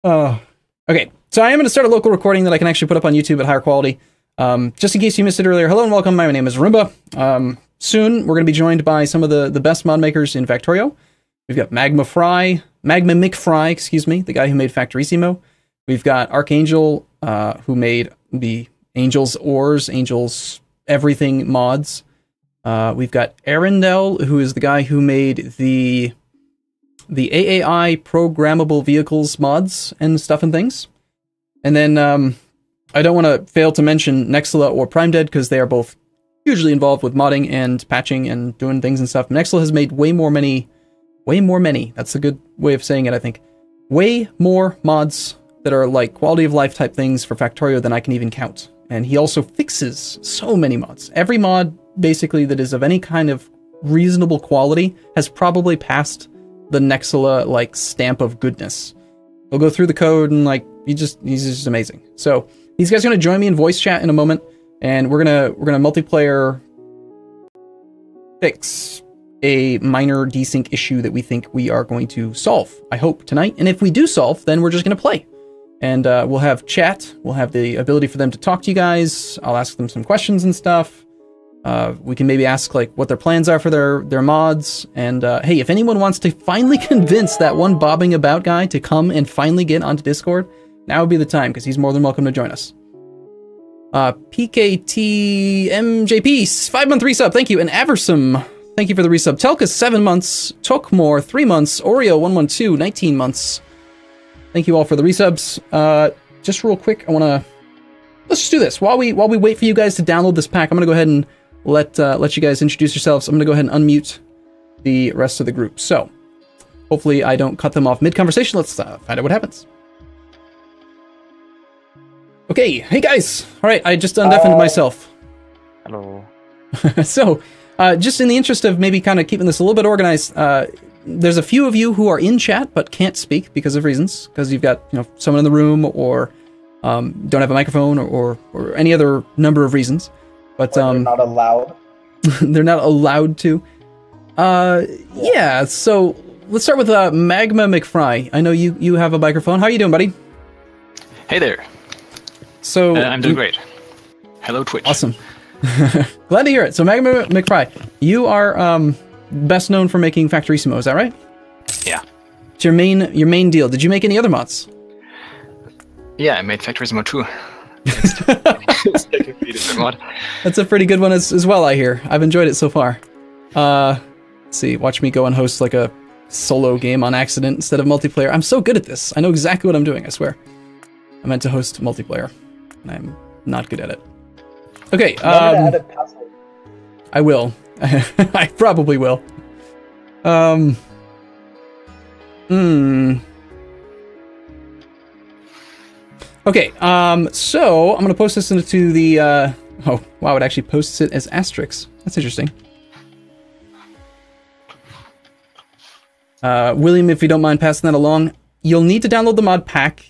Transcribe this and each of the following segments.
Okay, so I am going to start a local recording that I can actually put up on YouTube at higher quality. Just in case you missed it earlier, hello and welcome. My name is Arumba. Soon we're going to be joined by some of the best mod makers in Factorio. We've got Magma McFry, excuse me, the guy who made Factorissimo. We've got Archangel, who made the Angel's Ores, Angel's Everything mods. We've got Arendelle, who is the guy who made the AAI programmable vehicles mods and stuff and things. And then I don't want to fail to mention Nexla or PrimeDead because they are both hugely involved with modding and patching and doing things and stuff. Nexla has made way more many. That's a good way of saying it, I think. Way more mods that are like quality of life type things for Factorio than I can even count. And he also fixes so many mods. Every mod, basically, that is of any kind of reasonable quality has probably passed the Nexla, like, stamp of goodness. He'll go through the code and, like, he's just amazing. So, these guys are going to join me in voice chat in a moment, and we're gonna multiplayer fix a minor desync issue that we think we are going to solve, I hope, tonight. And if we do solve, then we're just going to play. And we'll have chat. We'll have the ability for them to talk to you guys. I'll ask them some questions and stuff. We can maybe ask like what their plans are for their mods. And hey, if anyone wants to finally convince that one bobbing about guy to come and finally get onto Discord, now would be the time, because he's more than welcome to join us. PKTMJP, 5-month resub, thank you. And Aversum, thank you for the resub. Telka, 7 months. Tookmore, 3 months. Oreo, 112, 19 months. Thank you all for the resubs. Just real quick, let's just do this. While we wait for you guys to download this pack, I'm gonna go ahead and let you guys introduce yourselves. I'm gonna go ahead and unmute the rest of the group. So, hopefully I don't cut them off mid-conversation. Let's find out what happens. Okay, hey guys! Alright, I just undeafened myself. Hello. So, just in the interest of maybe kind of keeping this a little bit organized, there's a few of you who are in chat but can't speak because of reasons, because you've got someone in the room or don't have a microphone or any other number of reasons. But they're not allowed. They're not allowed to. Yeah. So let's start with Magma McFry. I know you have a microphone. How are you doing, buddy? Hey there. So I'm doing great. Hello, Twitch. Awesome. Glad to hear it. So Magma McFry, you are best known for making Factorissimo, is that right? Yeah. It's your main deal. Did you make any other mods? Yeah, I made Factorissimo 2. It's technically a different mod. That's a pretty good one as well, I hear. I've enjoyed it so far. Let's see, watch me go and host like a solo game on accident instead of multiplayer. I'm so good at this. I know exactly what I'm doing, I swear. I meant to host multiplayer, and I'm not good at it. Okay, I will. I probably will. Okay, so I'm gonna post this into the, oh, wow, it actually posts it as asterisks. That's interesting. William, if you don't mind passing that along, you'll need to download the mod pack,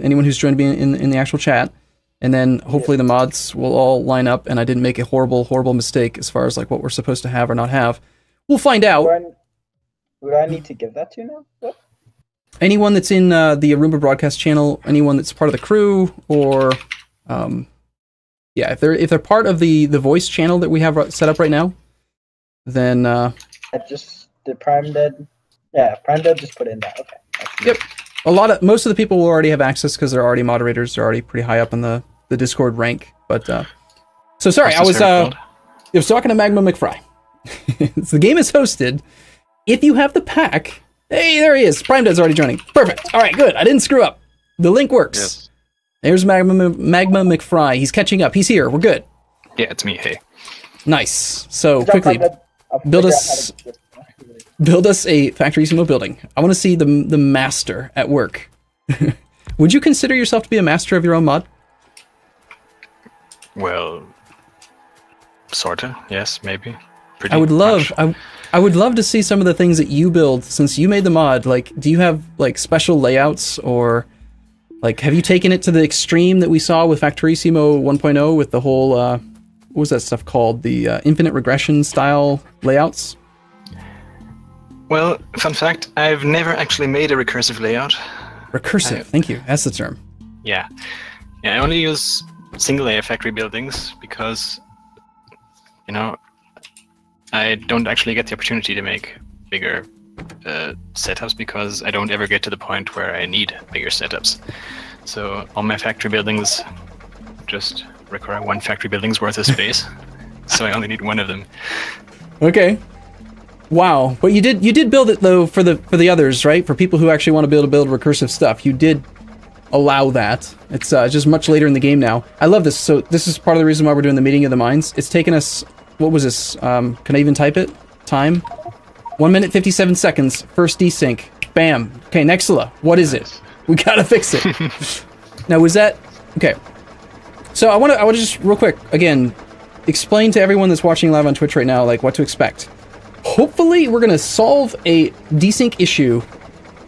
anyone who's joined me in the actual chat, and then hopefully the mods will all line up and I didn't make a horrible mistake as far as like what we're supposed to have or not have. We'll find out. Would I need to give that to now? What? Anyone that's in the Arumba broadcast channel, anyone that's part of the crew, or yeah, if they're part of the voice channel that we have set up right now, then I just did PrimeDead. Yeah, PrimeDead just put in that. Okay. Yep. Most of the people will already have access because they're already moderators. They're already pretty high up in the Discord rank. But so sorry, I was talking to Magma McFry. So the game is hosted. If you have the pack, hey, there he is. PrimeDead's already joining. Perfect. All right, good. I didn't screw up. The link works. Yes. There's Magma McFry. He's catching up. He's here. We're good. Yeah, it's me. Hey. Nice. So quickly, build us a Factorissimo building. I want to see the master at work. Would you consider yourself to be a master of your own mod? Well, sorta. Yes, maybe. I would love to see some of the things that you build since you made the mod. Like, do you have like special layouts, or like have you taken it to the extreme that we saw with Factorissimo 1.0 with the whole what was that stuff called? The infinite regression style layouts? Well, fun fact, I've never actually made a recursive layout. Recursive, thank you. That's the term. Yeah. Yeah, I only use single-layer factory buildings because, you know, I don't actually get the opportunity to make bigger setups because I don't ever get to the point where I need bigger setups. So all my factory buildings just require one factory building's worth of space. So I only need one of them. Okay. Wow. But you did build it though for the others, right? For people who actually want to be able to build recursive stuff. You did allow that. It's just much later in the game now. I love this. So this is part of the reason why we're doing the meeting of the minds. It's taken us, what was this? Can I even type it? Time? 1 minute 57 seconds. First desync. Bam. Okay, Nextla. What is it? We gotta fix it. Now was that okay? So I want to just real quick again explain to everyone that's watching live on Twitch right now like what to expect. Hopefully we're gonna solve a desync issue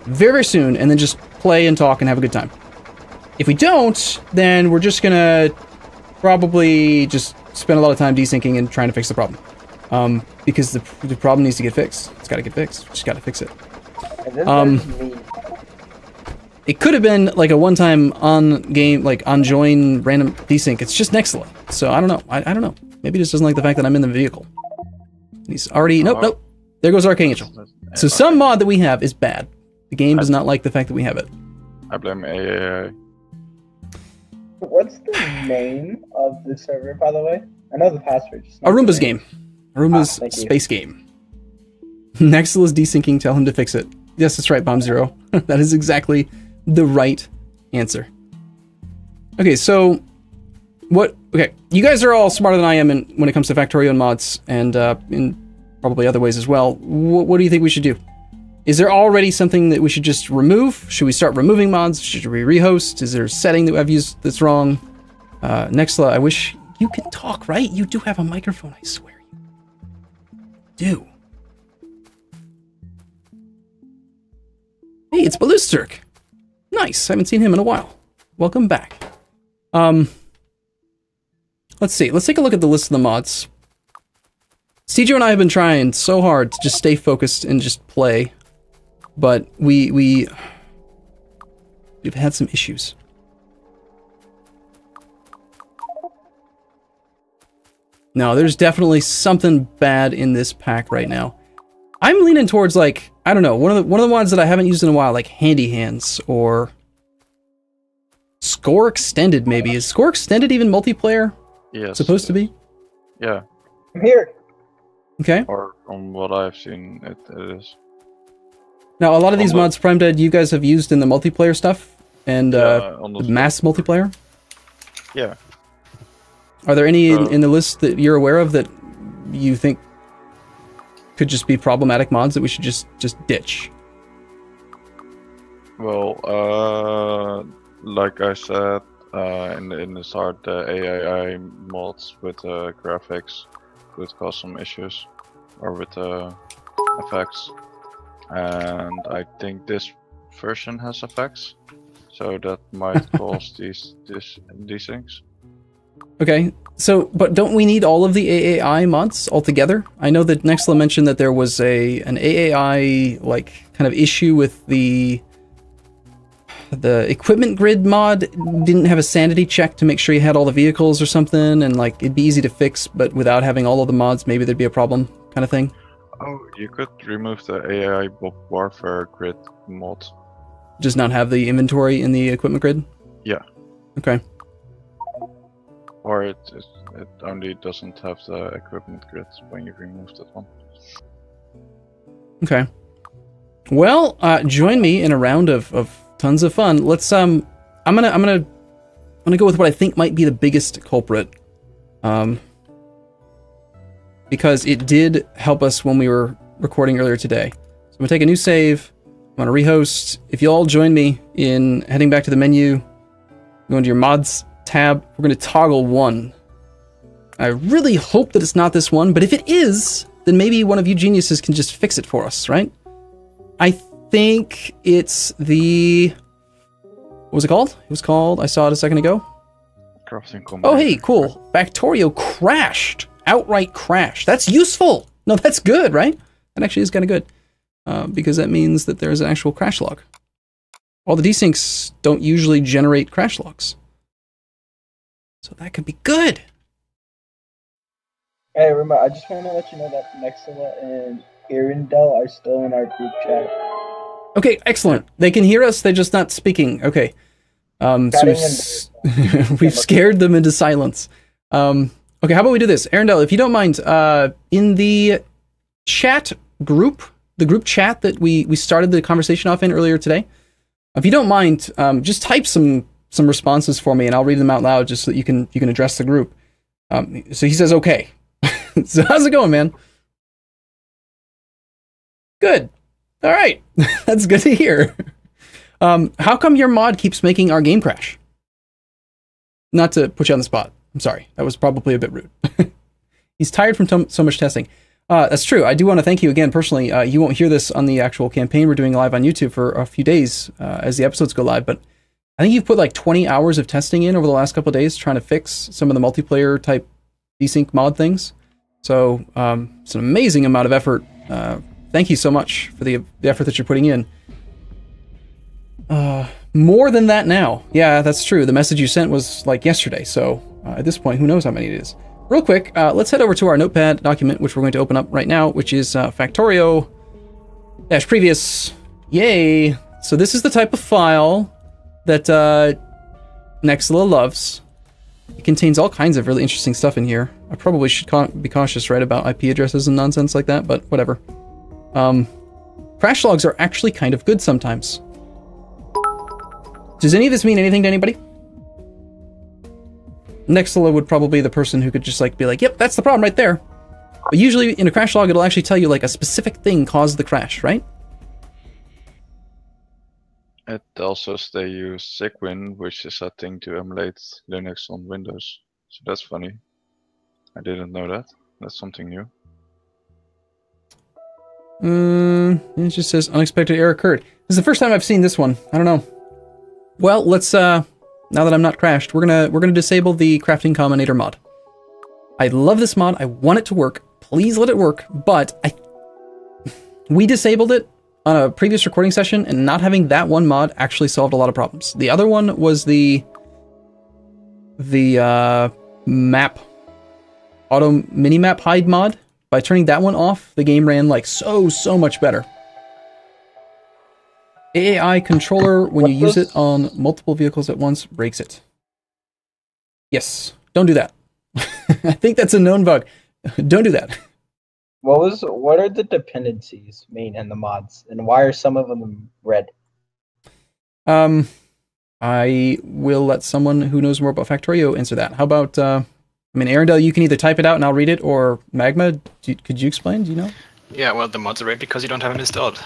very, very soon and then just play and talk and have a good time. If we don't, then we're just gonna probably just spend a lot of time desyncing and trying to fix the problem. Because the problem needs to get fixed. It's got to get fixed. Just got to fix it. It could have been like a one-time on-game, like on-join random desync. It's just Nextla. So I don't know. I don't know. Maybe he just doesn't like the fact that I'm in the vehicle. He's already... Nope. There goes Archangel. So some mod that we have is bad. The game does not like the fact that we have it. I blame AAI. What's the name of the server, by the way? I know the password. Arumba's game. Arumba's space game. Nextla's desyncing. Tell him to fix it. Yes, that's right, Bomb Zero. That is exactly the right answer. Okay, so what? Okay, you guys are all smarter than I am when it comes to Factorio and mods, and in probably other ways as well. What do you think we should do? Is there already something that we should just remove? Should we start removing mods? Should we rehost? Is there a setting that I've used that's wrong? Nextla, I wish you could talk, right? You do have a microphone, I swear. Do. Hey, it's Ballisturk. Nice, I haven't seen him in a while. Welcome back. Let's see. Let's take a look at the list of the mods. Stejo and I have been trying so hard to just stay focused and just play, but we've had some issues. No, there's definitely something bad in this pack right now. I'm leaning towards, like, I don't know, one of the mods that I haven't used in a while, like Handy Hands or Score Extended, maybe. Is Score Extended even multiplayer? Yes. Supposed to be? Yeah. I'm here. Okay. Or from what I've seen, it is. Now, a lot of these mods, Prime Dead, you guys have used in the multiplayer stuff and the mass multiplayer? Yeah. Are there any in the list that you're aware of that you think could just be problematic mods that we should just ditch? Well, like I said in the start, the AAI mods with graphics could cause some issues, or with effects. And I think this version has effects, so that might cause these things. Okay, so, but don't we need all of the AAI mods altogether? I know that Nextla mentioned that there was an AAI, like, kind of issue with the equipment grid mod. Didn't have a sanity check to make sure you had all the vehicles or something, and, like, it'd be easy to fix, but without having all of the mods, maybe there'd be a problem, kind of thing. Oh, you could remove the AAI Bob Warfare grid mod. Just not have the inventory in the equipment grid? Yeah. Okay. Or it only doesn't have the equipment grid when you remove that one. Okay. Well, join me in a round of tons of fun. Let's I'm gonna go with what I think might be the biggest culprit. Because it did help us when we were recording earlier today. So I'm gonna take a new save. I'm gonna rehost. If you all join me in heading back to the menu, go into your mods tab, we're going to toggle one. I really hope that it's not this one, but if it is, then maybe one of you geniuses can just fix it for us, right? I think it's the... What was it called? It was called, I saw it a second ago. Crafting combination. Oh, hey, cool. Factorio crashed. Outright crashed. That's useful. No, that's good, right? That actually is kind of good. Because that means that there's an actual crash log. all the desyncs don't usually generate crash logs. So that could be good. Hey, remember, I just want to let you know that Nexila and Arundel are still in our group chat. Okay, excellent. They can hear us, they're just not speaking. Okay. So we've scared them into silence. Okay, how about we do this? Arundel, if you don't mind, in the chat group, the group chat that we started the conversation off in earlier today, if you don't mind, just type some responses for me and I'll read them out loud just so that you can address the group. So he says, okay. So how's it going, man? Good. All right. That's good to hear. How come your mod keeps making our game crash? Not to put you on the spot. I'm sorry. That was probably a bit rude. He's tired from so much testing. That's true. I do want to thank you again personally. You won't hear this on the actual campaign we're doing live on YouTube for a few days as the episodes go live, but I think you've put like 20 hours of testing in over the last couple of days trying to fix some of the multiplayer type desync mod things. So it's an amazing amount of effort. Thank you so much for the effort that you're putting in. More than that now. Yeah, that's true. The message you sent was like yesterday, so at this point, who knows how many it is. Real quick, let's head over to our notepad document, which we're going to open up right now, which is Factorio-previous. Yay! So this is the type of file that Nexila loves. It contains all kinds of really interesting stuff in here. I probably should be cautious, right, about IP addresses and nonsense like that, but whatever. Crash logs are actually kind of good sometimes. Does any of this mean anything to anybody? Nexila would probably be the person who could just like be like, yep, that's the problem right there. But usually in a crash log, it'll actually tell you like a specific thing caused the crash, right? It also says they use Sigwin, which is a thing to emulate Linux on Windows. So that's funny. I didn't know that. That's something new. It just says unexpected error occurred. This is the first time I've seen this one. I don't know. Well, let's now that I'm not crashed, we're gonna disable the crafting combinator mod. I love this mod. I want it to work. Please let it work. But we disabled it on a previous recording session, and not having that one mod actually solved a lot of problems. The other one was the map auto minimap hide mod. By turning that one off, the game ran like so much better. AAI controller, when you use it on multiple vehicles at once, breaks it. Yes, don't do that. I think that's a known bug. Don't do that. What are the dependencies mean in the mods, and why are some of them red? I will let someone who knows more about Factorio answer that. How about, I mean, Arundel, you can either type it out and I'll read it, or Magma, could you explain? Do you know? Yeah, well, the mods are red because you don't have them installed.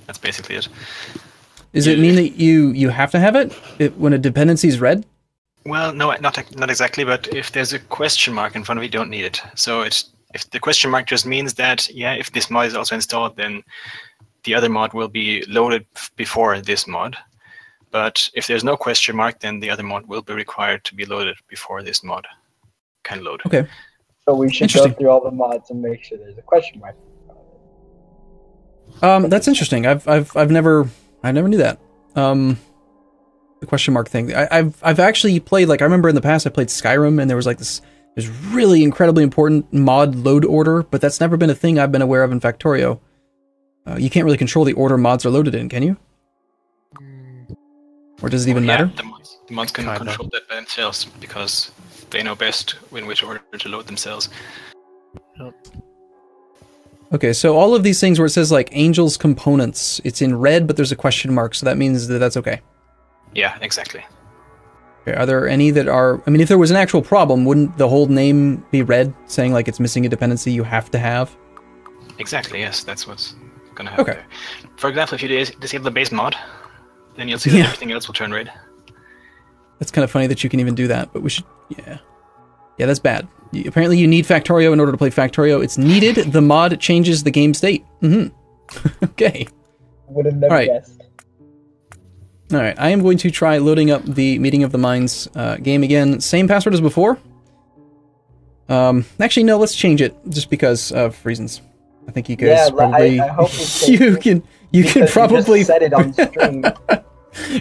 That's basically it. Does it mean that you have to have it when a dependency is red? Well, no, not exactly, but if there's a question mark in front of it, you don't need it. So if the question mark just means that, yeah, if this mod is also installed, then the other mod will be loaded before this mod. But if there's no question mark, then the other mod will be required to be loaded before this mod can load. Okay. So we should go through all the mods and make sure there's a question mark. That's interesting. I've never knew that. The question mark thing. I've actually played, like, I remember in the past I played Skyrim and there was like this really incredibly important mod load order, but that's never been a thing I've been aware of in Factorio. You can't really control the order mods are loaded in, can you? Or does it even matter? The mods can control that by themselves because they know best in which order to load themselves. Yep. Okay, so all of these things where it says like Angel's components, it's in red, but there's a question mark, so that means that that's okay. Yeah, exactly. Okay, are there any that are, I mean, if there was an actual problem, wouldn't the whole name be red, saying like it's missing a dependency you have to have? Exactly, yes, that's what's gonna happen there. For example, if you disable the base mod, then you'll see that everything else will turn red. That's kind of funny that you can even do that, but we should, yeah, that's bad. Apparently you need Factorio in order to play Factorio. It's needed. The mod changes the game state. Okay. Would have never guessed. All right, I am going to try loading up the Meeting of the Minds game again. Same password as before. Actually, no, let's change it just because of reasons. I think you guys probably I hope it's you can probably you just said it on stream.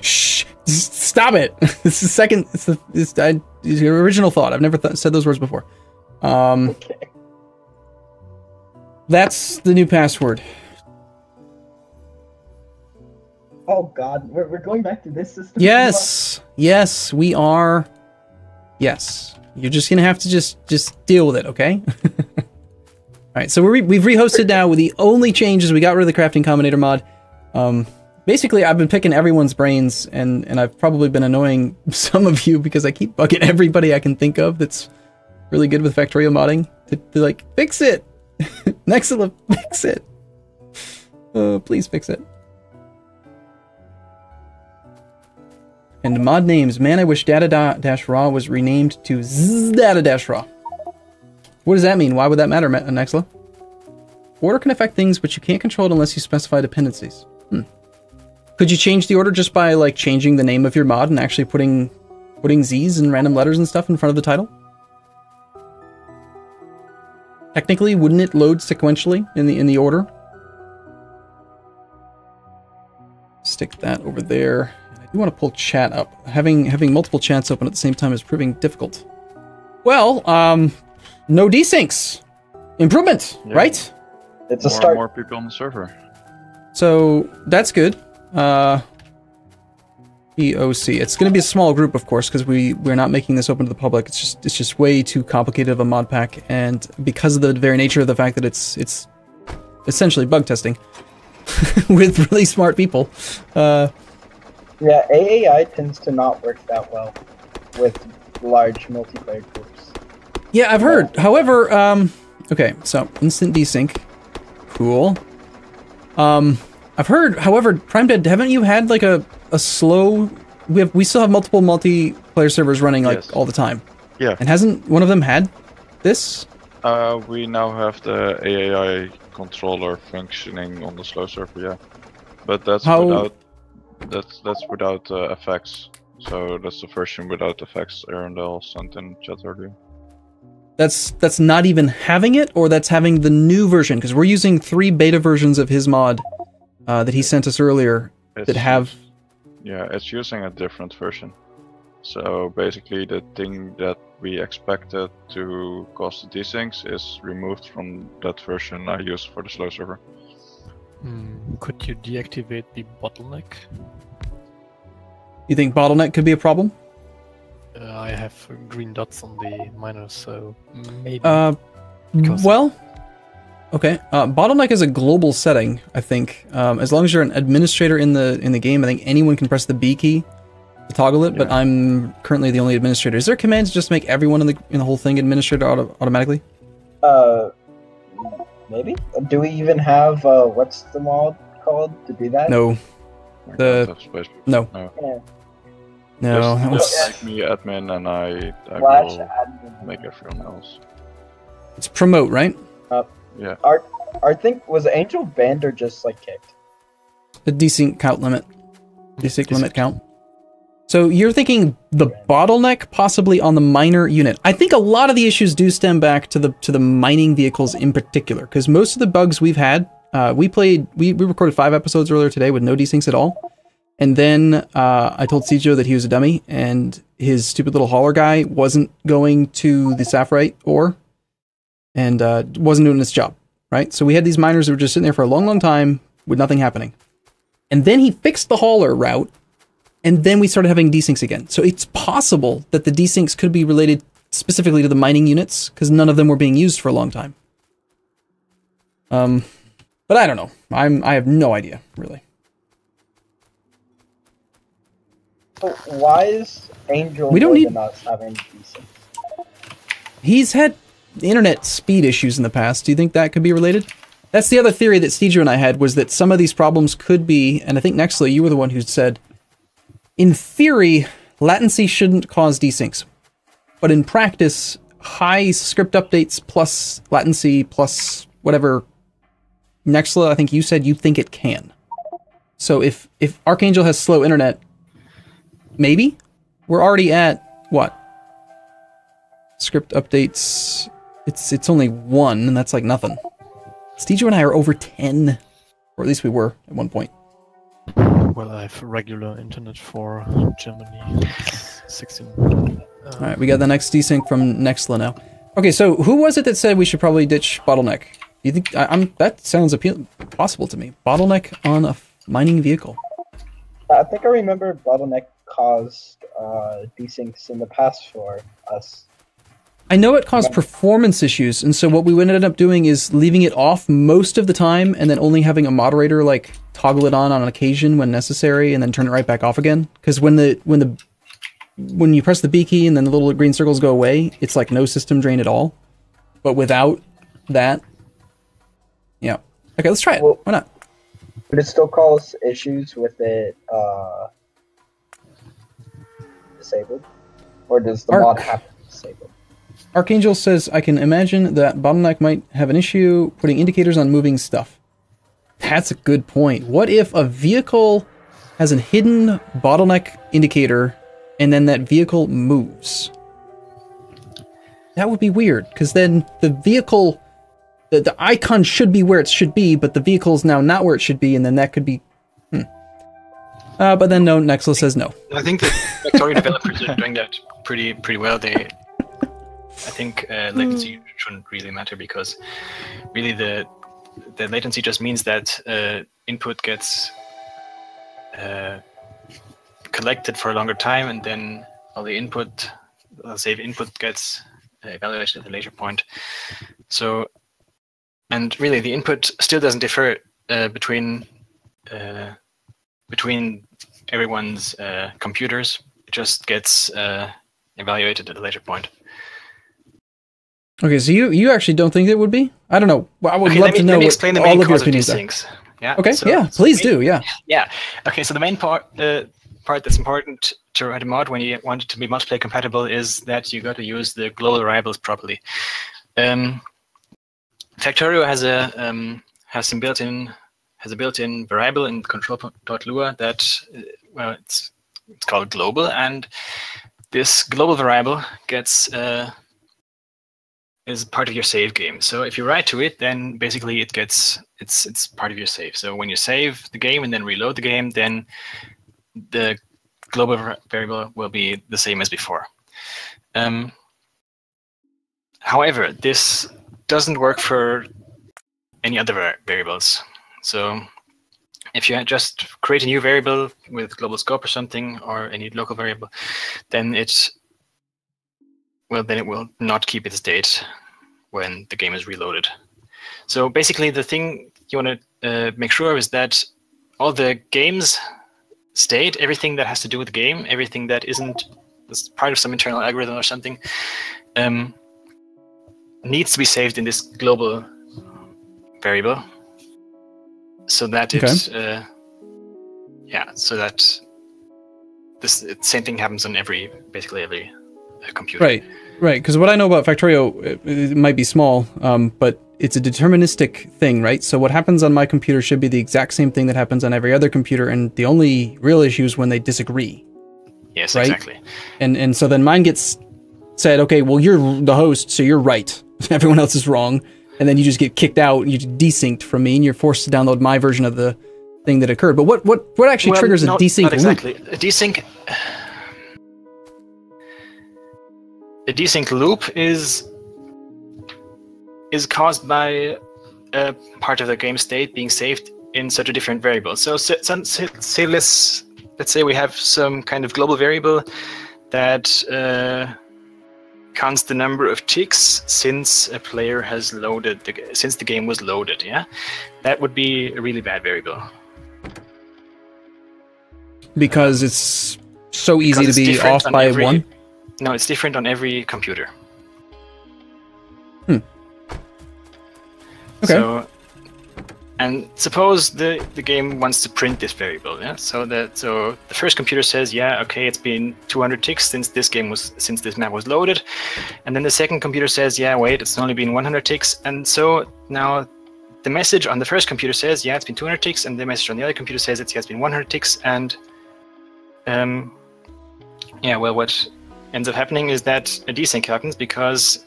Shh! Stop it! This is second. It's your original thought. I've never said those words before. Okay. That's the new password. Oh God, we're going back to this system. Yes, we are. Yes, you're just gonna have to just deal with it, okay? All right, so we've rehosted now. With the only changes, we got rid of the crafting combinator mod. Basically, I've been picking everyone's brains, and I've probably been annoying some of you because I keep bugging everybody I can think of that's really good with Factorio modding to like fix it. Nextla, fix it. Please fix it. And mod names. Man, I wish data-raw was renamed to data-raw. What does that mean? Why would that matter, Nexla? Order can affect things, but you can't control it unless you specify dependencies. Could you change the order just by like changing the name of your mod and actually putting Z's and random letters and stuff in front of the title? Technically, wouldn't it load sequentially in the order? Stick that over there. I do want to pull chat up. Having multiple chats open at the same time is proving difficult. Well, no desyncs. Improvement, yeah. Right? It's a start. More people on the server. So that's good. EOC. It's going to be a small group, of course, because we're not making this open to the public. It's just way too complicated of a mod pack, and because of the very nature of the fact that it's essentially bug testing with really smart people. Yeah, AAI tends to not work that well with large multiplayer groups. Yeah, I've heard. However, okay, so instant desync, cool. I've heard, however, Prime Dead, haven't you had like a slow? We still have multiple multiplayer servers running like all the time. Yeah. And hasn't one of them had this? We now have the AAI controller functioning on the slow server, yeah. But that's without effects. So that's the version without effects. Arundel sent in chat earlier. That's not even having it, or that's having the new version? Because we're using 3 beta versions of his mod that he sent us earlier that have. Yeah, it's using a different version. So basically, the thing that we expected to cause the desyncs is removed from that version I used for the slow server. Could you deactivate the bottleneck? You think bottleneck could be a problem? I have green dots on the miners, so maybe. Well, okay. Bottleneck is a global setting, I think. As long as you're an administrator in the game, I think anyone can press the B key to toggle it. Yeah. But I'm currently the only administrator. Is there commands just to make everyone in the whole thing administrator automatically? Maybe. Do we even have what's the mod called to do that? No. No. Yeah. No. Just make me admin, and I will make everyone else. It's promote, right? Yeah. I think was Angel banned or just like kicked? The desync count limit. Desync limit count. So you're thinking the bottleneck possibly on the miner unit. I think a lot of the issues do stem back to the mining vehicles in particular, because most of the bugs we've had, we recorded 5 episodes earlier today with no desyncs at all. And then I told Cjo that he was a dummy, and his stupid little hauler guy wasn't going to the sapphirite ore, and wasn't doing his job, right? So we had these miners that were just sitting there for a long, long time with nothing happening. And then he fixed the hauler route, and then we started having desyncs again. So it's possible that the desyncs could be related specifically to the mining units, because none of them were being used for a long time. But I don't know. I have no idea, really. So why is Angel us having desyncs? He's had internet speed issues in the past. Do you think that could be related? That's the other theory that Steejo and I had, was that some of these problems could be, and I think Nextly, you were the one who said, in theory, latency shouldn't cause desyncs. But in practice, high script updates plus latency plus whatever, Nextla, I think you said you think it can. So if Archangel has slow internet, maybe? We're already at, what? Script updates, it's only 1, and that's like nothing. Steejo and I are over 10, or at least we were at one point. Well, I have regular internet for Germany. 16. All right, we got the next desync from Nextla now. Okay, so who was it that said we should probably ditch bottleneck? You think that sounds possible to me? Bottleneck on a mining vehicle. I think I remember bottleneck caused desyncs in the past for us. I know it caused performance issues, and so what we ended up doing is leaving it off most of the time, and then only having a moderator like toggle it on occasion when necessary, and then turn it right back off again. Because when you press the B key and then the little green circles go away, it's like no system drain at all. But without that, yeah. Okay, let's try it. Well, why not? Would it still cause issues with it disabled, or does the mod have to be disabled? Archangel says, I can imagine that bottleneck might have an issue putting indicators on moving stuff. That's a good point. What if a vehicle has a hidden bottleneck indicator and then that vehicle moves? That would be weird, because then the vehicle, the icon should be where it should be, but the vehicle is now not where it should be, and then that could be... but then no, Nexla says no. I think the Factorio developers are doing that pretty well. I think latency shouldn't really matter, because really the latency just means that input gets collected for a longer time, and then all the input, let's say, input gets evaluated at a later point. So, and really the input still doesn't differ between everyone's computers. It just gets evaluated at a later point. Okay, so you actually don't think it would be? I don't know. I would love to know let me explain the all main of your cause of opinions are. desyncs. Yeah. Okay, so, yeah, so please do, yeah. Yeah. Okay, so the main part that's important to write a mod when you want it to be multiplayer compatible is that you got to use the global variables properly. Factorio has a built-in variable in control.lua that it's called global, and this global variable gets is part of your save game. So if you write to it, then basically it's part of your save. So when you save the game and then reload the game, then the global variable will be the same as before. However, this doesn't work for any other variables. So if you just create a new variable with global scope or something, or any local variable, then it will not keep its state when the game is reloaded. So basically, the thing you want to make sure is that all the game's state, everything that has to do with the game, everything that isn't part of some internal algorithm or something, needs to be saved in this global variable, so that so that this same thing happens on basically every computer. Right. Because what I know about Factorio, it might be small, but it's a deterministic thing, right? So what happens on my computer should be the exact same thing that happens on every other computer, and the only real issue is when they disagree. Yes, right? Exactly. And so then mine gets said, okay, well, you're the host, so you're right. Everyone else is wrong. And then you just get kicked out, you desynced from me, and you're forced to download my version of the thing that occurred. But what actually triggers a desync not exactly. loop? A desync loop is caused by a part of the game state being saved in such a different variable. So let's say we have some kind of global variable that counts the number of ticks since a player has loaded since the game was loaded. Yeah, that would be a really bad variable. Because it's so easy to be off by one? No, it's different on every computer. Okay. So, and suppose the game wants to print this variable. Yeah. So the first computer says, yeah, okay, it's been 200 ticks since this map was loaded, and then the second computer says, yeah, wait, it's only been 100 ticks, and so now the message on the first computer says, yeah, it's been 200 ticks, and the message on the other computer says it's been 100 ticks, and what ends up happening is that a desync happens because,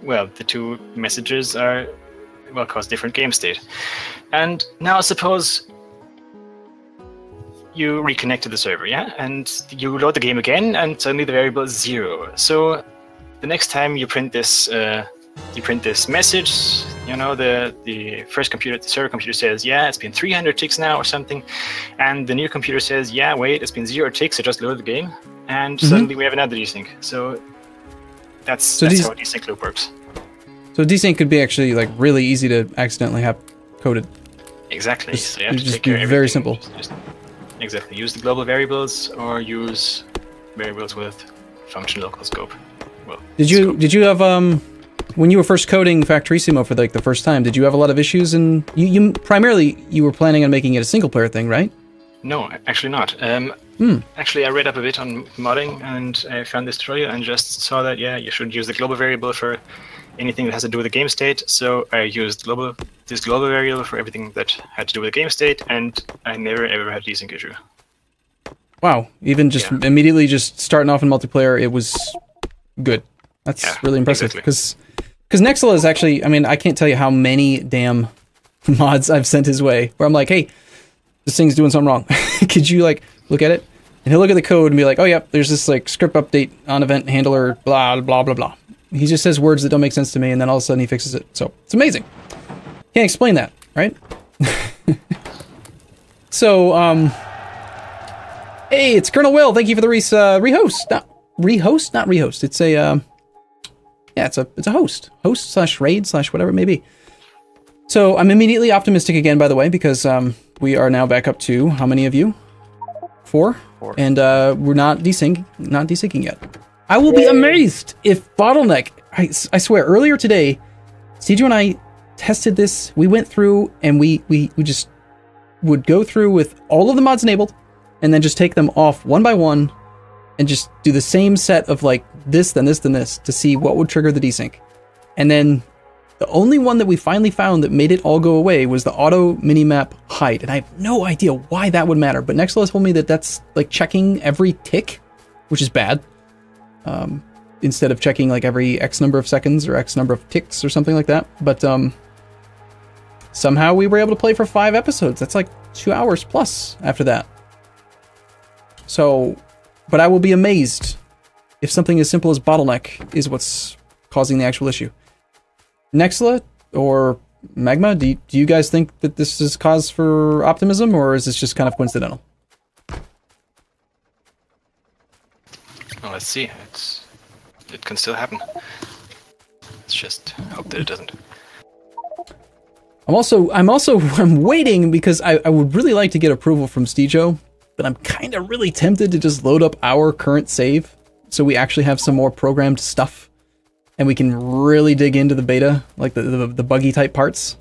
well, the two messages are will cause different game state. And now suppose you reconnect to the server, yeah, and you load the game again, and suddenly the variable is 0. So the next time you print this message, you know, the first computer, the server computer says, yeah, it's been 300 ticks now or something, and the new computer says, yeah, wait, it's been 0 ticks, I just loaded the game, and suddenly we have another desync. So that's how a desync loop works. So desync could be actually like really easy to accidentally have coded. Exactly. So you have to just take care of very everything. simple. Exactly. Use the global variables or use variables with function local scope. Well, did you have when you were first coding Factorissimo for like the first time, did you have a lot of issues? And you primarily you were planning on making it a single player thing, right? No, actually not. Actually, I read up a bit on modding and I found this tutorial and just saw that, yeah, you should use the global variable for anything that has to do with the game state. So I used this global variable for everything that had to do with the game state, and I never ever had a desync issue. Wow, even just immediately just starting off in multiplayer, it was good. That's really impressive. Because Nexla is actually, I mean, I can't tell you how many damn mods I've sent his way where I'm like, hey, this thing's doing something wrong. Could you like look at it? And he'll look at the code and be like, oh yep, there's this like script update on event handler, blah blah blah blah. He just says words that don't make sense to me, and then all of a sudden he fixes it. So it's amazing. Can't explain that, right? So, hey, it's Colonel Will. Thank you for the rehost. Not rehost. It's a yeah, it's a host / raid / whatever it may be. So I'm immediately optimistic again, by the way, because we are now back up to how many of you? 4? And we're not desyncing yet. I will be amazed if bottleneck. I swear, earlier today, Stejo and I tested this. We went through and we just would go through with all of the mods enabled, and then just take them off one by one, and just do the same set of like this, then this, then this, to see what would trigger the desync. And then the only one that we finally found that made it all go away was the auto minimap hide, and I have no idea why that would matter. But Nexla told me that that's like checking every tick, which is bad. Instead of checking like every X number of seconds or X number of ticks or something like that. But somehow we were able to play for 5 episodes. That's like 2 hours plus after that. So, but I will be amazed if something as simple as bottleneck is what's causing the actual issue. Nexla or Magma, do you guys think that this is cause for optimism, or is this just kind of coincidental? Well, let's see. It can still happen. Let's just hope that it doesn't. I'm waiting because I would really like to get approval from Stejo, but I'm kind of really tempted to just load up our current save so we actually have some more programmed stuff and we can really dig into the beta, like the buggy type parts.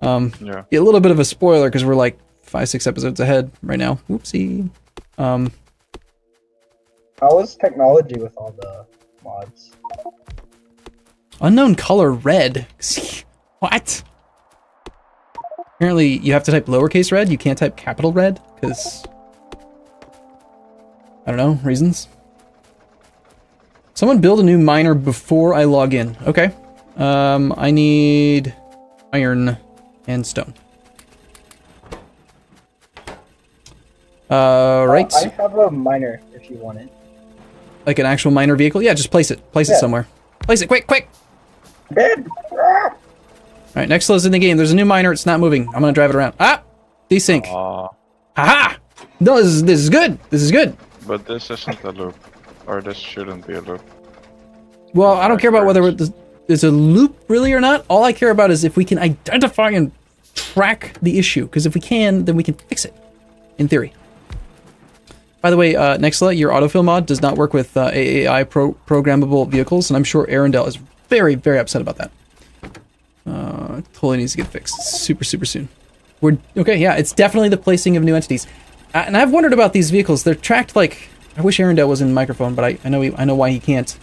Yeah. A little bit of a spoiler because we're like 5-6 episodes ahead right now. Whoopsie. How is technology with all the mods? Unknown color red. What? Apparently you have to type lowercase red. You can't type capital red because I don't know, reasons. Someone build a new miner before I log in. Okay. I need iron and stone. Right. I have a miner if you want it. Like an actual miner vehicle? Yeah, just place it. Place it somewhere. Place it, quick! Dead. Alright, Nexla's in the game. There's a new miner. It's not moving. I'm gonna drive it around. Ah! Desync. Haha! No, this is good. This is good. But this isn't a loop. Or this shouldn't be a loop. Well, I don't care about whether it's a loop really or not. All I care about is if we can identify and track the issue. Because if we can, then we can fix it. In theory. By the way, Nexla, your autofill mod does not work with AAI programmable vehicles, and I'm sure Arundel is very, very upset about that. Totally needs to get fixed super soon. Okay, yeah, it's definitely the placing of new entities. And I've wondered about these vehicles. They're tracked like... I wish Arundel was in the microphone, but I know why he can't.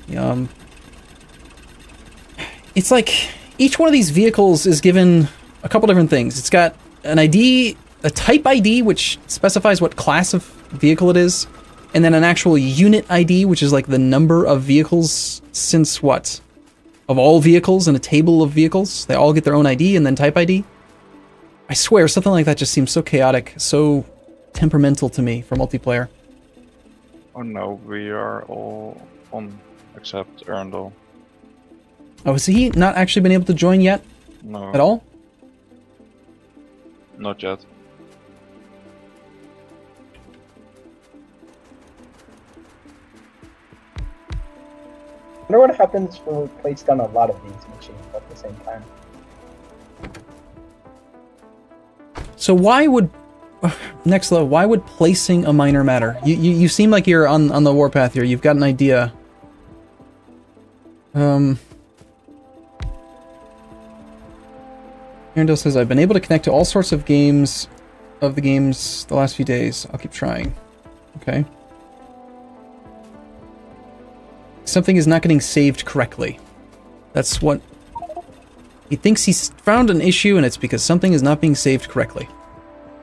It's like each one of these vehicles is given a couple different things. It's got an ID, a type ID, which specifies what class of vehicle it is, and then an actual unit ID, which is like the number of vehicles since what? of all vehicles and a table of vehicles. They all get their own ID and then type ID. I swear, something like that just seems so chaotic, so temperamental to me for multiplayer. Oh no, we are all on except Erndl. Oh, has he not actually been able to join yet? No. At all? Not yet. I wonder what happens when we place down a lot of these machines at the same time. So why would... Next level, why would placing a miner matter? You seem like you're on the warpath here. You've got an idea. Arundel says, I've been able to connect to all sorts of games, the last few days. I'll keep trying. Okay. Something is not getting saved correctly. That's what... He thinks he's found an issue, and it's because something is not being saved correctly.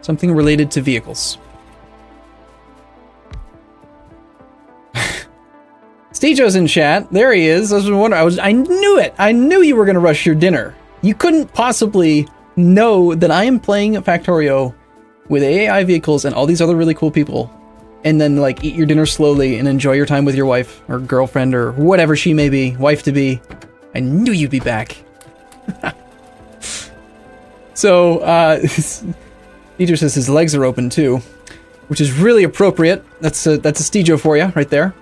Something related to vehicles. Stejo's in chat. There he is. I was wondering. I knew it. I knew you were going to rush your dinner. You couldn't possibly know that I am playing Factorio with AAI vehicles and all these other really cool people, and then like eat your dinner slowly and enjoy your time with your wife or girlfriend or whatever she may be, wife to be. I knew you'd be back. So, Stejo says his legs are open too, which is really appropriate. That's a Stejo for you right there.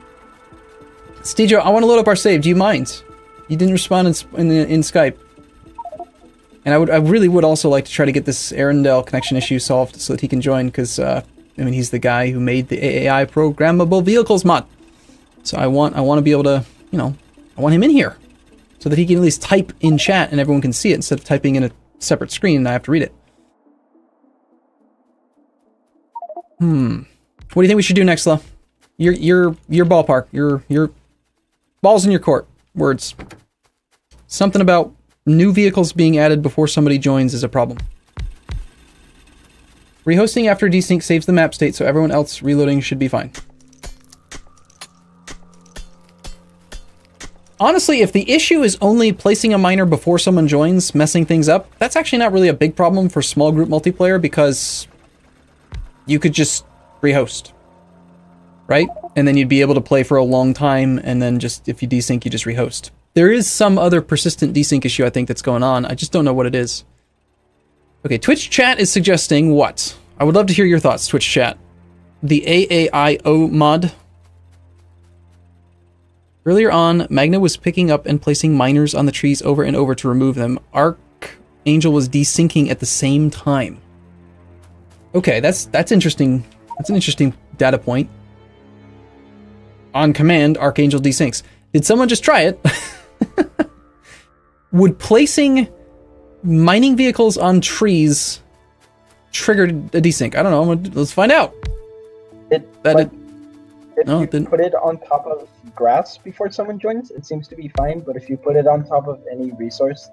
Stejo, I want to load up our save. Do you mind? You didn't respond in Skype. And I really would also like to try to get this Arundel connection issue solved so that he can join, because, I mean, he's the guy who made the AAI programmable vehicles mod. So I want to be able to, you know, I want him in here so that he can at least type in chat and everyone can see it instead of typing in a separate screen and I have to read it. What do you think we should do next, Lo? Your ballpark, your balls in your court. Words. Something about new vehicles being added before somebody joins is a problem. Rehosting after desync saves the map state, so everyone else reloading should be fine. Honestly, if the issue is only placing a miner before someone joins, messing things up, that's actually not really a big problem for small group multiplayer, because you could just rehost, right? And then you'd be able to play for a long time, and then just, if you desync, you just rehost. There is some other persistent desync issue, I think, that's going on. I just don't know what it is. Okay, Twitch chat is suggesting what? I would love to hear your thoughts, Twitch chat. The AAIO mod. Earlier on, Magna was picking up and placing miners on the trees over and over to remove them. Archangel was desyncing at the same time. Okay, that's interesting. That's an interesting data point. On command, Archangel desyncs. Did someone just try it? Would placing mining vehicles on trees trigger a desync? I don't know. Let's find out. If you put it on top of grass before someone joins, it seems to be fine. But if you put it on top of any resource,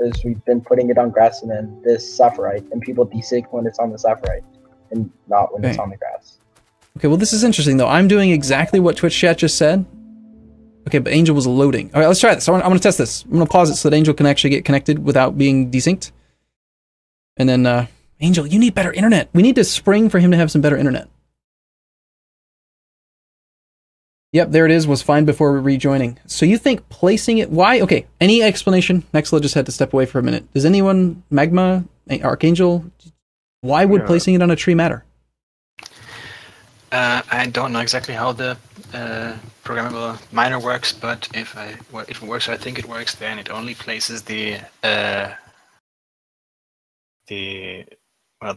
as we've been putting it on grass and then this sapphirite, and people desync when it's on the sapphirite and not when it's on the grass. Okay, well, this is interesting, though. I'm doing exactly what Twitch chat just said. Okay, but Angel was loading. All right, let's try this. I'm going to test this. I'm going to pause it so that Angel can actually get connected without being desynced. And then, Angel, you need better internet. We need to spring for him to have some better internet. Yep, there it is. Was fine before rejoining. So you think placing it... Why? Okay, any explanation? Nextla just had to step away for a minute. Does anyone... Magma? Archangel? Why would placing it on a tree matter? I don't know exactly how the programmable miner works, but if it works, I think it works. Then it only places the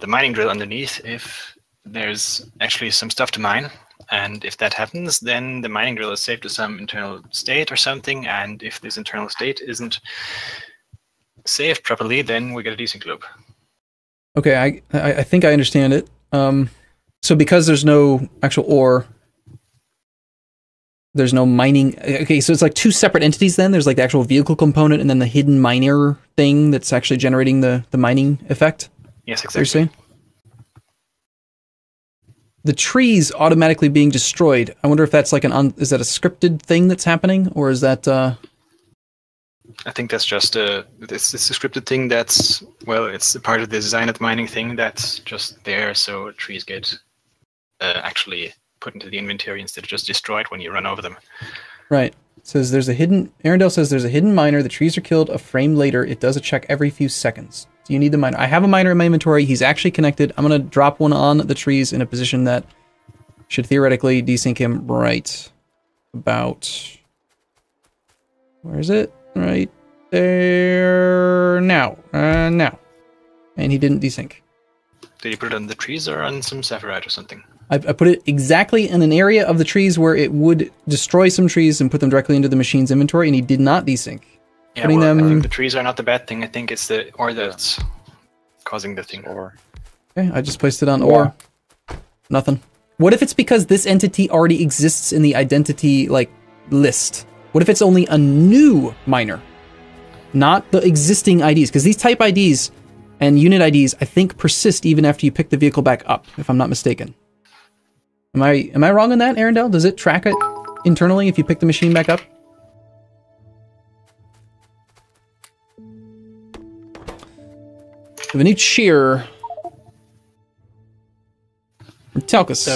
mining drill underneath if there's actually some stuff to mine, and if that happens, then the mining drill is saved to some internal state or something. And if this internal state isn't saved properly, then we get a desync loop. Okay, I think I understand it. So because there's no actual ore, there's no mining. Okay, so it's like two separate entities then? There's like the actual vehicle component and then the hidden miner thing that's actually generating the mining effect? Yes, exactly. What you're saying? the trees automatically being destroyed. I wonder if that's like is that a scripted thing that's happening, or is that? I think that's just it's a scripted thing. That's it's a part of the designed mining thing that's just there, so trees get actually put into the inventory instead of just destroyed when you run over them. Right. It says there's a hidden. Arendelle says there's a hidden miner. The trees are killed. A frame later, it does a check every few seconds. Do you need the miner? I have a miner in my inventory. He's actually connected. I'm going to drop one on the trees in a position that should theoretically desync him right about... Where is it? Right there. Now. Now. And he didn't desync. Did you put it on the trees or on some Sephirite or something? I put it exactly in an area of the trees where it would destroy some trees and put them directly into the machine's inventory, and he did not desync. Yeah, I think the trees are not the bad thing. I think it's the ore that's causing the thing. Okay, I just placed it on ore. Nothing. What if it's because this entity already exists in the identity list? What if it's only a new miner, not the existing IDs? Because these type IDs and unit IDs, I think, persist even after you pick the vehicle back up, if I'm not mistaken. Am I wrong on that, Arendelle? Does it track it internally if you pick the machine back up? We have a new cheer. Telkus.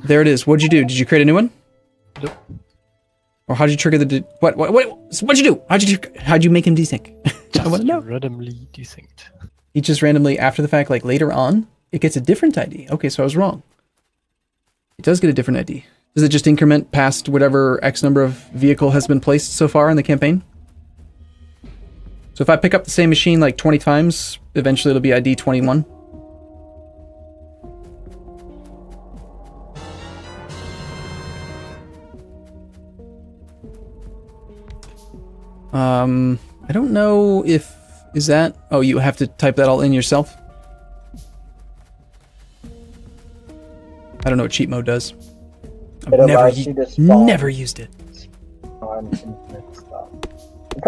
There it is. What'd you do? Did you create a new one? Nope. Or how'd you trigger the... What'd you do? How'd you make him desync? I want to know. Randomly desynced. He just randomly, after the fact, later on, it gets a different ID. Okay, so I was wrong. It does get a different ID. Does it just increment past whatever X number of vehicle has been placed so far in the campaign? So if I pick up the same machine 20 times, eventually it'll be ID 21. I don't know if... Is that... Oh, you have to type that all in yourself? I don't know what cheat mode does. I've never used it. It's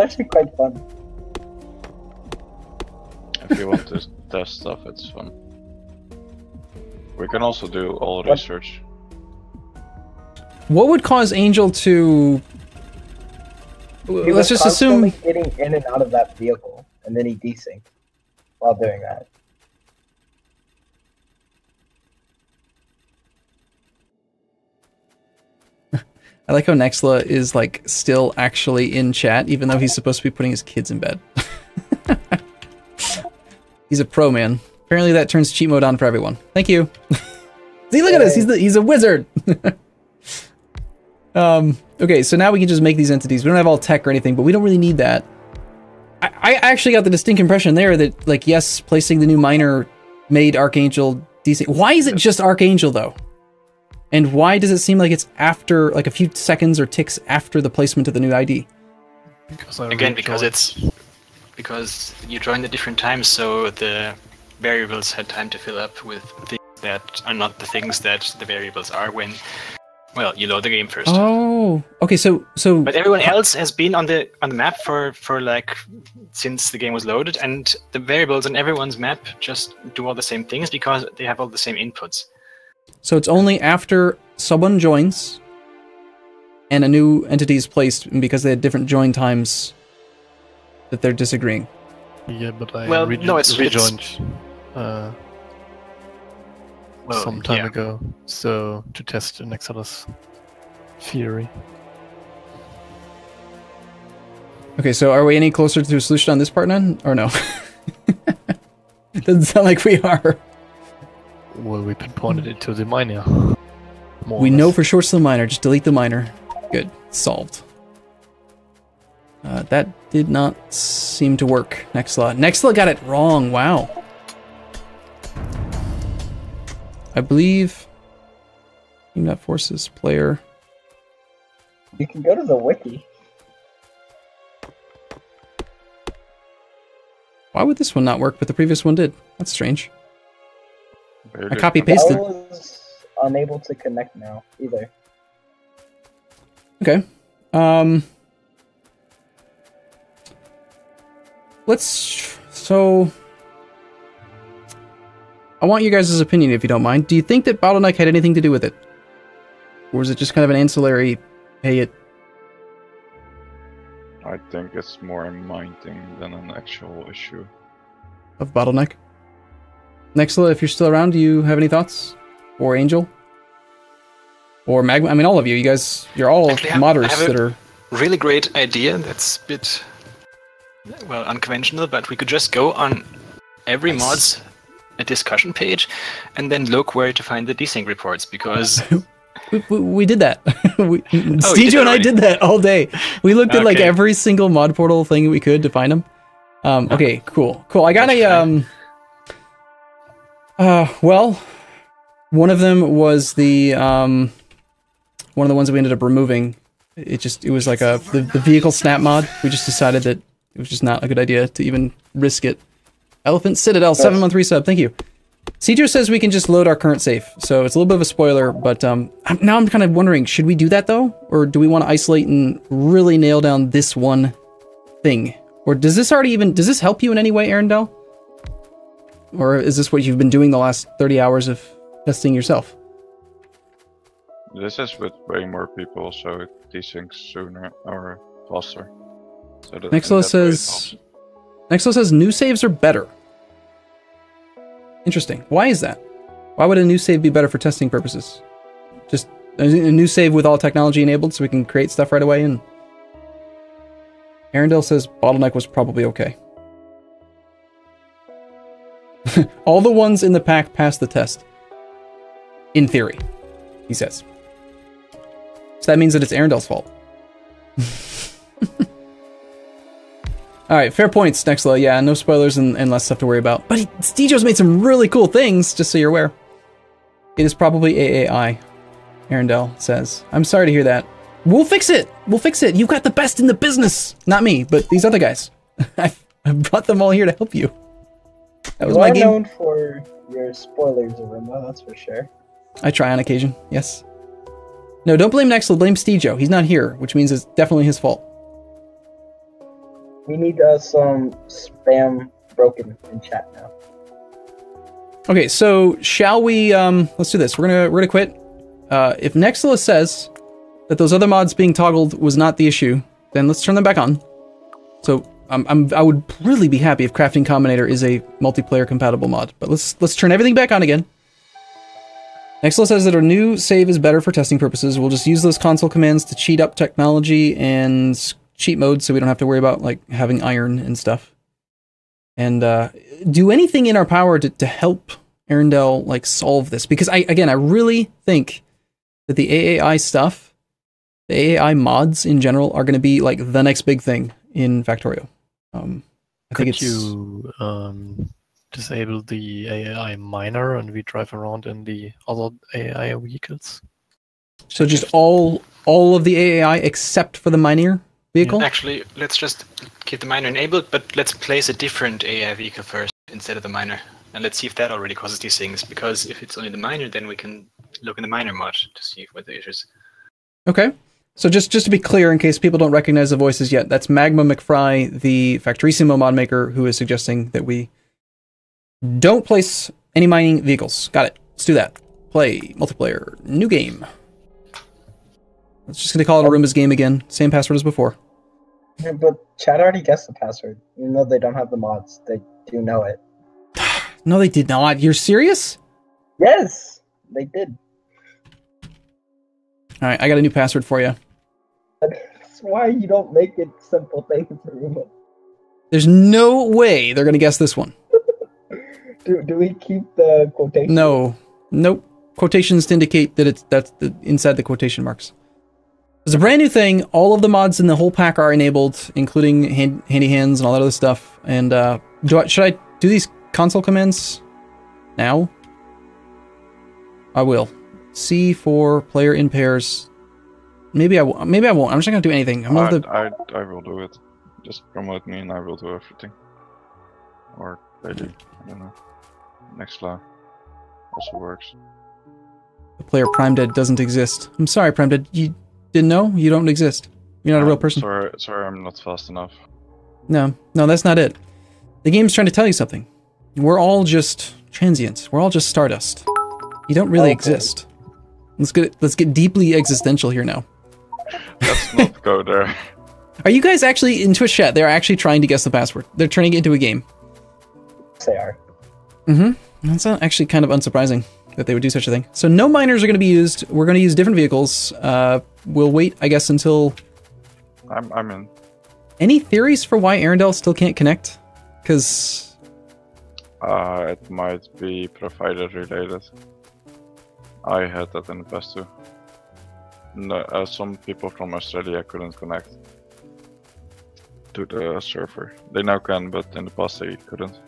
actually quite fun. If you want to test stuff, it's fun. We can also do all research. What would cause Angel to... Let's just assume... getting in and out of that vehicle, and then he desynced while doing that. I like how Nexla is still actually in chat, even though he's supposed to be putting his kids in bed. He's a pro, man. Apparently that turns cheat mode on for everyone. Thank you. See, look at this. He's a wizard. Okay, so now we can just make these entities. We don't have all tech or anything, but we don't really need that. I actually got the distinct impression there that, yes, placing the new miner made Archangel decent. Why is it just Archangel, though? And why does it seem like it's after, a few seconds or ticks after the placement of the new ID? Because you joined at different times, so the variables had time to fill up with things that are not the things that the variables are when, you load the game first. Oh, okay. So. But everyone else has been on the map for since the game was loaded, and the variables on everyone's map just do all the same things because they have all the same inputs. So it's only after someone joins and a new entity is placed, and because they had different join times, that they're disagreeing. Yeah, but I rejoined some time ago, so to test Nexala's theory. Okay, so are we any closer to a solution on this part then, or no? Doesn't sound like we are. Well, we pinpointed it to the miner. We know for sure it's the miner. Just delete the miner. Good. Solved. That did not seem to work. Nexla. Nexla got it wrong. Wow. I believe... Team That Forces player... You can go to the wiki. Why would this one not work, but the previous one did? That's strange. Really? I copy-pasted. I was unable to connect now, either. Okay. So... I want you guys' opinion, if you don't mind. Do you think that bottleneck had anything to do with it? Or was it just kind of an ancillary, hey, it... I think it's more a mind thing than an actual issue. Of bottleneck? Nexla, if you're still around, do you have any thoughts? Or Angel? Or Magma? I mean, all of you. You guys, you're all modders that are... really great idea that's a bit, well, unconventional, but we could just go on every mod's a discussion page and then look where to find the desync reports, because... we did that. Stejo and I did that all day. We looked at like every single mod portal thing we could to find them. Okay, cool. I got well, one of them was the, one of the ones that we ended up removing. It was like the vehicle snap mod. We just decided that it was just not a good idea to even risk it. Elephant Citadel, 7-month resub, thank you. Cedro says we can just load our current save, so it's a little bit of a spoiler, but now I'm kind of wondering, should we do that though? Or do we want to isolate and really nail down this one thing? Or does this help you in any way, Arundel? Or is this what you've been doing the last 30 hours of testing yourself? This is with way more people, so it desyncs sooner or faster. So Nexla says new saves are better. Interesting. Why is that? Why would a new save be better for testing purposes? Just a new save with all technology enabled so we can create stuff right away? And Arundel says bottleneck was probably okay. All the ones in the pack passed the test. In theory, he says. So that means that it's Arendel's fault. Alright, fair points, Nexla. Yeah, no spoilers and less stuff to worry about. But Stejo's made some really cool things, just so you're aware. It is probably AAI, Arundel says. I'm sorry to hear that. We'll fix it! We'll fix it! You've got the best in the business! Not me, but these other guys. I brought them all here to help you. That was my game. You are known for your spoilers, Arumba, that's for sure. I try on occasion, yes. No, don't blame Nexla, blame Stejo. He's not here, which means it's definitely his fault. We need some spam broken in chat now. Okay, so shall we, let's do this. We're gonna quit. If Nexla says that those other mods being toggled was not the issue, then let's turn them back on. So I would really be happy if Crafting Combinator is a multiplayer compatible mod, but let's turn everything back on again. Nexla says that our new save is better for testing purposes. We'll just use those console commands to cheat up technology and cheat mode so we don't have to worry about like having iron and stuff. And do anything in our power to help Arundel like solve this, because I really think that the AAI stuff, the AAI mods in general, are going to be like the next big thing in Factorio. I think you disable the AAI miner and we drive around in the other AAI vehicles? So just all of the AAI except for the miner vehicle? Actually, let's just keep the miner enabled, but let's place a different AAI vehicle first instead of the miner. And let's see if that already causes these things, because if it's only the miner, then we can look in the miner mod to see what the issue is. Okay. So just to be clear, in case people don't recognize the voices yet, that's Magma McFry, the Factorissimo mod maker, who is suggesting that we don't place any mining vehicles. Got it. Let's do that. Play, multiplayer, new game. Let's just gonna call it Arumba's game again. Same password as before. Yeah, but chat already guessed the password. Even though they don't have the mods, they do know it. No, they did not. You're serious? Yes, they did. Alright, I got a new password for you. That's why you don't make it simple things, Arumba. There's no way they're gonna guess this one. Do we keep the quotation? No. Nope. Quotations to indicate that that's inside the quotation marks. It's a brand new thing. All of the mods in the whole pack are enabled, including handy hands and all that other stuff. And should I do these console commands now? I will. C for player in pairs. Maybe I won't. Maybe I won't. I'm just not gonna do anything. I will do it. Just promote me and I will do everything. Or maybe, I don't know. Nexla also works. The player Prime Dead doesn't exist. I'm sorry, Prime Dead. You didn't know? You don't exist. You're not a real person. Sorry, I'm not fast enough. No, that's not it. The game's trying to tell you something. We're all just transient. We're all just stardust. You don't really exist. Let's get deeply existential here now. Let's not go there. Are you guys actually in Twitch chat? They're actually trying to guess the password. They're turning it into a game. They are. Mm-hmm. That's actually kind of unsurprising that they would do such a thing. So no miners are going to be used. We're going to use different vehicles. We'll wait, I guess, until... I'm in. Any theories for why Arendelle still can't connect? Because... It might be provider related. I had that in the past too. No, some people from Australia couldn't connect to the server. They now can, but in the past they couldn't.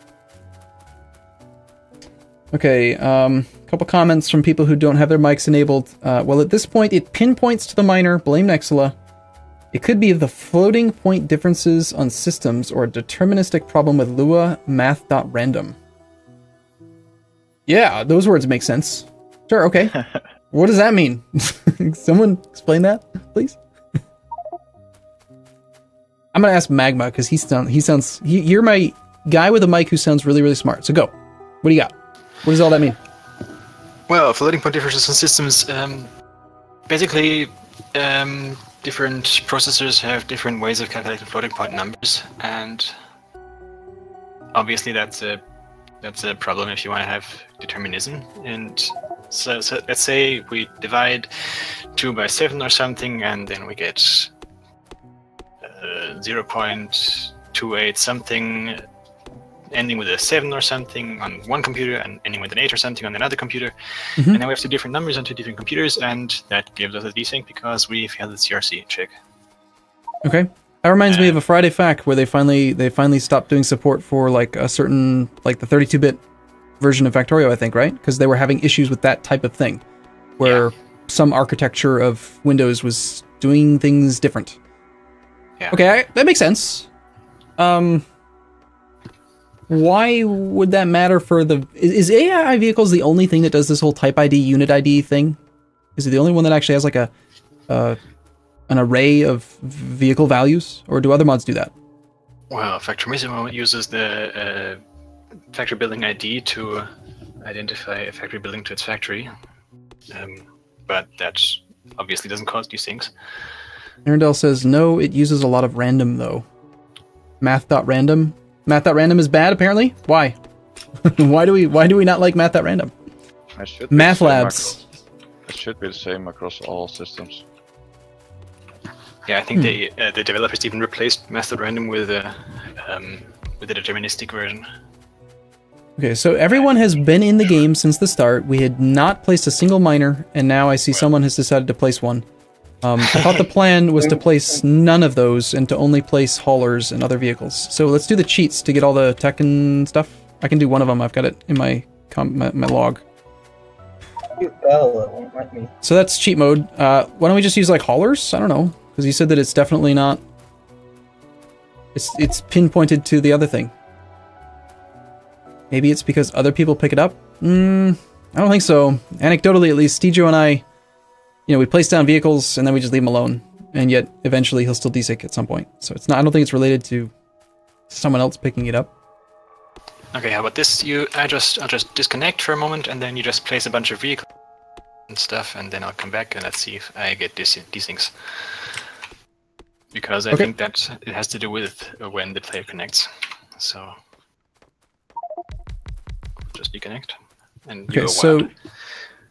Okay, couple comments from people who don't have their mics enabled. Well, at this point, it pinpoints to the miner. Blame Nexula. It could be the floating point differences on systems or a deterministic problem with Lua math.random. Yeah, those words make sense. Sure, okay. What does that mean? Someone explain that, please? I'm gonna ask Magma because you're my guy with a mic who sounds really, really smart. So go. What do you got? What does all that mean? Well, floating point differences on systems. Basically, different processors have different ways of calculating floating point numbers, and obviously that's a problem if you want to have determinism. And so let's say we divide 2 by 7 or something, and then we get 0.28 something ending with a 7 or something on one computer and ending with an 8 or something on another computer. Mm-hmm. And then we have 2 different numbers on 2 different computers, and that gives us a desync because we failed the CRC check. Okay. That reminds me of a Friday fact where they finally stopped doing support for like a certain, like the 32-bit version of Factorio, I think, right? Because they were having issues with that type of thing, where some architecture of Windows was doing things different. Yeah. Okay, that makes sense. Why would that matter for the... Is AAI vehicles the only thing that does this whole type ID, unit ID thing? Is it the only one that actually has like an array of vehicle values? Or do other mods do that? Well, Factorio uses the factory building ID to identify a factory building to its factory. But that obviously doesn't cause these things. Arendelle says, no, it uses a lot of random, though. Math.random? Math.random is bad, apparently? Why? Why do we not like math.random? Math labs. It should be the same across all systems. Yeah, I think the developers even replaced math.random with the deterministic version. Okay, so everyone has been in the game since the start. We had not placed a single miner, and now I see someone has decided to place one. I thought the plan was to place none of those and to only place haulers and other vehicles. So let's do the cheats to get all the tech and stuff. I can do one of them. I've got it in my log. Well, it won't let me. So that's cheat mode. Why don't we just use like haulers? I don't know, because you said that it's definitely not. It's pinpointed to the other thing. Maybe it's because other people pick it up. I don't think so. Anecdotally, at least, Stejo and I. We place down vehicles and then we just leave him alone, and yet eventually he'll still desync at some point. So it's not. I don't think it's related to someone else picking it up. Okay, how about this? I'll just disconnect for a moment, and then you just place a bunch of vehicles and stuff, and then I'll come back and let's see if I get desyncs. Because I think that it has to do with when the player connects. So just deconnect, and you go wild.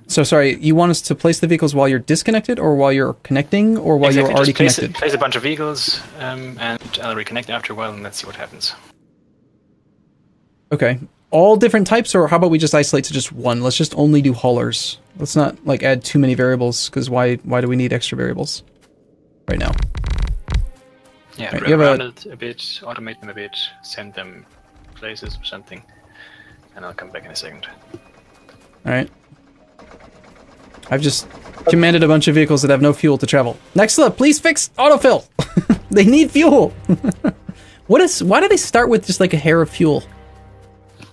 So sorry, you want us to place the vehicles while you're disconnected, or while you're connecting, or while you're already connected? Place a bunch of vehicles, and I'll reconnect after a while, and let's see what happens. Okay. All different types, or how about we just isolate to just one? Let's just only do haulers. Let's not like add too many variables, because why do we need extra variables right now? Yeah, right, round it a bit, automate them a bit, send them places or something, and I'll come back in a second. Alright. I've just commanded a bunch of vehicles that have no fuel to travel. Nexla, please fix autofill! They need fuel! Why do they start with just like a hair of fuel?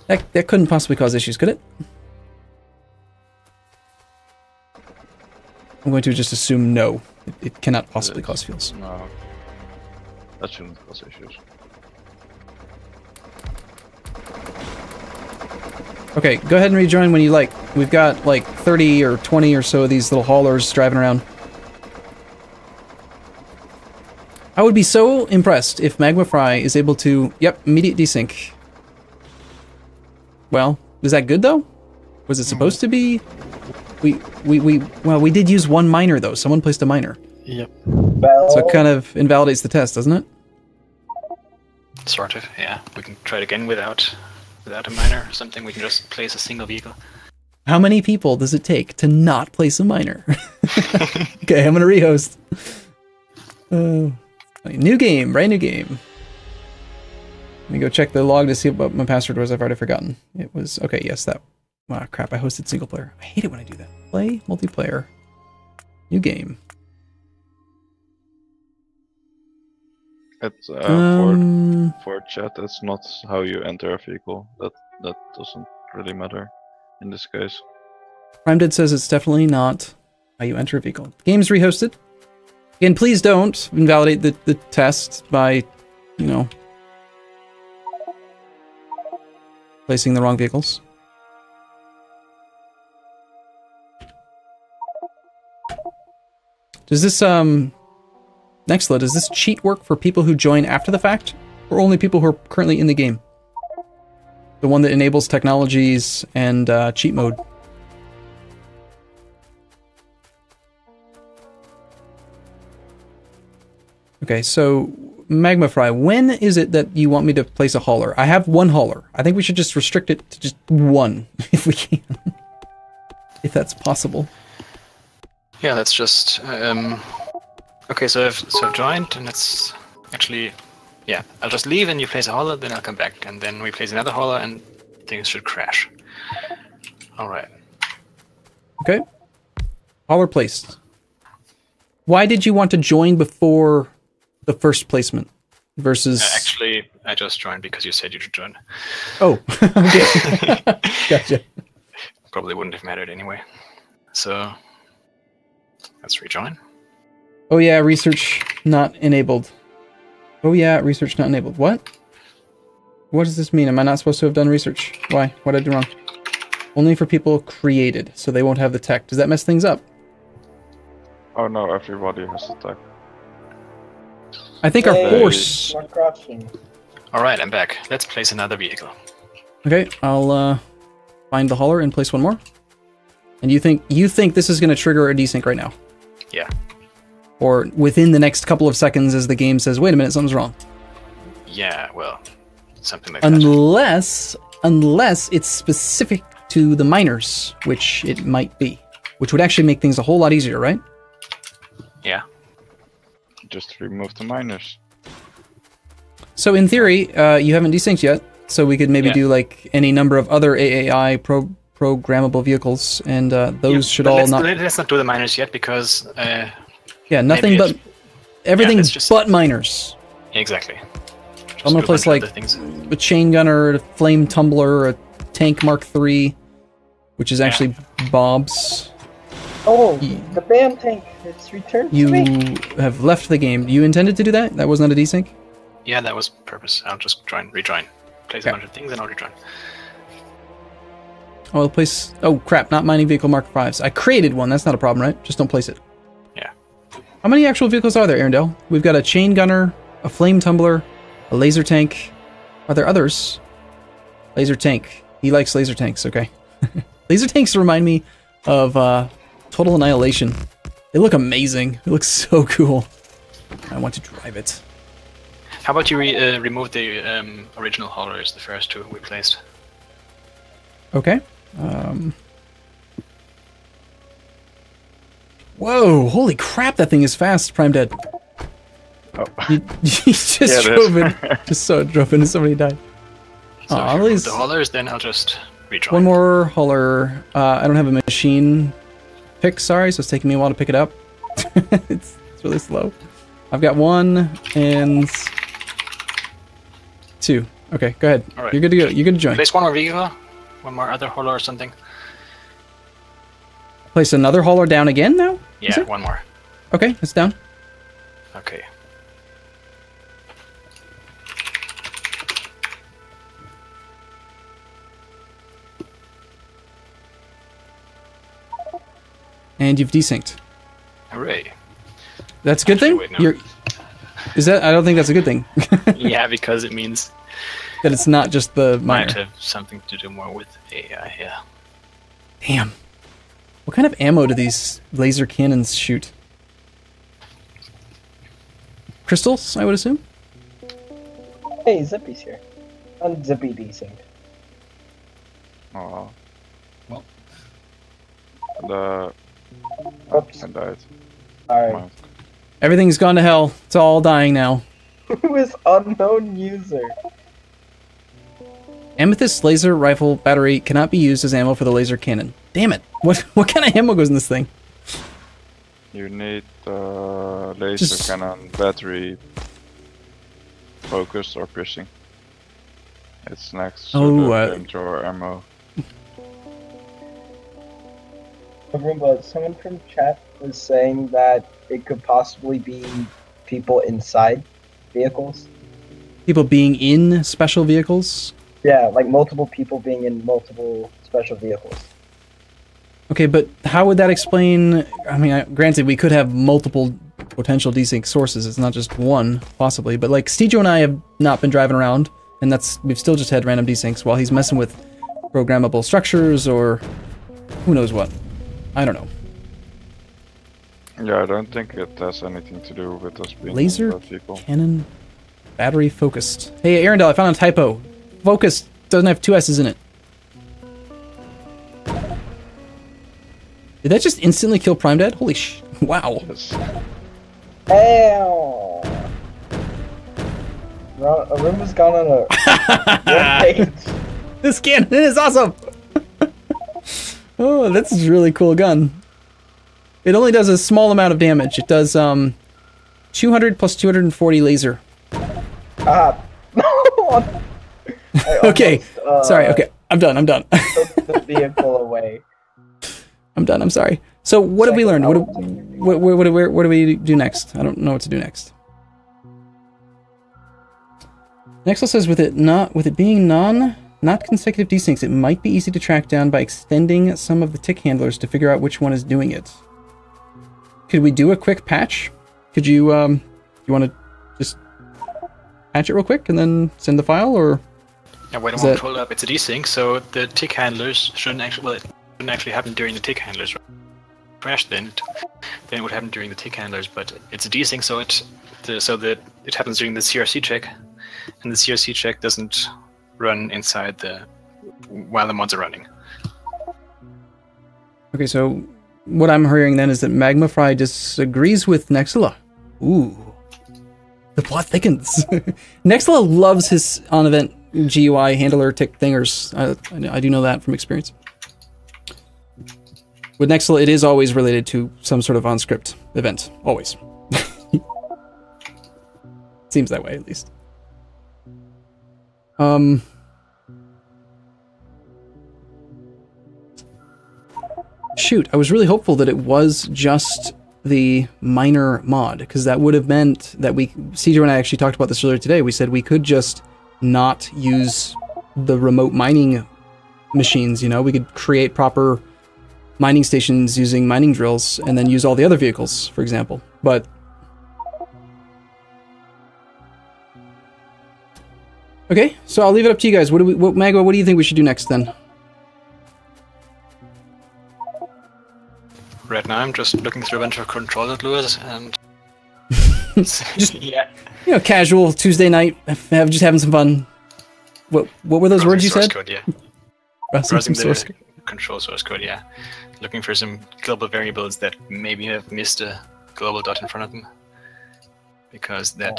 That couldn't possibly cause issues, could it? I'm going to just assume no. It cannot possibly cause fuels. No. That shouldn't cause issues. Okay, go ahead and rejoin when you like. We've got like 30 or 20 or so of these little haulers driving around. I would be so impressed if Magma Fry is able to... Yep, immediate desync. Well, is that good though? Was it supposed to be? Well, we did use one miner though. Someone placed a miner. Yep. Well, So it kind of invalidates the test, doesn't it? Sort of, yeah. We can try it again without a miner or something. We can just place a single vehicle. How many people does it take to not place a miner? Okay, I'm gonna rehost. New game, brand new game. Let me go check the log to see what my password was. I've already forgotten. It was, okay, yes, that. Wow, crap, I hosted single player. I hate it when I do that. Play, multiplayer, new game. It's for chat. It's not how you enter a vehicle. That doesn't really matter in this case. PrimeDead says it's definitely not how you enter a vehicle. The game's rehosted. Again, please don't invalidate the test by, you know, placing the wrong vehicles. Does this, Nextla, does this cheat work for people who join after the fact, or only people who are currently in the game? The one that enables technologies and cheat mode. Okay, so Magma Fry, when is it that you want me to place a hauler? I have one hauler. I think we should just restrict it to just one, if we can. If that's possible. Yeah, that's just... okay, so I've joined, and it's actually... Yeah, I'll just leave and you place a hauler, then I'll come back. And then we place another hauler, and things should crash. Alright. Okay. Hauler placed. Why did you want to join before the first placement versus... actually, I just joined because you said you should join. Oh, okay. Gotcha. Probably wouldn't have mattered anyway. So, let's rejoin. Oh yeah, research not enabled. Oh yeah, research not enabled. What? What does this mean? Am I not supposed to have done research? Why? What did I do wrong? Only for people created, so they won't have the tech. Does that mess things up? Oh no, everybody has the tech. I think our force... Not crashing. Alright, I'm back. Let's place another vehicle. Okay, I'll find the hauler and place one more. And you think this is going to trigger a desync right now? Yeah. Or within the next couple of seconds as the game says, wait a minute, something's wrong. Yeah, well, something like that. Unless it's specific to the miners, which it might be. Which would actually make things a whole lot easier, right? Yeah. Just remove the miners. So in theory, you haven't desynced yet, so we could maybe do like any number of other AAI programmable vehicles, and those should all not... Let's not do the miners yet, because... yeah, nothing but... Everything but miners. Exactly. I'm gonna place like a chain gunner, a flame tumbler, a tank Mark III, which is actually Bob's. Oh, the band tank! It's returned to me. You have left the game. You intended to do that? That was not a desync? Yeah, that was purpose. I'll just rejoin. Place a bunch of things and I'll rejoin. Oh, I'll place... Oh, crap, not mining vehicle Mark V's. I created one, that's not a problem, right? Just don't place it. Yeah. How many actual vehicles are there, Arendelle? We've got a chain gunner, a flame tumbler, a laser tank. Are there others? Laser tank. He likes laser tanks, okay. Laser tanks remind me of Total Annihilation. They look amazing. It looks so cool. I want to drive it. How about you remove the original haulers, the first two we placed? Okay. Whoa! Holy crap! That thing is fast. PrimeDead. Oh. He just drove into somebody died. So if you remove the haulers, then I'll just rejoin. One more hauler. I don't have a machine pick. Sorry, so it's taking me a while to pick it up. it's really slow. I've got one and two. Okay, go ahead. All right. You're good to go. You're good to join. Place one more vehicle, one more other hauler or something. Place another hauler down again now? Yeah, one more. Okay, it's down. Okay. and you've desynced. Hooray. That's a good thing? Wait, no. Is that? I don't think that's a good thing. Yeah, because it means that it's not just the might miner. have something to do more with AI, yeah. Damn. What kind of ammo do these laser cannons shoot? Crystals, I would assume? Hey, Zippy's here. Unzippy desync. Oh. Well. Oops. I died. Alright. Everything's gone to hell. It's all dying now. Who is unknown user? Amethyst laser rifle battery cannot be used as ammo for the laser cannon. Damn it. What kind of ammo goes in this thing? You need laser cannon battery focused or piercing. It's next to the flamethrower ammo. Arumba, someone from chat was saying that it could possibly be people inside vehicles. People being in special vehicles? Yeah, like multiple people being in multiple special vehicles. Okay, but how would that explain... I mean, granted, we could have multiple potential desync sources. It's not just one, possibly. But, like, Stejo and I have not been driving around, and we've still just had random desyncs while he's messing with programmable structures or who knows what. I don't know. Yeah, I don't think it has anything to do with us being Laser people. cannon battery focused. Hey, Arundel, I found a typo. Focused doesn't have 2 S's in it. Did that just instantly kill Prime Dad? Holy wow. Yes. Ow! Arumba's gone on a rampage. This cannon is awesome! Oh, that's a really cool gun. It only does a small amount of damage. It does 200 plus 240 laser. Okay, sorry, okay. I'm done. Took the vehicle away. I'm done, I'm sorry. So what have we learned? What do we do next? I don't know what to do next. Nexel says with it being not consecutive desyncs, it might be easy to track down by extending some of the tick handlers to figure out which one is doing it. Could we do a quick patch? Could you you want to just patch it real quick and then send the file, or? Yeah, wait, I won't pull up. It's a desync, so the tick handlers shouldn't actually. Well, it shouldn't actually happen during the tick handlers. Crash then it would happen during the tick handlers, but it's a desync, so it happens during the CRC check, and the CRC check doesn't run inside while the mods are running. Okay, so what I'm hearing then is that Magmafry disagrees with Nexela. Ooh. The plot thickens. Nexela loves his on-event GUI handler tick thingers. I do know that from experience. With Nexela, it is always related to some sort of on-script event. Always. Seems that way, at least. Shoot, I was really hopeful that it was just the miner mod, because that would have meant that Cedro and I actually talked about this earlier today. We said we could just not use the remote mining machines, you know? We could create proper mining stations using mining drills and then use all the other vehicles, for example. But okay, so I'll leave it up to you guys. Magma, what do you think we should do next then? Right now, I'm just looking through a bunch of control.lures and just yeah, you know, casual Tuesday night, just having some fun. What were those words you said? Code, yeah. Browsing source the control source code, yeah. Looking for some global variables that maybe have missed a global dot in front of them, because that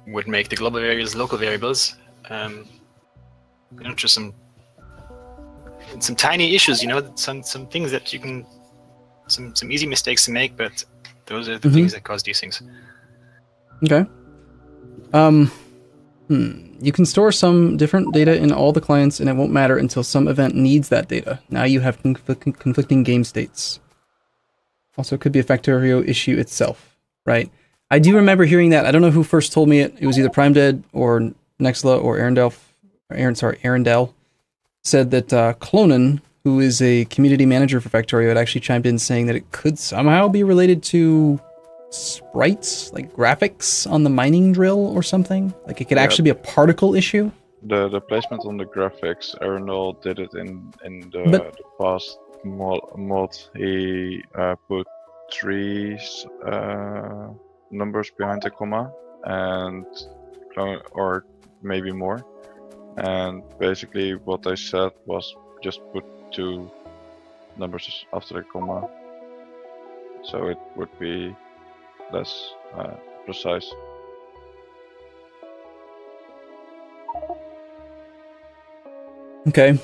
would make the global variables local variables. You know, just some tiny issues, you know, some things that you can. Some easy mistakes to make, but those are the things that cause these things. Okay. You can store some different data in all the clients, and it won't matter until some event needs that data. Now you have conflicting game states. Also, it could be a Factorio issue itself, right? I do remember hearing that. I don't know who first told me it. It was either PrimeDead or Nexela or Arundel said that Clonin, who is a community manager for Factorio, had actually chimed in saying that it could somehow be related to sprites, like graphics on the mining drill or something. Like it could actually be a particle issue. The placement on the graphics, Arundel did it in the past mod. He put 3 numbers behind the comma, and or maybe more. And basically, what I said was just put 2 numbers after the comma, so it would be less precise. Okay,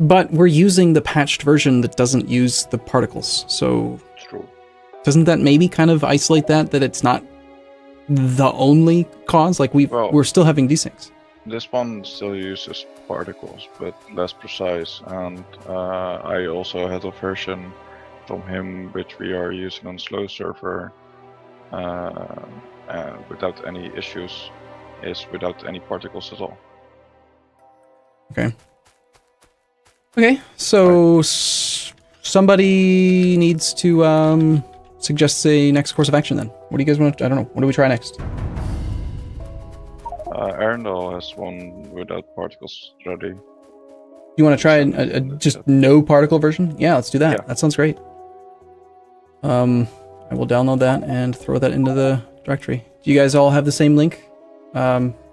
but we're using the patched version that doesn't use the particles, so True. Doesn't that maybe kind of isolate that it's not the only cause? Like we're still having desyncs. This one still uses particles, but less precise, and I also had a version from him which we are using on slow server without any issues, is without any particles at all. Okay, so somebody needs to suggest a next course of action then. What do you guys want to, I don't know, what do we try next? Arundel has one without particles ready. You want to try a just no particle version? Yeah, let's do that. Yeah. That sounds great. I will download that and throw that into the directory. Do you guys all have the same link?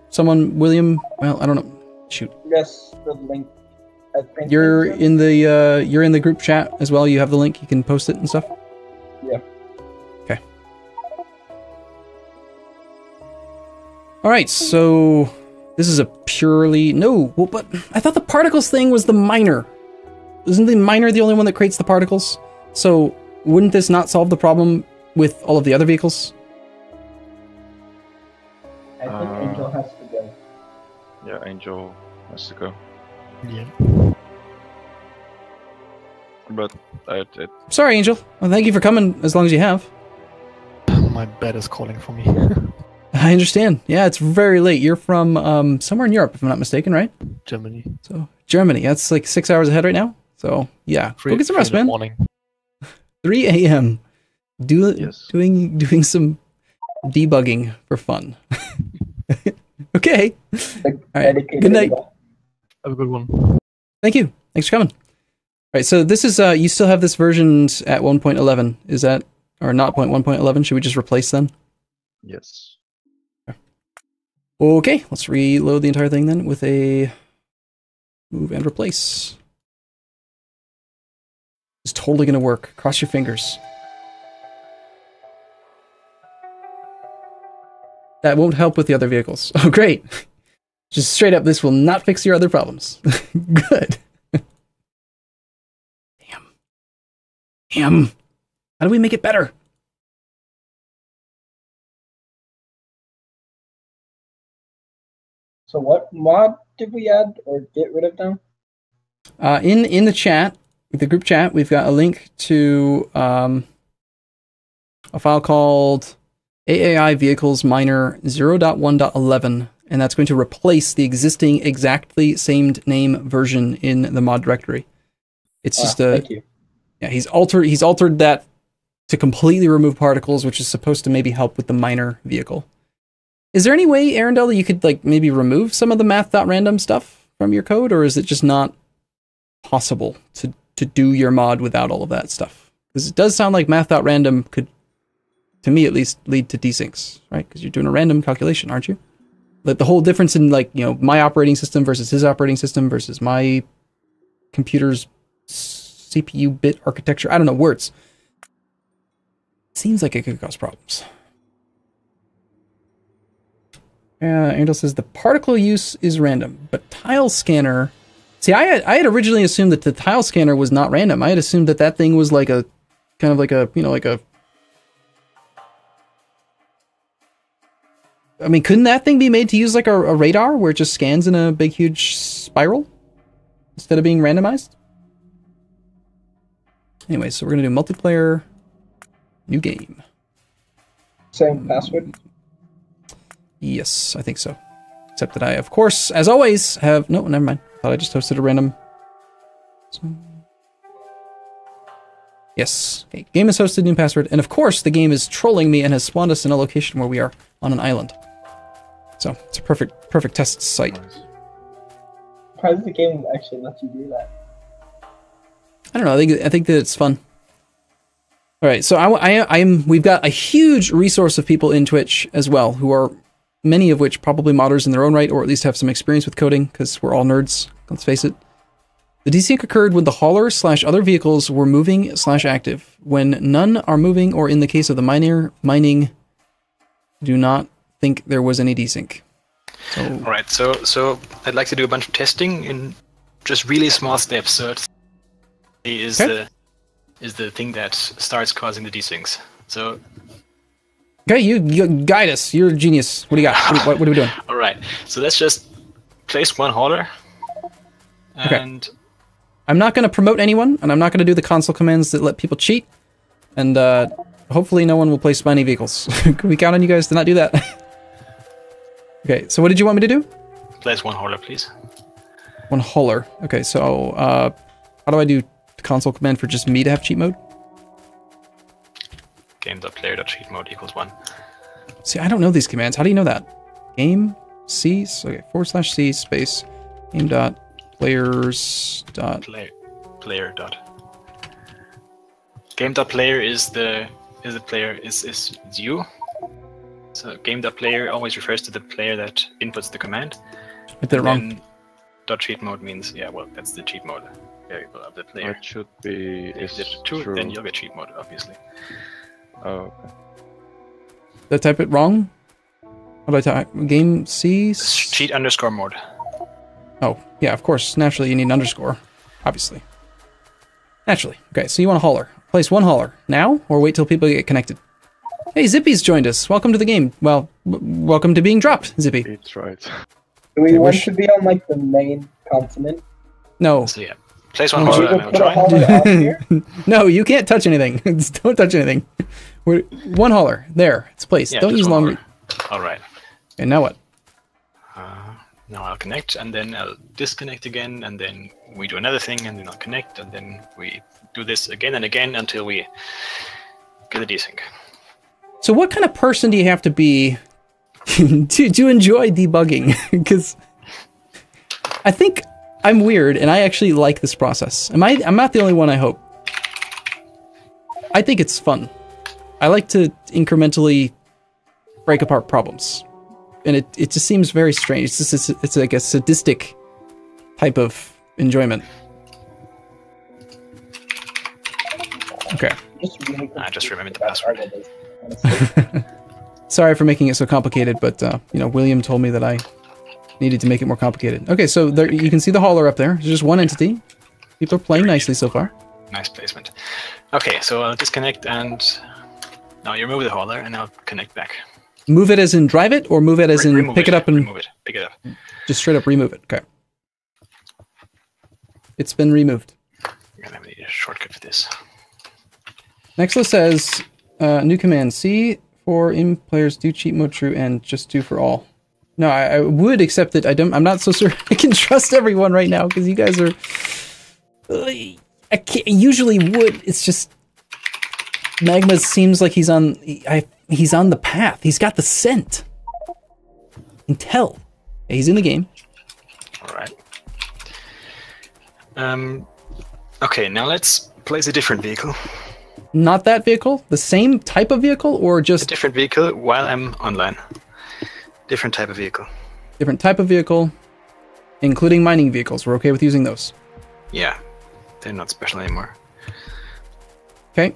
Someone, William, well, I don't know. Shoot. Yes, the link. I think You're in the group chat as well. You have the link. You can post it and stuff. Yeah. Okay. All right. So this is a purely well, but I thought the particles thing was the miner. Isn't the miner the only one that creates the particles? So wouldn't this not solve the problem with all of the other vehicles? I think Angel has to go. Yeah, Angel has to go. Yeah. But it Sorry, Angel. Well, thank you for coming as long as you have. My bed is calling for me. I understand. Yeah, it's very late. You're from somewhere in Europe, if I'm not mistaken, right? Germany. So Germany. That's like 6 hours ahead right now. So yeah, go get some rest, man. Morning. 3 a.m. Yes. Doing some debugging for fun. Okay. All right. Good night. Have a good one. Thank you. Thanks for coming. All right. So this is you still have this version at 1.11. Is that or not 1.11? Should we just replace then? Yes. Okay. Let's reload the entire thing then with a move and replace. It's totally going to work. Cross your fingers. That won't help with the other vehicles. Oh, great. Just straight up, this will not fix your other problems. Good. Damn. How do we make it better? So what mod did we add or get rid of now? In the chat, the group chat, we've got a link to a file called AAI Vehicles Miner 0.1.11, and that's going to replace the existing exactly same name version in the mod directory. It's just thank you. Yeah, he's altered that to completely remove particles, which is supposed to maybe help with the miner vehicle. Is there any way, Arundel, that you could like maybe remove some of the math.random stuff from your code, or is it just not possible to do your mod without all of that stuff? Because it does sound like math.random could, to me at least, lead to desyncs, right? Because you're doing a random calculation, aren't you? Like the whole difference in like, you know, my operating system versus his operating system versus my computer's CPU bit architecture. I don't know, words. Seems like it could cause problems. Angel says the particle use is random, but tile scanner. See, I had originally assumed that the tile scanner was not random. I had assumed that that thing was like a kind of like a, you know, like a. I mean, couldn't that thing be made to use like a radar where it just scans in a big, huge spiral instead of being randomized? Anyway, so we're gonna do multiplayer, new game. Same password? Yes, I think so. Except that I, of course, as always, have... No, never mind. Thought I just hosted a random Yes. Okay. Game is hosted, new password. And of course, the game is trolling me and has spawned us in a location where we are on an island. So it's a perfect test site. How does the game actually let you do that? I don't know. I think that it's fun. All right. So we've got a huge resource of people in Twitch as well, who are many of which probably modders in their own right, or at least have some experience with coding, because we're all nerds. Let's face it. The desync occurred when the hauler / other vehicles were moving / active. When none are moving, or in the case of the mining, do not think there was any desync. So, all right, so I'd like to do a bunch of testing in just really small steps. So it is the thing that starts causing the desyncs. So okay, you guide us. You're a genius. What do you got? What are we doing? All right, so let's just place one hauler. And okay. I'm not going to promote anyone, and I'm not going to do the console commands that let people cheat. And hopefully no one will place mining vehicles. Can we count on you guys to not do that? Okay, so what did you want me to do? Place one hauler, please. One hauler. Okay, so how do I do the console command for just me to have cheat mode? Game.player.cheat mode equals 1. See, I don't know these commands. How do you know that? Game C, okay, /C space game dot players dot player dot game dot player is the player is you. So game.player always refers to the player that inputs the command. I did it wrong. .cheat mode means, yeah, well, that's the cheat mode variable of the player. It should be if it's true, then you'll get cheat mode, obviously. Oh, okay. Did I type it wrong? How do I type? Game C? Cheat underscore mode. Oh, yeah, of course. Naturally, you need an underscore. Obviously. Naturally. Okay, so you want a hauler. Place one hauler. Now, or wait till people get connected? Hey, Zippy's joined us. Welcome to the game. Well, welcome to being dropped, Zippy. That's right. Do we want to be on, like, the main continent? No. So, yeah. Place one hauler and I'll join. No, you can't touch anything. Don't touch anything. One hauler. There. It's placed. Yeah, don't use long. All right. And now what? Now I'll connect, and then I'll disconnect again, and then we do another thing, and then I'll connect, and then we do this again and again until we get a desync. So what kind of person do you have to be to enjoy debugging? Because I think I'm weird, and I actually like this process. I'm not the only one, I hope. I think it's fun. I like to incrementally break apart problems. And it just seems very strange. It's like a sadistic type of enjoyment. Okay. I just remembered the password. Sorry for making it so complicated, but you know, William told me that I needed to make it more complicated. Okay, so there you can see the hauler up there. There's just one entity. People are playing nicely so far. Nice placement. Okay, so I'll disconnect, and now you remove the hauler, and I'll connect back. Move it as in drive it, or move it as in pick it up and remove it. Pick it up. Just straight up remove it. Okay. It's been removed. You're gonna need a shortcut for this. Nextla says new command C for in players do cheat mode true and just do for all. No, I would accept it. I'm not so sure I can trust everyone right now because you guys are. I usually would. It's just Magma seems like he's on the path. He's got the scent. You can tell. He's in the game. All right. Okay, now let's place a different vehicle. Not that vehicle? The same type of vehicle, or just... A different vehicle while I'm online. Different type of vehicle. Different type of vehicle, including mining vehicles. We're okay with using those. Yeah, they're not special anymore. Okay.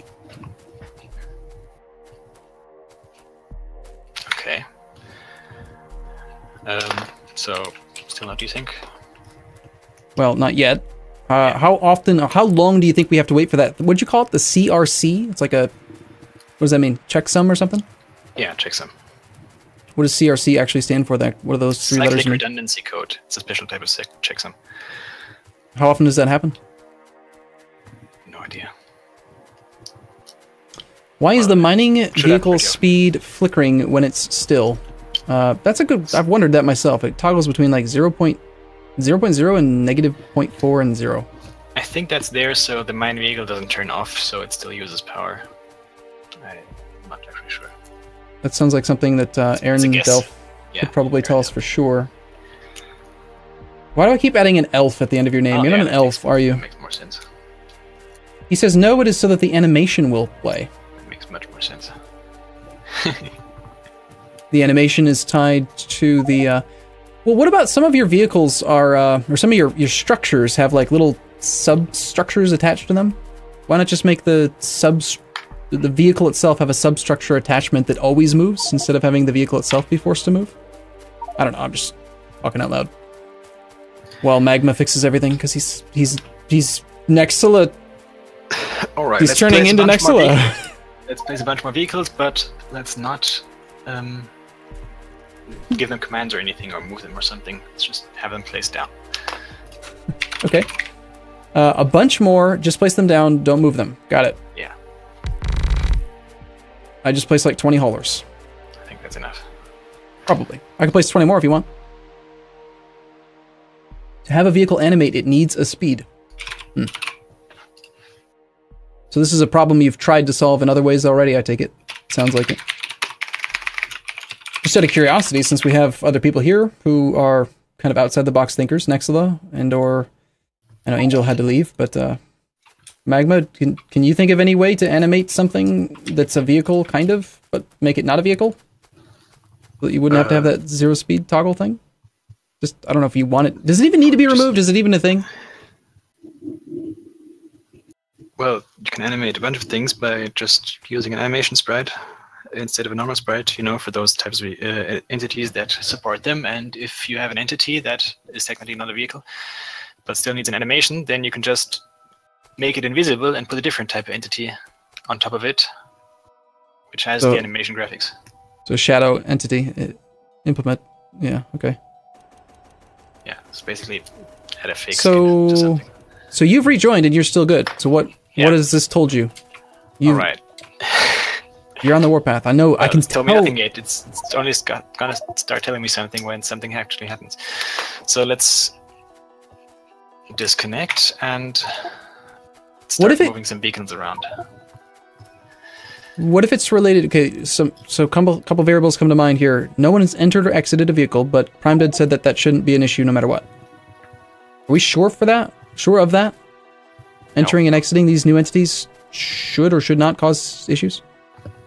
Okay. So, still not desync? Well, not yet. How long do you think we have to wait for that? What'd you call it? The CRC? It's like a, what does that mean? Checksum or something? Yeah, checksum. What does CRC actually stand for? That what are those three letters? Cyclic redundancy code. It's a special type of checksum. How often does that happen? No idea. Why is the mining vehicle speed flickering when it's still? That's a good. I've wondered that myself. It toggles between like 0.0 and -0.4 and 0. I think that's there so the mine vehicle doesn't turn off, so it still uses power. I'm not actually sure. That sounds like something that Aaron Delph could probably tell us for sure. Why do I keep adding an elf at the end of your name? You're not an elf, are you? That makes more sense. He says no, it is so that the animation will play. That makes much more sense. The animation is tied to the... well, what about some of your vehicles are... or some of your structures have like little substructures attached to them? Why not just make the vehicle itself have a substructure attachment that always moves instead of having the vehicle itself be forced to move? I don't know, I'm just talking out loud. While Magma fixes everything, because he's Nexila. Alright, he's turning into Nexila. Let's place a bunch more vehicles, but let's not give them commands or anything, or move them or something. Let's just have them placed down. Okay. A bunch more, just place them down, don't move them. Got it. Yeah. I just placed like 20 haulers. I think that's enough. Probably. I can place 20 more if you want. To have a vehicle animate, it needs a speed. So this is a problem you've tried to solve in other ways already, I take it. Sounds like it. Just out of curiosity, since we have other people here who are kind of outside-the-box thinkers, Nexila and or... I know Angel had to leave, but Magma, can you think of any way to animate something that's a vehicle, kind of, but make it not a vehicle? So that you wouldn't have to have that zero-speed toggle thing? Just, I don't know if you want it. Does it even need to be removed? Is it even a thing? Well, you can animate a bunch of things by just using an animation sprite instead of a normal sprite, you know, for those types of entities that support them. And if you have an entity that is technically not a vehicle, but still needs an animation, then you can just make it invisible and put a different type of entity on top of it, which has the animation graphics. So shadow entity, implement, yeah, okay. Yeah, it's basically add a fake skin to something. So you've rejoined and you're still good. So what has this told you? All right. You're on the warpath. I know. Well, I can tell me nothing yet. It's only gonna start telling me something when something actually happens. So let's disconnect and start moving some beacons around. What if it's related? Okay, so couple variables come to mind here. No one has entered or exited a vehicle, but Prime Dead said that shouldn't be an issue no matter what. Are we sure for that? Sure of that? Entering and exiting these new entities should or should not cause issues?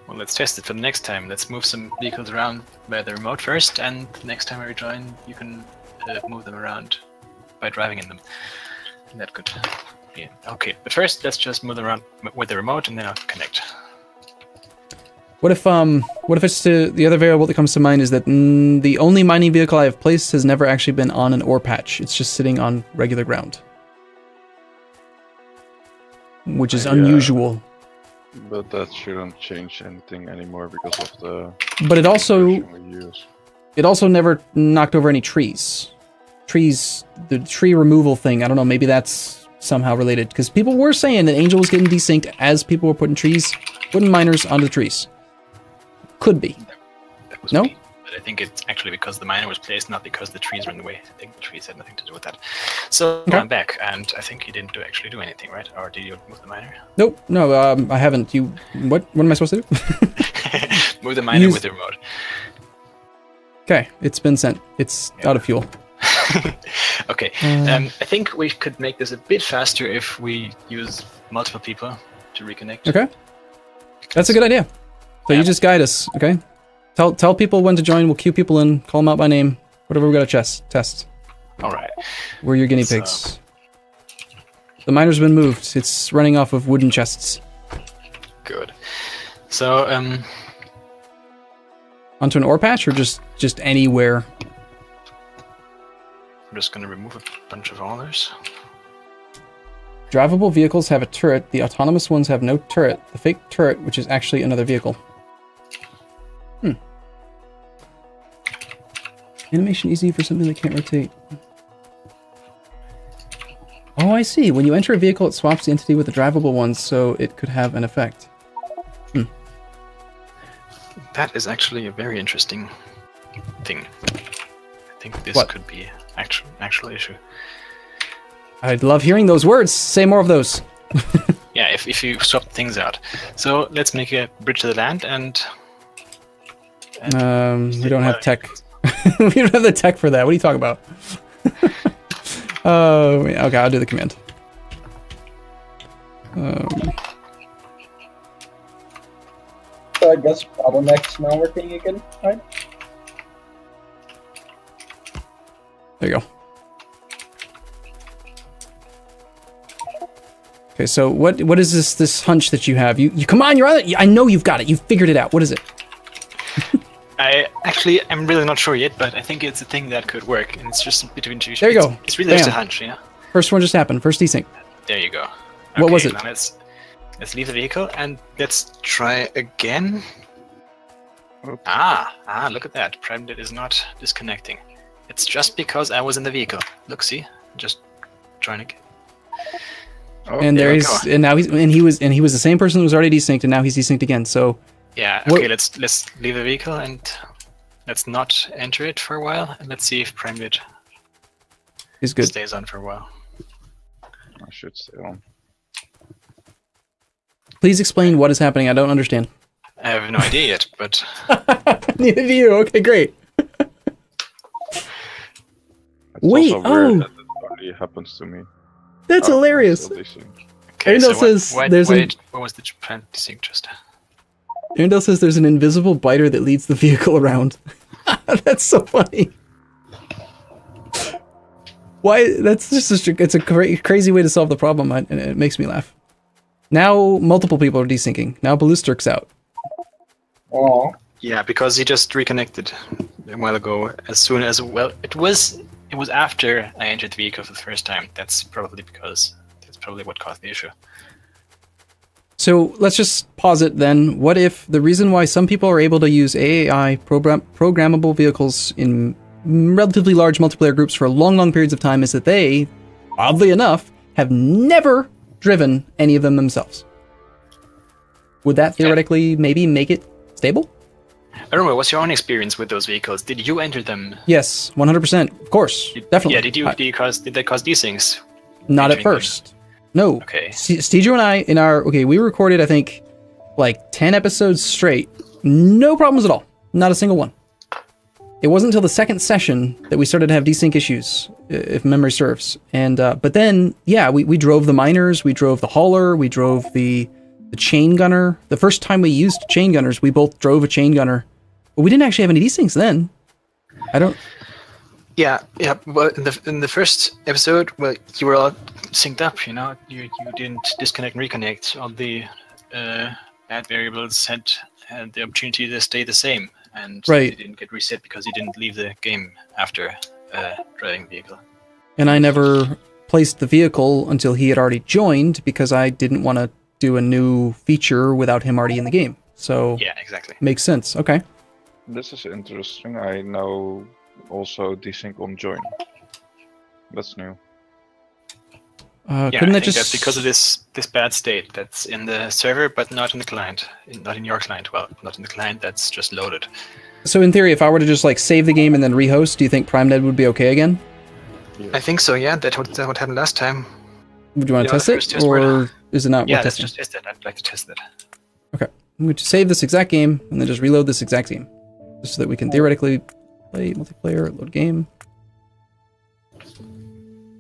Well, let's test it for the next time. Let's move some vehicles around by the remote first, and next time I rejoin, you can move them around by driving in them. And that could be okay. But first, let's just move them around with the remote, and then I'll connect. What if it's the other variable that comes to mind is that the only mining vehicle I have placed has never actually been on an ore patch. It's just sitting on regular ground, which is unusual. But that shouldn't change anything anymore because of the. But it also never knocked over any trees. The tree removal thing. I don't know. Maybe that's somehow related because people were saying that Angel was getting desynced as people were putting miners onto the trees. Could be. That was no? me. But I think it's actually because the miner was placed, not because the trees were in the way. I think the trees had nothing to do with that. So I'm back, and I think you didn't actually do anything, right? Or did you move the miner? Nope. No, I haven't. What am I supposed to do? Move the miner with the remote. Okay, it's been sent. It's out of fuel. Okay. I think we could make this a bit faster if we use multiple people to reconnect. Okay. That's a good idea. So you just guide us, okay? Tell people when to join. We'll queue people in, call them out by name, whatever we got to test. All right. We're your guinea pigs. The miner's been moved. It's running off of wooden chests. Good. So, onto an ore patch or just anywhere? I'm just going to remove a bunch of others. Drivable vehicles have a turret. The autonomous ones have no turret. The fake turret, which is actually another vehicle. Animation easy for something that can't rotate. Oh, I see. When you enter a vehicle, it swaps the entity with the drivable one, so it could have an effect. That is actually a very interesting thing. I think this could be actual issue. I love hearing those words. Say more of those. Yeah, if you swap things out. So let's make a bridge to the land and we don't have tech. We don't have the tech for that. What are you talking about? Okay, I'll do the command. So I guess bottleneck's now working again, right? There you go. Okay, so what is this hunch that you have? You come on, you're on it. I know you've got it. You figured it out. What is it? I'm really not sure yet, but I think it's a thing that could work, and it's just between two. There you go. It's really just a hunch, yeah. First one just happened. First desync. There you go. What was it? Now let's leave the vehicle and let's try again. Oops. Look at that. PrimeDead is not disconnecting. It's just because I was in the vehicle. Look, see, just trying to. Oh, And there he's, and now he was the same person who was already desynced, and now he's desynced again. So yeah, okay, let's leave the vehicle and let's not enter it for a while, and let's see if PrimeDead is good. stays on for a while. I should stay on. Please explain what is happening. I don't understand. I have no idea yet, but Neither do you. Okay, great. It's Wait, also weird oh. that it only happens to me. That's Oh, hilarious. still desync. okay. Arundel So says there's what was the plan desync just? Arundel says there's an invisible biter that leads the vehicle around. That's so funny. Why? That's just it's a crazy way to solve the problem, and it makes me laugh. Now multiple people are desyncing. Now Ballusteric's out. Oh, Yeah, because he just reconnected a while ago. As soon as it was after I entered the vehicle for the first time. That's probably what caused the issue. So let's just pause it then. What if the reason why some people are able to use AAI programmable vehicles in relatively large multiplayer groups for long periods of time is that they, oddly enough, have never driven any of them themselves? Would that theoretically maybe make it stable? I don't know. What's your own experience with those vehicles? Did you enter them? Yes, 100%. Of course, definitely. Yeah. Did that cause desyncs? Not at entering first. No. Okay. Steejo and I we recorded I think like 10 episodes straight. No problems at all. Not a single one. It wasn't until the second session that we started to have desync issues, if memory serves. And but then, yeah, we drove the miners, we drove the hauler, we drove the chain gunner. The first time we used chain gunners, we both drove a chain gunner. But we didn't actually have any desyncs then. I don't... Yeah. Well, in the first episode, well, you were all synced up. You know, you didn't disconnect and reconnect. All the bad variables had the opportunity to stay the same, and Right. they didn't get reset because you didn't leave the game after driving the vehicle. And I never placed the vehicle until he had already joined because I didn't want to do a new feature without him already in the game. So Yeah, exactly. makes sense. Okay. This is interesting. I now also desync on join. That's new. Yeah, Couldn't I that think just... that's because of this bad state that's in the server, but not in the client. Not in your client. Well, not in the client. That's just loaded. So in theory, if I were to just like save the game and then rehost, do you think PrimeDead would be okay again? I think so. Yeah, that's what happened last time. Would you want to Yeah, test the it, first test were or is it not Yeah, worth let's testing? just test it. I'd like to test it. Okay, I'm going to save this exact game and then just reload this exact game, just so that we can theoretically play multiplayer, load game.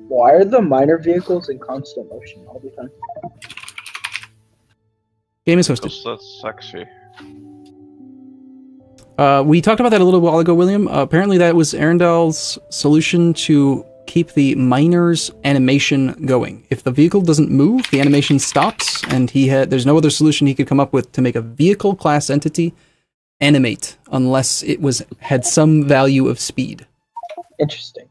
why are the miner vehicles in constant motion all the time? Game is hosted. Because that's sexy. We talked about that a little while ago, William. Apparently that was Arendel's solution to keep the miner's animation going. If the vehicle doesn't move, the animation stops, and there's no other solution he could come up with to make a vehicle class entity animate unless it had some value of speed. Interesting.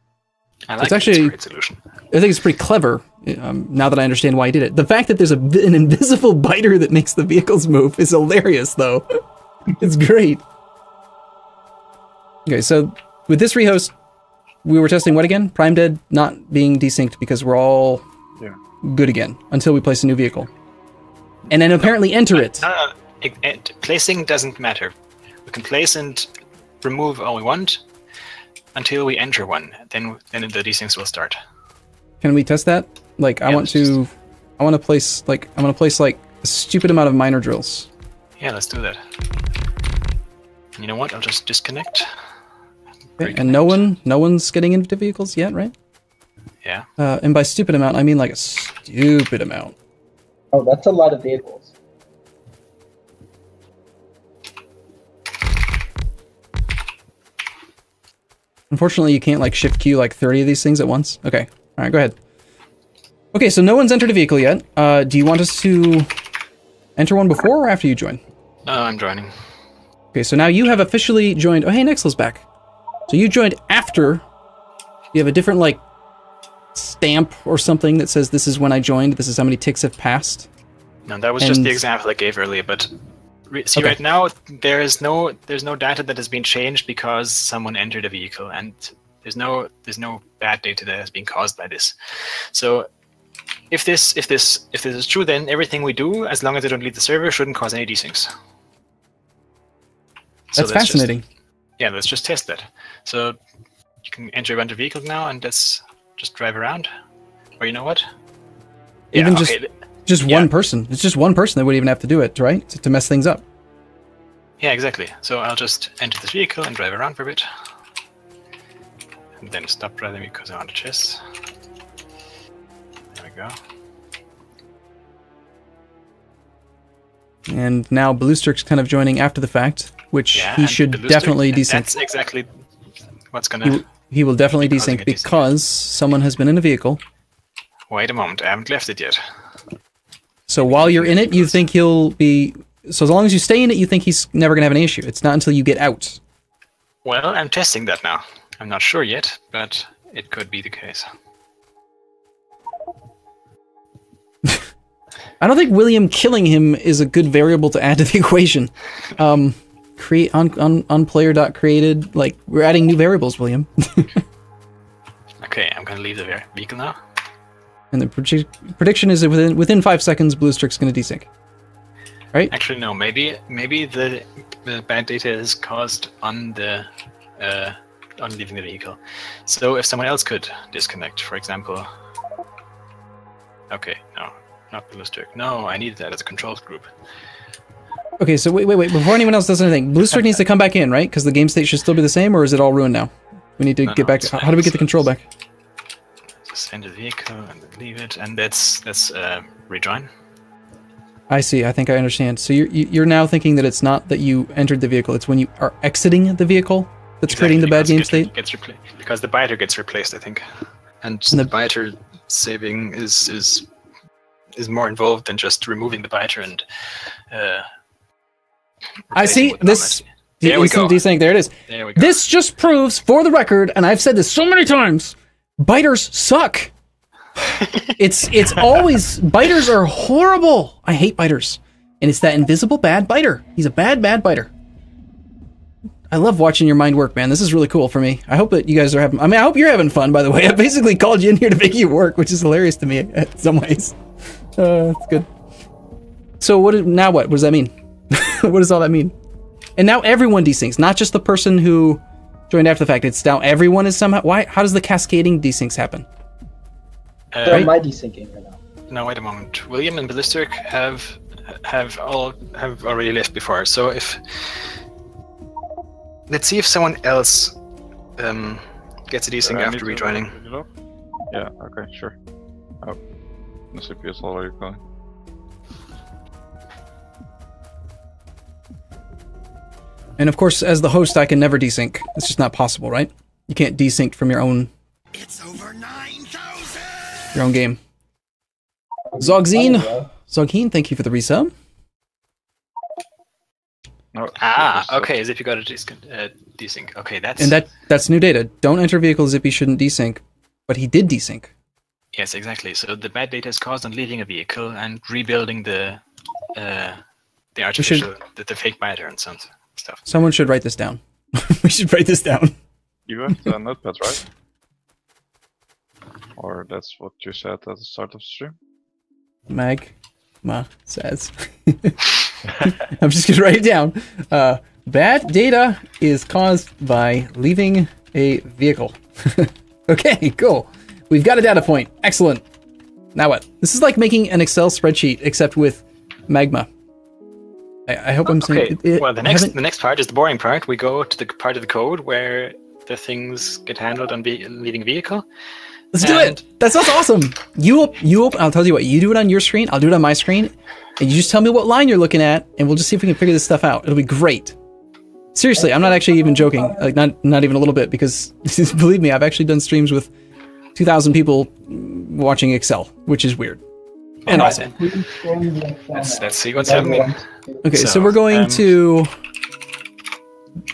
I like It's actually- it's a great solution. I think it's pretty clever, now that I understand why he did it. The fact that there's an invisible biter that makes the vehicles move is hilarious, though. It's great. Okay, so with this rehost, we were testing what again? PrimeDead not being desynced because we're all good again until we place a new vehicle. And then apparently enter it. No. Placing doesn't matter. We can place and remove all we want until we enter one. Then the desyncs will start. Can we test that? Like, I want to place like a stupid amount of miner drills. Yeah, let's do that. You know what? I'll just disconnect. Okay, and no one's getting into vehicles yet, right? Yeah. And by stupid amount, I mean like a stupid amount. Oh, that's a lot of vehicles. Unfortunately, you can't like shift queue like 30 of these things at once. Okay, all right, go ahead. Okay, so no one's entered a vehicle yet. Do you want us to enter one before or after you join? No, I'm joining. Okay, so now you have officially joined. Oh, hey, Nexel's back. So you joined after. You have a different like stamp or something that says this is when I joined. This is how many ticks have passed. No, that was just the example I gave earlier. But see, right now there's no data that has been changed because someone entered a vehicle, and there's no bad data that has been caused by this. So if this is true, then everything we do, as long as they don't leave the server, shouldn't cause any desyncs. That's fascinating. Let's just test that. So you can enter a bunch of vehicles now, and let's just drive around. Or you know what? Even just one person. It's just one person that would even have to do it, right? To mess things up. Yeah, exactly. So I'll just enter this vehicle and drive around for a bit. And then stop driving because I want to chest. There we go. And now Bluestrick's kind of joining after the fact, which he should definitely desync. That's exactly what's gonna... He will definitely desync because someone has been in a vehicle. Wait a moment, I haven't left it yet. So while you're in it, you think he'll be... So as long as you stay in it, you think he's never going to have an issue. It's not until you get out. Well, I'm testing that now. I'm not sure yet, but it could be the case. I don't think William killing him is a good variable to add to the equation. Create on player.created, like, we're adding new variables, William. Okay, I'm going to leave the vehicle now. And the prediction is that within 5 seconds, Bluestrick's going to desync. Right? Actually, no. Maybe the bad data is caused on the on leaving the vehicle. So if someone else could disconnect, for example. Okay, no, not Bluestrick. No, I need that as a controls group. Okay, so wait. Before anyone else does anything, Bluestrick needs to come back in, right? Because the game state should still be the same, or is it all ruined now? We need to get back. How do we get the control back? Just enter the vehicle and leave it, and let's rejoin. I see. I think I understand. So you're now thinking that it's not that you entered the vehicle; it's when you are exiting the vehicle that's creating the bad game state. Because the biter gets replaced, I think, and the biter saving is more involved than just removing the biter and. I see this. There we go. Desync. There it is. There we go. This just proves, for the record, and I've said this so many times, biters suck. It's always biters are horrible. I hate biters, and it's that invisible bad biter. He's a bad biter. I love watching your mind work, man. This is really cool for me. I hope that you guys are having. I mean, I hope you're having fun. By the way, I basically called you in here to make you work, which is hilarious to me in some ways. It's good. So now what? What does that mean? What does all that mean? And now everyone desyncs, not just the person who joined after the fact. It's now everyone is somehow. Why? How does the cascading desyncs happen? Am I desyncing right now? No, wait a moment. William and Bluestrick have already left before. So let's see if someone else gets a desync after rejoining. Yeah. Okay. Sure. Oh, the CPU is already going. And of course, as the host, I can never desync. It's just not possible, right? You can't desync from your own. It's over 9,000. Your own game. Zogzine, thank you for the resub. Okay. Zippy got a desync. Okay, that's new data. Don't enter vehicle. Zippy shouldn't desync, but he did desync. Yes, exactly. So the bad data is caused on leaving a vehicle and rebuilding the artificial, the fake biter and stuff. Someone should write this down. We should write this down. You have the notepad, right? Or that's what you said at the start of the stream? Magma says. I'm just gonna write it down. Bad data is caused by leaving a vehicle. Okay, cool. We've got a data point. Excellent. Now what? This is like making an Excel spreadsheet, except with magma. I hope I'm saying it. Well, the next part is the boring part. We go to the part of the code where the things get handled on leaving vehicle. Let's do it. That sounds awesome. I'll tell you what. You do it on your screen. I'll do it on my screen, and you just tell me what line you're looking at, and we'll just see if we can figure this stuff out. It'll be great. Seriously, I'm not actually even joking. Like not even a little bit, because believe me, I've actually done streams with 2,000 people watching Excel, which is weird. And awesome. Let's see what's happening. Okay, so we're going to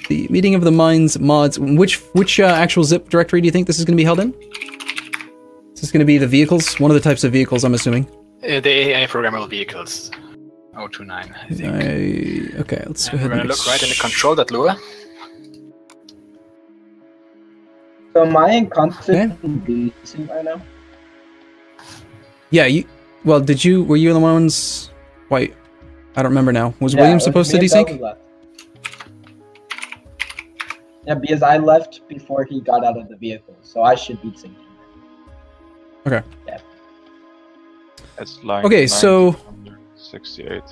the meeting of the minds mods. Which actual zip directory do you think this is going to be held in? Is this going to be the vehicles? One of the types of vehicles, I'm assuming. The AAI programmable vehicles. 029, I think. Okay, let's go ahead. We're going to look right in the control.lua. So am I in constant desync right now? Yeah, were you the ones? Wait, I don't remember now. Was William supposed to desync? Yeah, because I left before he got out of the vehicle, so I should be syncing. Okay. Yeah. It's like okay, so 68.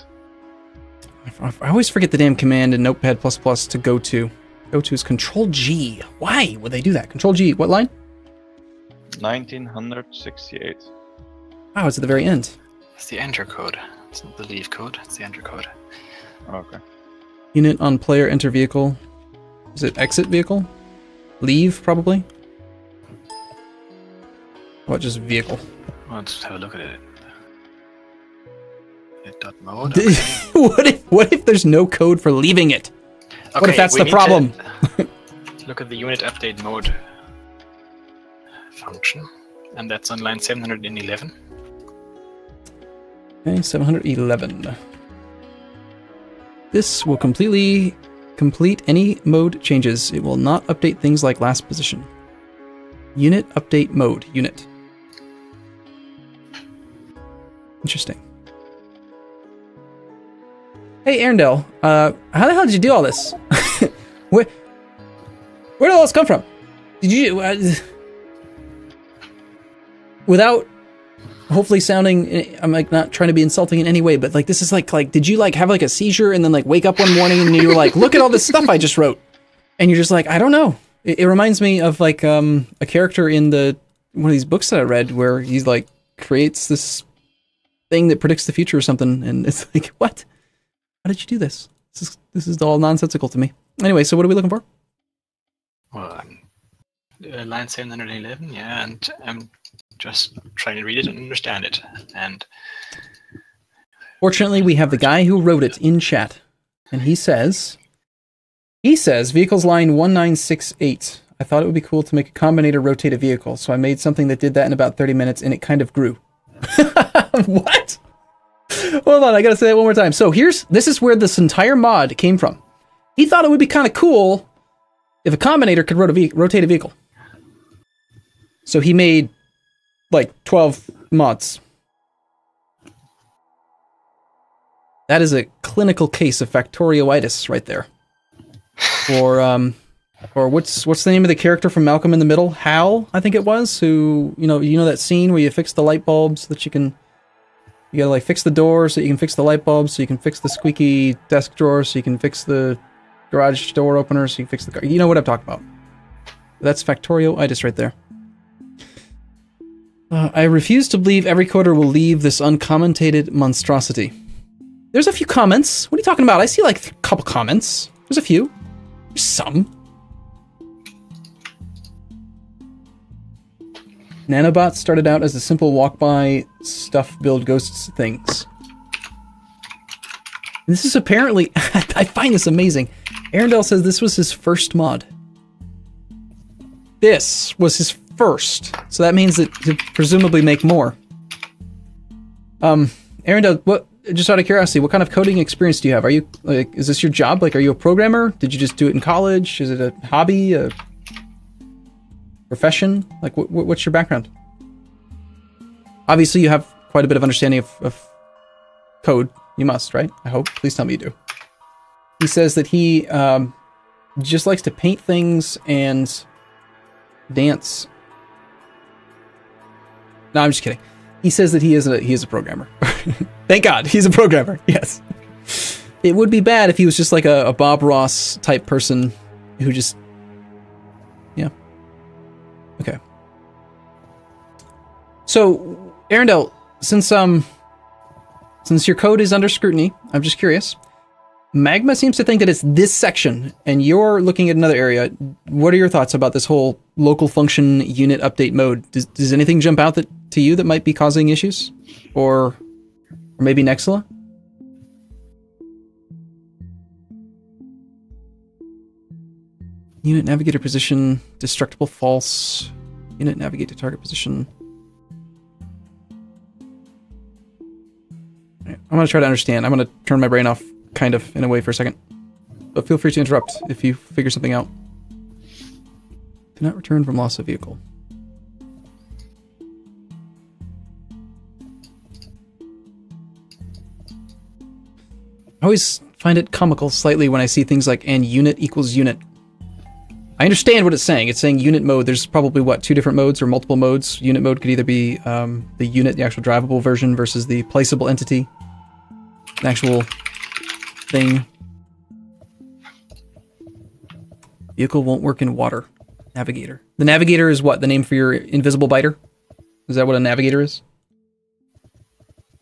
I always forget the damn command in Notepad++ to go to. Go to is Control G. Why would they do that? Control G. What line? 1968. Wow, it's at the very end. It's the enter code. It's not the leave code. It's the enter code. Okay. Unit on player enter vehicle. Is it exit vehicle? Leave probably. What, just vehicle? Let's have a look at it. Dot mode. Okay. What if there's no code for leaving it? Okay, what if that's the problem? Look at the unit update mode function, and that's on line 711. Okay, 711. This will completely complete any mode changes. It will not update things like last position. Unit update mode. Unit. Interesting. Hey, Arundel, how the hell did you do all this? Where did all this come from? Did you... without hopefully sounding... I'm like not trying to be insulting in any way, but like this is like did you like have like a seizure and then like wake up one morning and you were like, look at all this stuff I just wrote? And you're just like, I don't know. It reminds me of like a character in one of these books that I read where he's like creates this thing that predicts the future or something, and it's like, what? How did you do this? This is all nonsensical to me. Anyway, so what are we looking for? Well, line 711, yeah, and I'm just trying to read it and understand it. And fortunately, we have the guy who wrote it in chat, and he says, vehicles line 1968. I thought it would be cool to make a combinator rotate a vehicle, so I made something that did that in about 30 minutes, and it kind of grew. What? Hold on, I gotta say that one more time. So this is where this entire mod came from. He thought it would be kind of cool if a combinator could rotate a vehicle. So he made like 12 mods. That is a clinical case of Factorioitis right there. Or what's the name of the character from Malcolm in the Middle? Hal, I think it was, who, you know that scene where you fix the light bulb so that you gotta like fix the door so you can fix the light bulb, so you can fix the squeaky desk drawer, so you can fix the garage door opener, so you can fix the car. You know what I'm talking about. That's Factorioitis right there. I refuse to believe every coder will leave this uncommentated monstrosity. There's a few comments. What are you talking about? I see like a couple comments. There's a few. There's some. Nanobots started out as a simple walk-by stuff build ghosts things. This is apparently... I find this amazing. Arundel says this was his first mod. This was his first. So that means that he'll presumably make more. Arundel, just out of curiosity, what kind of coding experience do you have? Are you, like, is this your job? Like, are you a programmer? Did you just do it in college? Is it a hobby? A profession? Like, what's your background? Obviously, you have quite a bit of understanding of code. You must, right? I hope. Please tell me you do. He says that he just likes to paint things and dance. No, I'm just kidding. He says that he is a programmer. Thank God, he's a programmer. Yes. It would be bad if he was just like a Bob Ross type person who just... Yeah. Okay. So, Arundel, since your code is under scrutiny, I'm just curious. Magma seems to think that it's this section, and you're looking at another area. What are your thoughts about this whole local function unit update mode? Does anything jump out to you that might be causing issues? Or maybe Nexila? Unit navigator position, destructible false. Unit navigate to target position. I'm going to try to understand. I'm going to turn my brain off, kind of, in a way for a second. But feel free to interrupt if you figure something out. Do not return from loss of vehicle. I always find it comical slightly when I see things like and unit equals unit. I understand what it's saying. It's saying unit mode. There's probably, what, 2 different modes or multiple modes? Unit mode could either be the unit, the actual drivable version, versus the placeable entity. An actual thing. Vehicle won't work in water. Navigator. The navigator is what? The name for your invisible biter? Is that what a navigator is?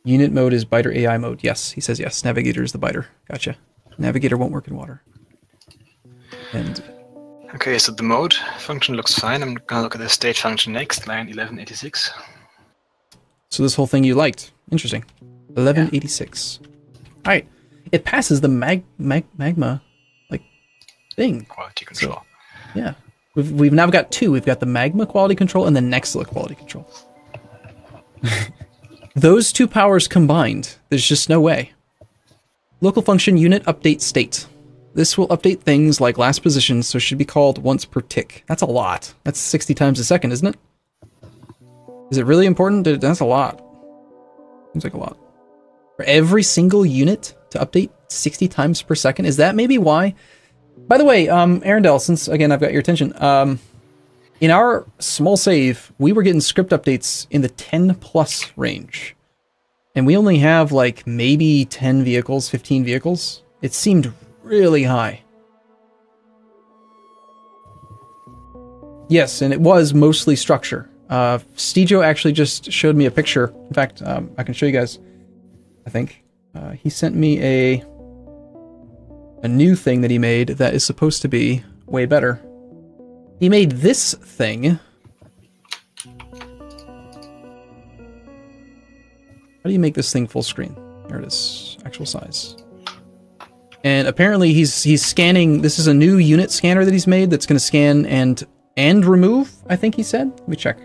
Unit mode is biter AI mode. Yes, he says yes. Navigator is the biter. Gotcha. Navigator won't work in water. And... Okay, so the mode function looks fine. I'm gonna look at the state function next, line 1186. So this whole thing you liked. Interesting. 1186. Yeah. Alright. It passes the magma, like, thing. Quality control. So, yeah. We've now got 2. We've got the magma quality control and the Nexila quality control. Those 2 powers combined, there's just no way. Local function unit update state. This will update things like last position, so it should be called once per tick. That's a lot. That's 60 times a second, isn't it? Is it really important? That's a lot. Seems like a lot. For every single unit to update 60 times per second? Is that maybe why? By the way, Arundel, since, again, I've got your attention, in our small save, we were getting script updates in the 10+ range. And we only have, like, maybe 10 vehicles, 15 vehicles. It seemed really high. Yes, and it was mostly structure. Stijo actually just showed me a picture. In fact, I can show you guys, I think. He sent me a new thing that he made that is supposed to be way better. He made this thing. How do you make this thing full screen? There it is, actual size. And apparently he's scanning. This is a new unit scanner that he's made that's going to scan and remove, I think he said. Let me check.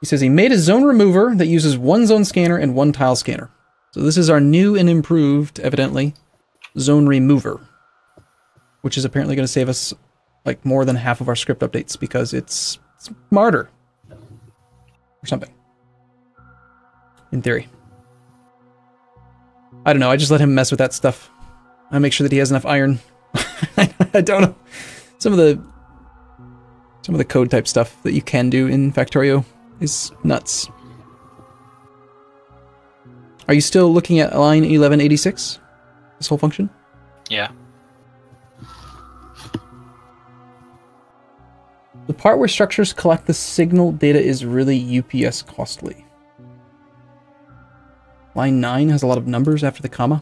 He says he made a zone remover that uses 1 zone scanner and 1 tile scanner. So this is our new and improved, evidently, zone remover, which is apparently going to save us like more than half of our script updates because it's smarter or something. In theory. I don't know, I just let him mess with that stuff. I make sure that he has enough iron. I don't know. Some of the code type stuff that you can do in Factorio is nuts. Are you still looking at line 1186? This whole function? Yeah. The part where structures collect the signal data is really UPS costly. Line 9 has a lot of numbers after the comma.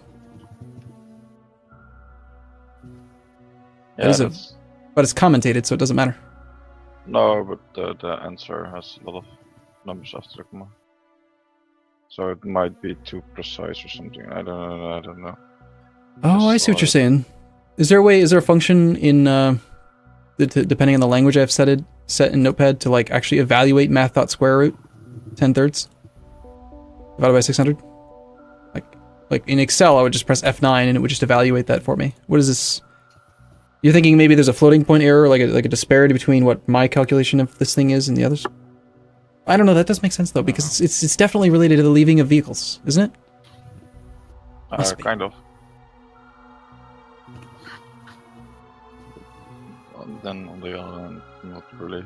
Yeah, but it's commentated, so it doesn't matter. No, but the answer has a lot of numbers after the comma. So it might be too precise or something. I don't know. Oh, I see what you're saying. Is there a function in depending on the language I've set in Notepad to like actually evaluate math.square root 10/3 divided by 600? Like in Excel, I would just press F9 and it would just evaluate that for me. What is this? You're thinking maybe there's a floating point error, like a disparity between what my calculation of this thing is and the others? I don't know. That does make sense though, because it's definitely related to the leaving of vehicles, isn't it? Kind of. then on the other hand, not really.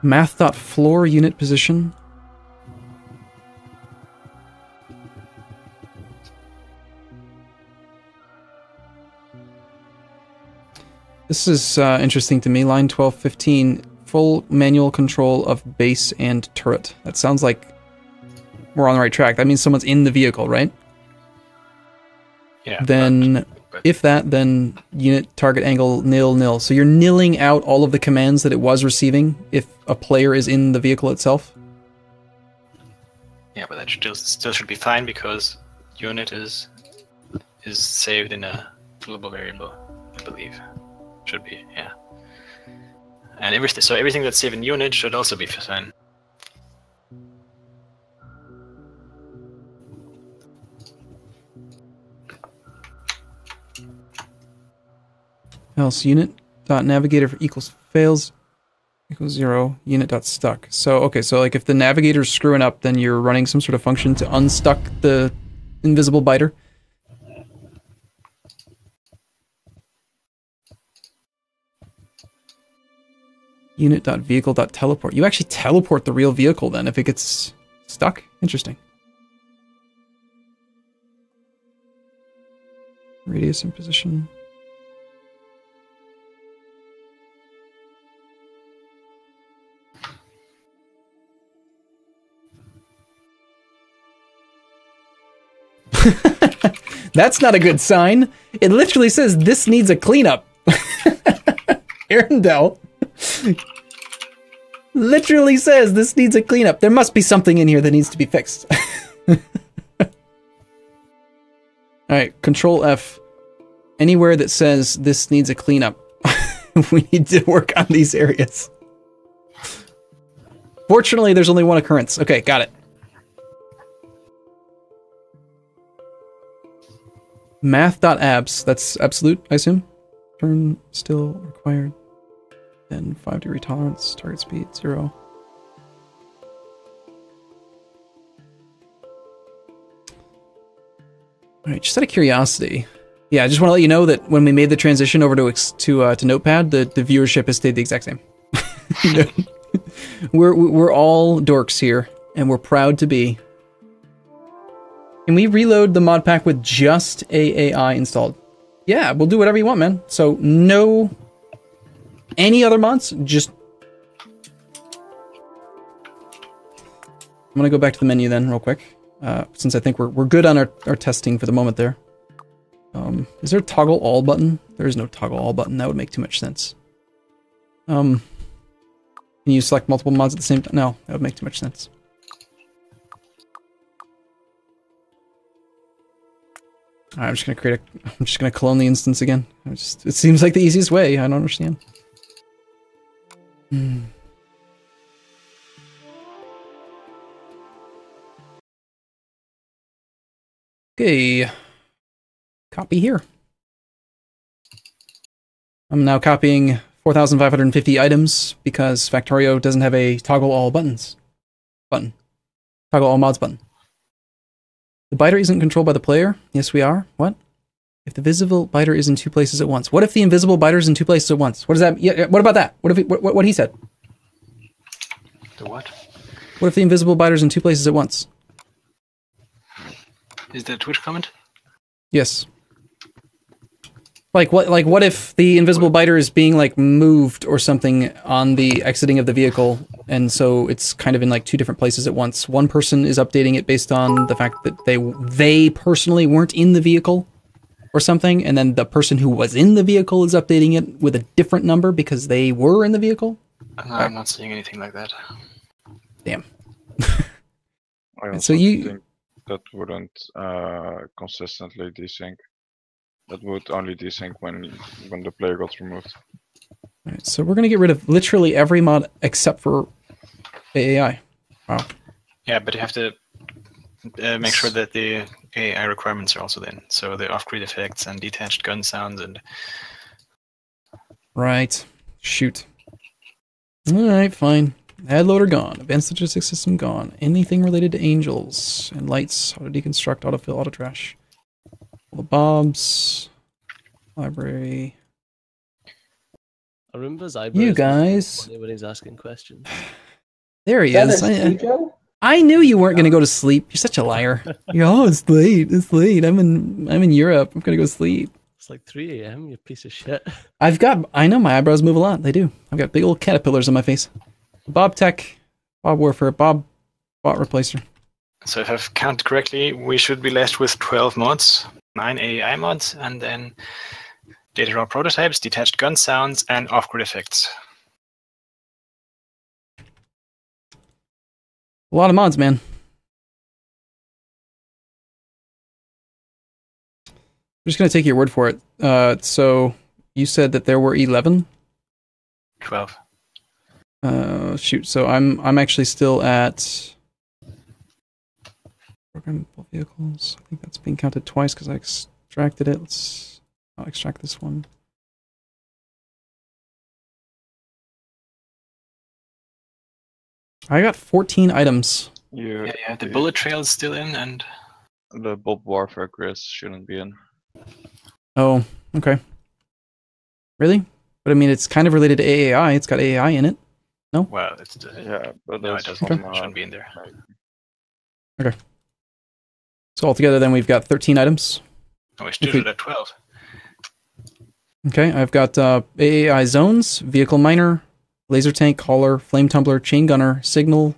Math.floor unit position. This is interesting to me. Line 1215, full manual control of base and turret. That sounds like we're on the right track. That means someone's in the vehicle, right? Yeah. Then, if that, then unit target angle nil. So you're nilling out all of the commands that it was receiving if a player is in the vehicle itself? Yeah, but that still should be fine because unit is saved in a global variable, I believe. Should be, yeah. And everything that's saved in unit should also be fine. Else unit dot navigator for equals fails equals 0 unit dot stuck. So okay, so like if the navigator's screwing up, then you're running some sort of function to unstuck the invisible biter. Unit.vehicle.teleport. You actually teleport the real vehicle then if it gets stuck? Interesting. Radius and position. That's not a good sign. It literally says this needs a cleanup. Arendelle literally says this needs a cleanup. There must be something in here that needs to be fixed. Alright, Control F. Anywhere that says this needs a cleanup. We need to work on these areas. Fortunately, there's only one occurrence. Okay, got it. Math.abs. That's absolute, I assume? Turn still required. Then 5-degree tolerance, target speed 0. Alright, just out of curiosity. Yeah, I just want to let you know that when we made the transition over to Notepad, the viewership has stayed the exact same. We're all dorks here, and we're proud to be. Can we reload the mod pack with just AAI installed? Yeah, we'll do whatever you want, man. So no any other mods, just... I'm gonna go back to the menu then real quick, since I think we're good on our testing for the moment there. Is there a toggle all button? There is no toggle all button. That would make too much sense. Can you select multiple mods at the same time? No, that would make too much sense. Alright, I'm just gonna clone the instance again. It seems like the easiest way. I don't understand. Okay. Copy here. I'm now copying 4,550 items because Factorio doesn't have a toggle all buttons button. Toggle all mods button. The biter isn't controlled by the player? Yes, we are. What? If the visible biter is in two places at once. What if the invisible biter is in two places at once? What does that? Yeah. What about that? What if what he said? The what? What if the invisible biter is in two places at once? Is that a Twitch comment? Yes. Like what if the invisible biter is being like moved or something on the exiting of the vehicle, and so it's kind of in like two different places at once. One person is updating it based on the fact that they personally weren't in the vehicle or something, and then the person who was in the vehicle is updating it with a different number because they were in the vehicle? I'm not seeing anything like that. Damn. I also So you think that wouldn't consistently desync. That would only desync when the player got removed. Alright, so we're gonna get rid of literally every mod except for AAI. Wow. Yeah, but you have to make sure that the AI requirements are also in. So the off-grid effects and detached gun sounds and... Right. Shoot. Alright, fine. Ad loader gone. Advanced logistics system gone. Anything related to angels and lights. Auto deconstruct, autofill, auto trash. All the bobs. library. Arumba's eyebrows. You guys. Funny when he's asking questions. There he Is is. that a Stujo? I knew you weren't going to go to sleep. You're such a liar. You're, oh, it's late. It's late. I'm in Europe. I'm going to go sleep. It's like 3 a.m. You piece of shit. I know my eyebrows move a lot. They do. I've got big old caterpillars on my face. Bob Tech, Bob Warfare, Bob Bot Replacer. So if I've counted correctly, we should be left with 12 mods, 9 AAI mods, and then data raw prototypes, detached gun sounds, and off-grid effects. A lot of mods, man. I'm just going to take your word for it. So you said that there were 11? 12. Shoot. So I'm actually still at programmable vehicles. I think that's being counted twice because I extracted it. I'll extract this one. I got 14 items. Yeah, the bullet trail is still in, and the Bob Warfare Gris shouldn't be in. Oh, okay. Really? But I mean, it's kind of related to AAI. It's got AAI in it. No? Well, it's yeah, but no, it doesn't. Okay. It shouldn't be in there. Okay. So altogether, then we've got 13 items. Oh, we stood at 12. Okay, I've got AAI zones, vehicle miner, laser tank, hauler, flame tumbler, chain gunner, signals,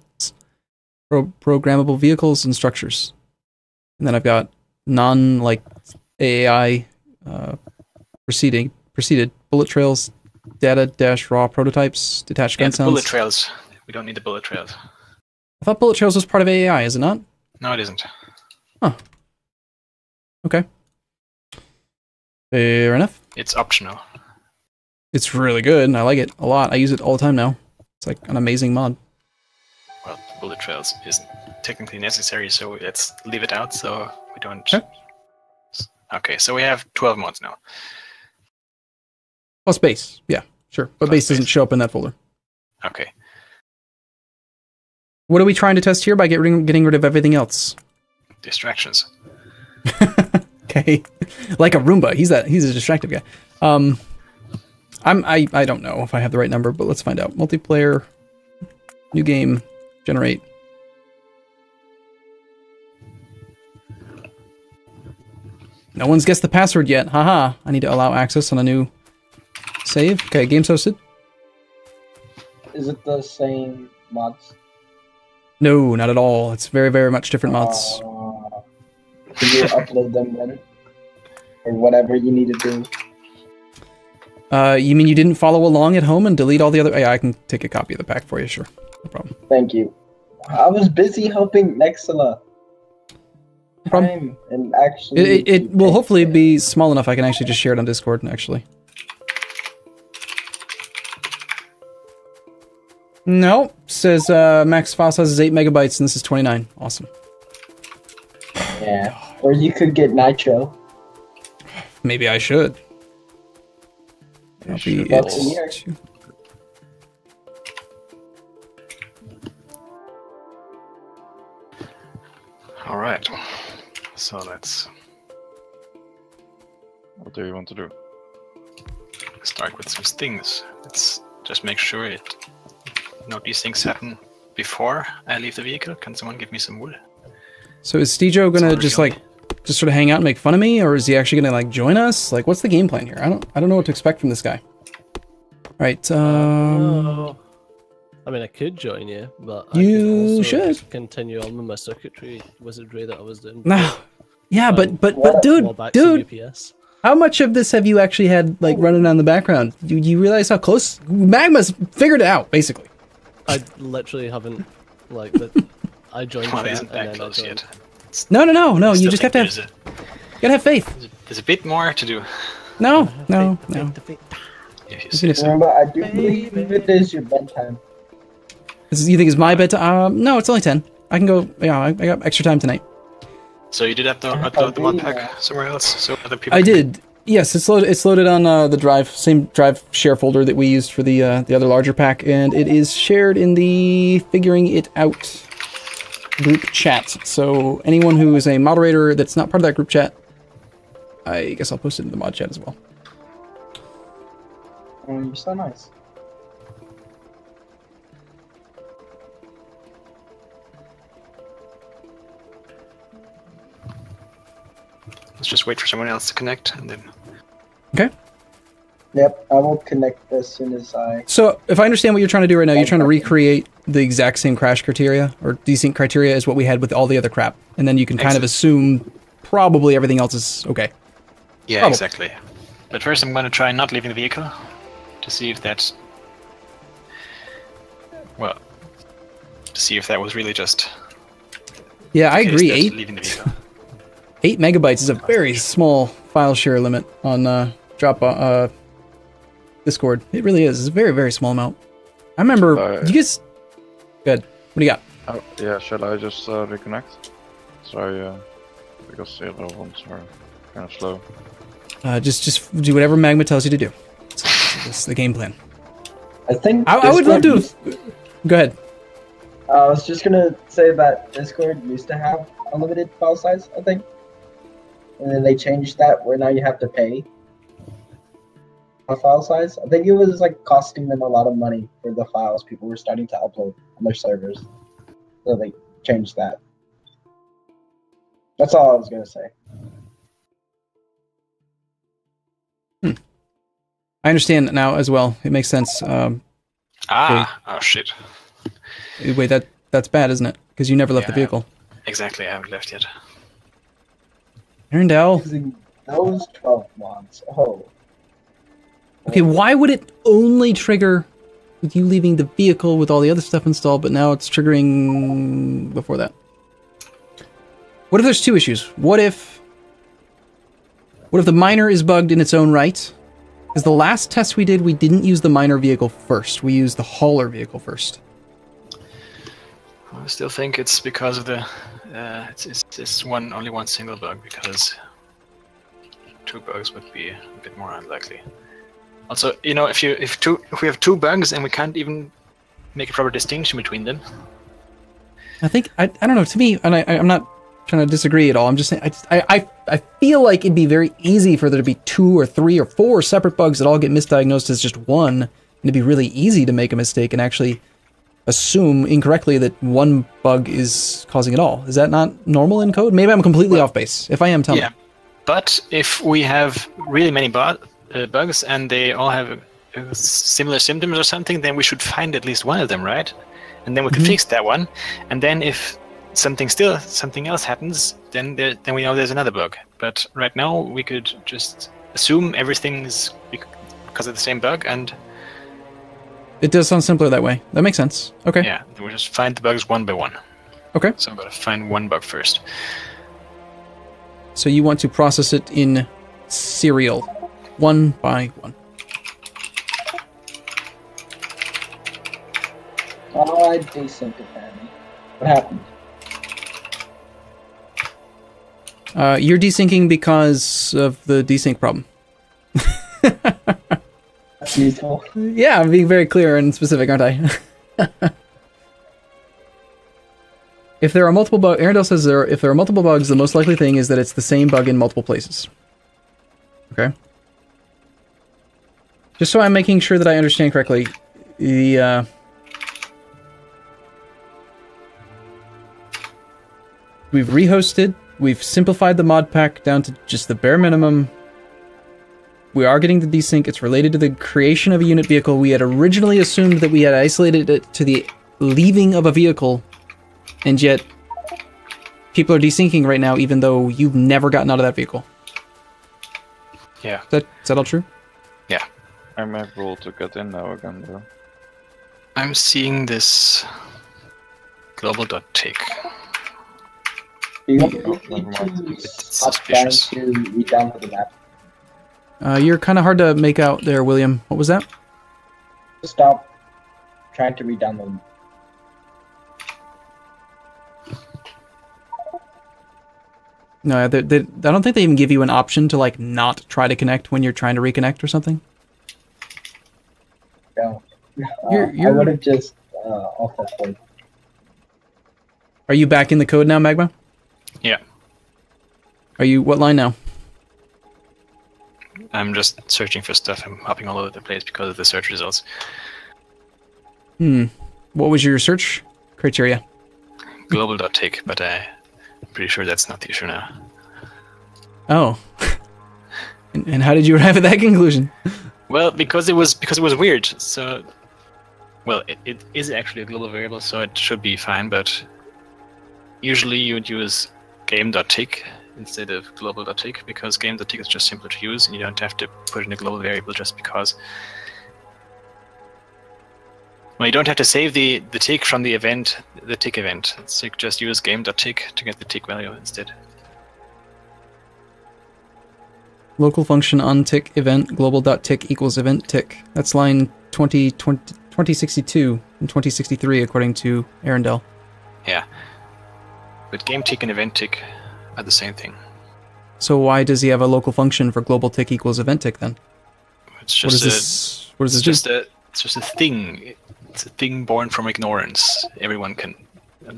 programmable vehicles, and structures. And then I've got AAI preceded bullet trails, data dash raw prototypes, detached gun sounds. Bullet trails. We don't need the bullet trails. I thought bullet trails was part of AAI, is it not? No, it isn't. Huh. Okay. Fair enough. It's optional. It's really good, and I like it a lot. I use it all the time now. It's like an amazing mod. Well, bullet trails isn't technically necessary, so let's leave it out so we don't... Okay. Okay, so we have 12 mods now. Plus base. Yeah, sure. But Plus base doesn't base. show up in that folder. Okay. What are we trying to test here by getting rid of everything else? Distractions. Okay. Like a Roomba. He's a distractive guy. I don't know if I have the right number, but let's find out. Multiplayer, new game, generate. No one's guessed the password yet. Haha. I need to allow access on a new save. Okay, game's hosted. Is it the same mods? No, not at all. It's very, very much different mods. Can you upload them then? Or whatever you need to do. You mean you didn't follow along at home and delete all the other... Yeah, I can take a copy of the pack for you, sure. No problem. Thank you. I was busy helping Nexila. No problem. And actually... It will hopefully be small enough I can actually just share it on Discord, actually. No, says max file size is 8 megabytes and this is 29. Awesome. Yeah, or you could get Nitro. Maybe I should. Copy That's in here. it. All right. So let's What do you want to do? start with some things. Let's just make sure these things happen before I leave the vehicle. Can someone give me some wood? So is Stejo gonna Someone just kill like just sort of hang out and make fun of me, or is he actually gonna like join us? Like, what's the game plan here? I don't know what to expect from this guy. Right. Oh. I mean, I could join you, but I You could also should. just continue on with my circuitry wizardry that I was doing. No. Yeah, but What? dude, how much of this have you actually had like running on in the background? You realize how close Magma's figured it out, basically. I literally haven't like that. I joined. Well, it chat isn't and that then I close joined. yet. No. I You still just have think to gotta have faith. there's a bit more to do. No. If you It's say gonna- so. Remember, I do believe it is your bedtime. You think it's my bedtime? No, it's only 10. I can go. Yeah, I got extra time tonight. So you did have to upload the mod pack somewhere else, so other people. I did. Yes, it's loaded. It's loaded on the drive, same drive share folder that we used for the other larger pack, and it is shared in the figuring it out group chat. So anyone who is a moderator that's not part of that group chat, I guess I'll post it in the mod chat as well. You're so nice. Let's just wait for someone else to connect, and then. Okay. Yep, I will connect as soon as I... So, if I understand what you're trying to do right now, you're trying to recreate the exact same crash criteria, or desync criteria, as what we had with all the other crap. And then you can kind of assume probably everything else is okay. Yeah, Probably. exactly. But first I'm going to try not leaving the vehicle, to see if that's... Well, to see if that was really just... Yeah, I agree. Leaving the vehicle. 8 megabytes is a very small file share limit on Discord. It really is. It's a very, very small amount. I remember you guys. Good. What do you got? Oh, yeah, shall I just reconnect? Sorry, because the other ones are kind of slow. Just do whatever Magma tells you to do. That's the game plan. I think I would love to. Go ahead. I was just gonna say that Discord used to have unlimited file size, I think. And then they changed that where now you have to pay a file size. I think it was like costing them a lot of money for the files people were starting to upload on their servers. So they changed that. That's all I was gonna say. I understand now as well. It makes sense. Oh shit. Wait, that's bad, isn't it? Because you never left the vehicle. Exactly, I haven't left yet. Erndell. Using those 12 mods. Oh. Okay, why would it only trigger with you leaving the vehicle with all the other stuff installed, but now it's triggering before that? What if there's two issues? What if the miner is bugged in its own right? Because the last test we did, we didn't use the miner vehicle first. We used the hauler vehicle first. I still think it's because of the it's only one single bug, because 2 bugs would be a bit more unlikely. Also, you know, if we have 2 bugs and we can't even make a proper distinction between them. I think I don't know. To me, and I'm not trying to disagree at all. I'm just saying I feel like it'd be very easy for there to be 2 or 3 or 4 separate bugs that all get misdiagnosed as just one, and it'd be really easy to make a mistake and actually assume incorrectly that one bug is causing it all. Is that not normal in code? Maybe I'm completely off base. If I am, tell me. Yeah, but if we have really many bugs and they all have similar symptoms or something, then we should find at least one of them, right? And then we can fix that one. And then if something else happens, then we know there's another bug. But right now we could just assume everything is because of the same bug, and it does sound simpler that way. That makes sense. Okay. Yeah, we just find the bugs one by one. Okay. So I'm gonna find one bug first. So you want to process it in serial, one by one. Oh, I desynced apparently. What happened? You're desyncing because of the desync problem. That's useful. Yeah, I'm being very clear and specific, aren't I? If there are multiple bugs, Arendelle says if there are multiple bugs, the most likely thing is that it's the same bug in multiple places. Okay. Just so I'm making sure that I understand correctly, the we've rehosted, we've simplified the mod pack down to just the bare minimum. We are getting the desync. It's related to the creation of a unit vehicle. We had originally assumed that we had isolated it to the leaving of a vehicle, and yet people are desyncing right now, even though you've never gotten out of that vehicle. Yeah. Is that all true? Yeah. I'm able to get in now again, though. I'm seeing this global.tick. You never need mind. to stop trying to read down to the map. You're kind of hard to make out there, William. What was that? Stop trying to read down the map. No, I don't think they even give you an option to like not try to connect when you're trying to reconnect or something. No. You're- I would have just off that point. Are you back in the code now, Magma? Yeah. Are you what line now? I'm just searching for stuff. I'm hopping all over the place because of the search results. What was your search criteria? Global.tick, but I'm pretty sure that's not the issue now. Oh. and how did you arrive at that conclusion? Well, because it was weird. So, well, it is actually a global variable, so it should be fine. But usually you would use game.tick instead of global.tick because game.tick is just simpler to use, and you don't have to put in a global variable just because. Well, you don't have to save the tick from the event, the tick event. So you just use game.tick to get the tick value instead. Local function on tick event global.tick equals event tick. That's line 2062 and 2063 according to Arundel. Yeah. But game tick and event tick are the same thing. So why does he have a local function for global tick equals event tick then? It's just It's just a thing. It's a thing born from ignorance. Everyone can,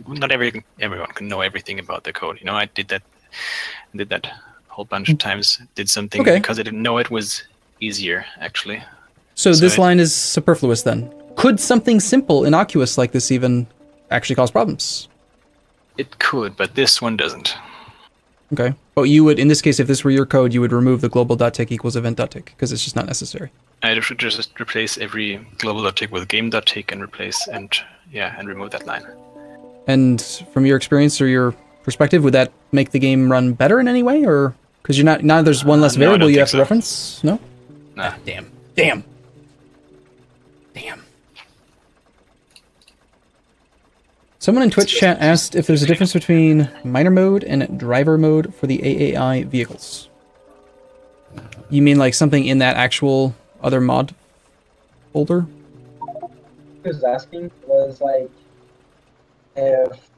not everyone can know everything about the code. You know, I did that a whole bunch of times. Did something because I didn't know it was easier actually. So this line is superfluous then. Could something simple, innocuous like this even actually cause problems? It could, but this one doesn't. Okay. But you would, in this case, if this were your code, you would remove the global.tick equals event.tick because it's just not necessary. I should just replace every global.tick with game.tick and remove that line. And from your experience or your perspective, would that make the game run better in any way? Or because you're not, now there's one less No, I variable don't you think have to so. reference? No? Nah. Damn. Someone in Twitch chat asked if there's a difference between miner mode and driver mode for the AAI vehicles. You mean like something in that actual other mod folder? What I was asking was like if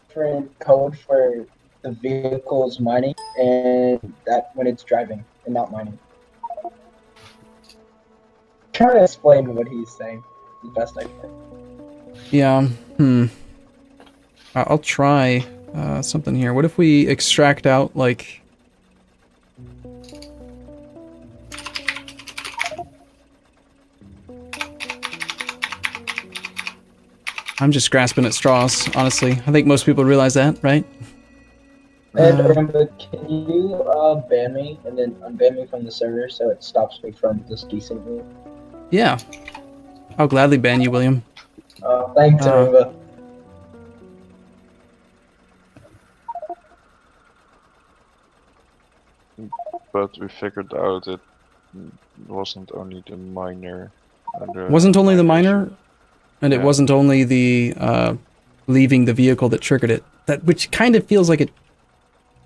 different code for the vehicle's mining and that when it's driving and not mining. Trying to explain what he's saying the best I can. Yeah, I'll try something here. What if we extract out, like... I'm just grasping at straws, honestly. I think most people realize that, right? And remember, can you ban me and then unban me from the server so it stops me from this desync? Yeah. I'll gladly ban you, William. Thanks, Arumba. But we figured out it wasn't only the miner. It wasn't only the miner, and it wasn't only the leaving the vehicle that triggered it. Which kind of feels like it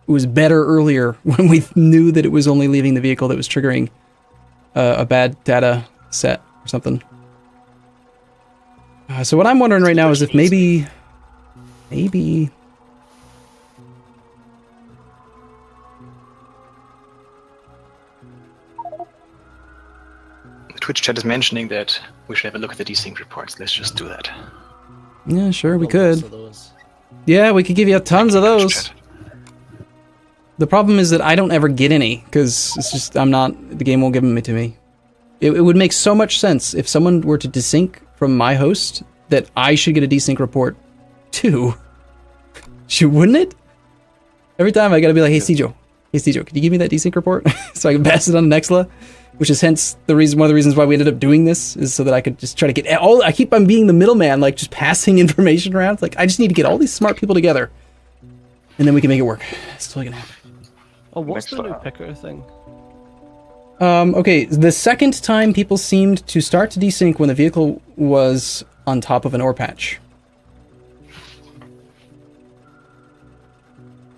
was better earlier when we knew that it was only leaving the vehicle that was triggering a bad data set or something. So what I'm wondering right now is if maybe... Twitch chat is mentioning that we should have a look at the desync reports. Let's just do that. Yeah, sure, we Lots could. of those. Yeah, we could give you tons of Twitch those. chat. The problem is that I don't ever get any, because it's just, the game won't give them to me. It would make so much sense if someone were to desync from my host that I should get a desync report too. Wouldn't it? Every time I gotta be like, hey Stejo, can you give me that desync report? So I can pass it on to Nexla? Which is hence one of the reasons why we ended up doing this, is so that I could just try to get I keep on being the middleman, like just passing information around. It's like, I just need to get all these smart people together, and then we can make it work. It's totally gonna happen. Oh, what's the new picker thing? Okay, the second time people seemed to start to desync when the vehicle was on top of an ore patch.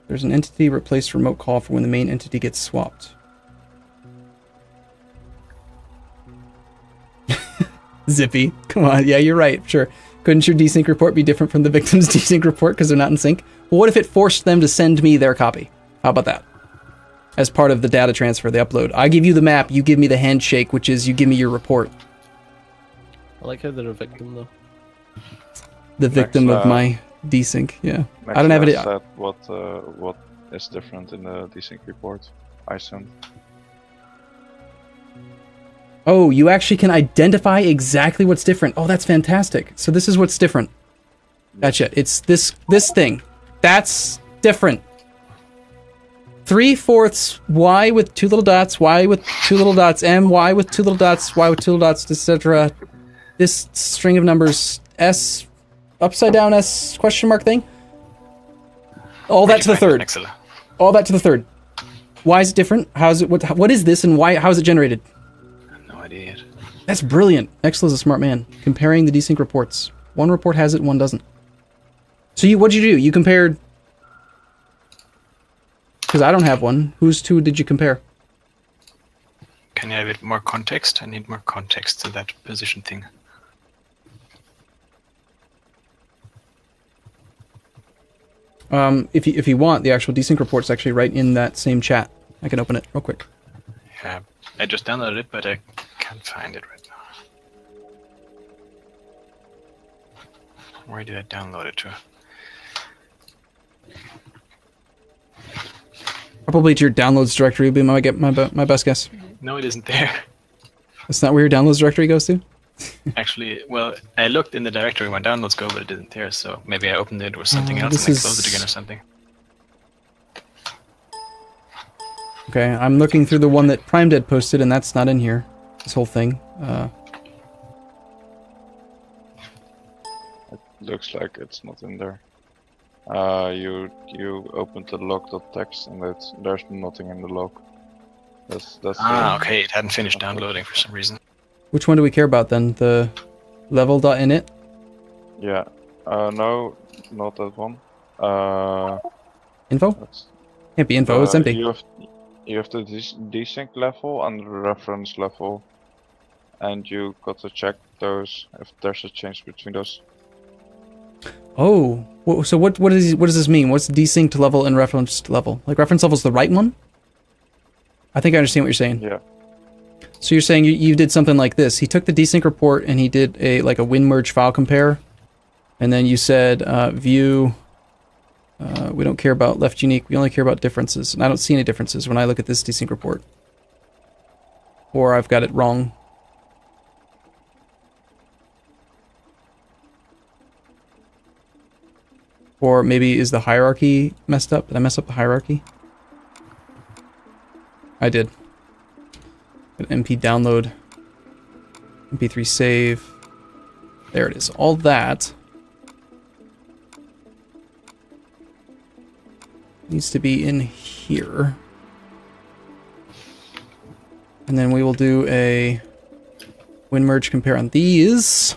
There's an entity replace remote call for when the main entity gets swapped. Zippy, come on, yeah, you're right, sure. Couldn't your desync report be different from the victim's desync report because they're not in sync? Well, what if it forced them to send me their copy? How about that? As part of the data transfer, the upload. I give you the map, you give me the handshake, which is you give me your report. I like how they're a victim, though. The victim of my desync, yeah. I don't have it. Said what is different in the desync report. ISIN. Oh, you actually can identify exactly what's different. Oh, that's fantastic. So this is what's different. Gotcha. It's this thing. That's different. 3/4 Y with 2 little dots, Y with 2 little dots, M, Y with 2 little dots, Y with 2 little dots, etc. This string of numbers, S, upside down S, question mark thing. All that to the third. All that to the third. Why is it different? How is it? What is this, and why? How is it generated? No idea yet. That's brilliant. Nexel is a smart man. Comparing the desync reports. One report has it, one doesn't. So what'd you do? You compared... Because I don't have one. Whose two did you compare? Can you have a bit more context? I need more context to that position thing. If you want, the actual desync report's actually right in that same chat. I can open it real quick. Yeah, I just downloaded it, but I can't find it right now. Where did I download it to? Probably to your downloads directory would be my best guess. No, it isn't there. That's not where your downloads directory goes to? Actually, well, I looked in the directory when downloads go, but it isn't there, so maybe I opened it or something else and then closed it again or something. Okay, I'm looking through the one that PrimeDead posted, and that's not in here. This whole thing. It looks like it's not in there. You opened the log.txt and there's nothing in the log. That's okay, it hadn't finished downloading for some reason. Which one do we care about then? The level.init? Yeah. No, not that one. Info? Can't be info, it's empty. You have the desync level and the reference level, and you got to check those if there's a change between those. Oh, so what does this mean? What's desynced level and referenced level? Like reference level is the right one? I think I understand what you're saying. Yeah. So you're saying you did something like this. He took the desync report and he did a win-merge file compare, and then you said view. We don't care about left unique. We only care about differences, and I don't see any differences when I look at this desync report. Or I've got it wrong. Or maybe is the hierarchy messed up? Did I mess up the hierarchy? I did. An MP download, MP3 save. There it is. All that needs to be in here. And then we will do a win merge compare on these.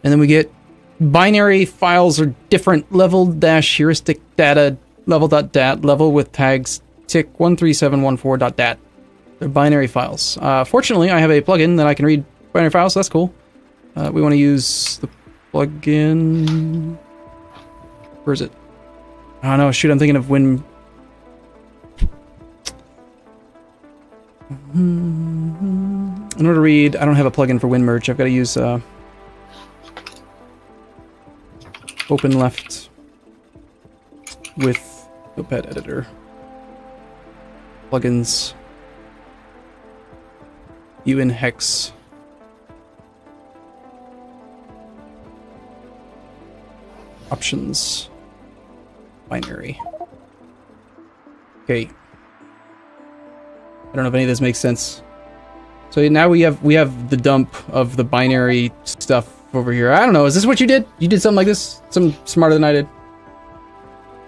And then we get binary files are different level dash heuristic data level.dat level with tags tick 13714.dat. They're binary files. Fortunately, I have a plugin that I can read binary files, so that's cool. We want to use the plugin. Where is it? Oh no, shoot, I'm thinking of Win. In order to read, I don't have a plugin for WinMerge. I've got to use open left with Notepad editor. Plugins. UN hex. Options. Binary. Okay. I don't know if any of this makes sense. So now we have the dump of the binary stuff over here. I don't know. Is this what you did? You did something like this? Something smarter than I did?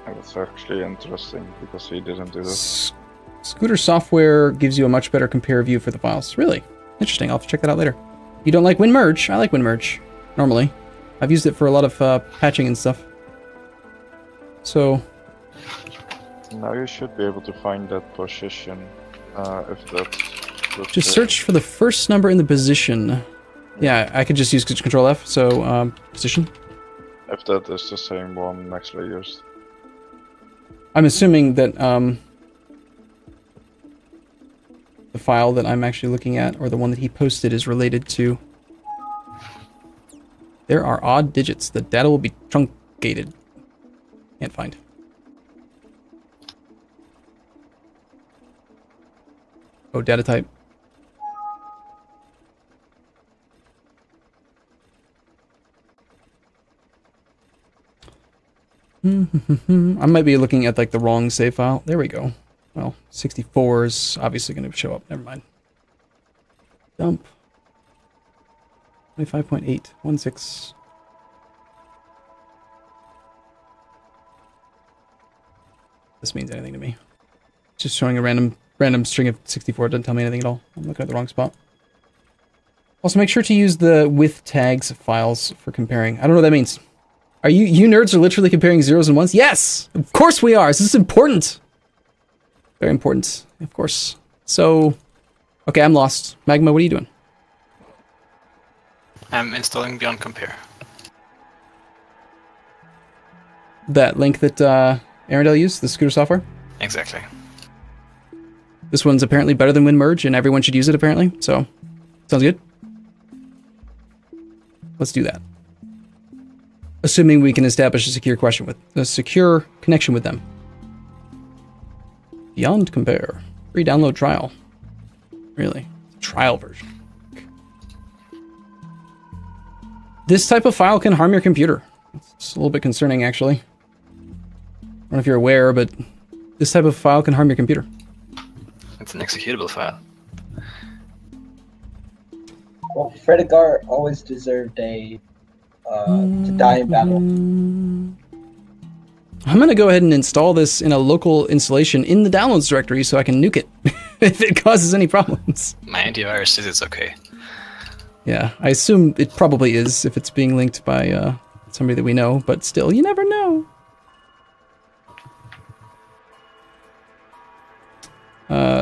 That's actually interesting because he didn't do this. Scooter software gives you a much better compare view for the files. Really? Interesting. I'll have to check that out later. You don't like WinMerge? I like WinMerge. Normally. I've used it for a lot of patching and stuff. So... now you should be able to find that position if that's... just search for the first number in the position. Yeah, I could just use Control F, so position. If that is the same one actually used. I'm assuming that the file that I'm actually looking at, or the one that he posted, is related to... there are odd digits. The data will be truncated. Can't find. Oh, data type. I might be looking at like the wrong save file. There we go. Well, 64 is obviously going to show up. Never mind. Dump. 25.816. This means anything to me. It's just showing a random string of 64. It doesn't tell me anything at all. I'm looking at the wrong spot. Also, make sure to use the with tags files for comparing. I don't know what that means. Are you nerds are literally comparing zeros and ones? Yes! Of course we are! This is important! Very important, of course. So, okay, I'm lost. Magma, what are you doing? I'm installing Beyond Compare. That link that Arundel used, the scooter software? Exactly. This one's apparently better than WinMerge, and everyone should use it, apparently. So, sounds good. Let's do that. Assuming we can establish a secure connection with them. Beyond Compare. Free download trial. Really? Trial version. This type of file can harm your computer. It's a little bit concerning, actually. I don't know if you're aware, but this type of file can harm your computer. It's an executable file. Well, Fredigar always deserved a to die in battle. I'm going to go ahead and install this in a local installation in the downloads directory so I can nuke it if it causes any problems. My antivirus says it's okay. Yeah, I assume it probably is if it's being linked by somebody that we know, but still, you never know.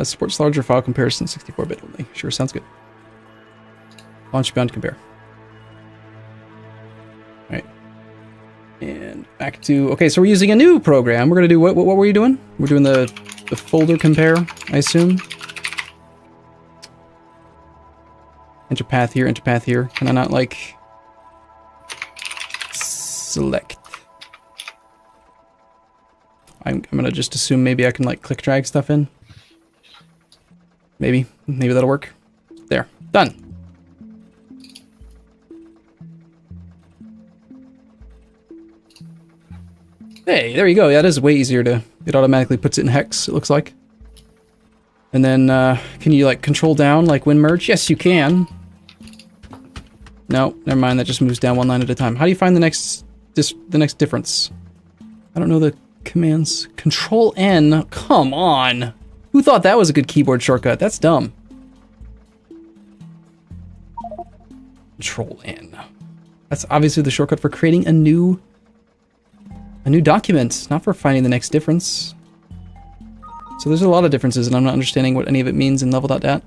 Supports larger file comparison, 64-bit only. Sure, sounds good. Launch Beyond Compare. Alright. And back to... Okay, so we're using a new program. We're going to do... What were you doing? We're doing the folder compare, I assume. Enter path here, enter path here. Can I not, like... select? I'm going to just assume maybe I can, like, click drag stuff in. Maybe that'll work. There. Done. Hey, there you go. Yeah, that is way easier to... It automatically puts it in hex, it looks like. And then, can you, like, control down, like WinMerge? Yes, you can. No, never mind. That just moves down one line at a time. How do you find the next difference? I don't know the commands. Control N? Come on! Who thought that was a good keyboard shortcut? That's dumb. Control N. That's obviously the shortcut for creating a new document, not for finding the next difference. So there's a lot of differences, and I'm not understanding what any of it means in level.dat.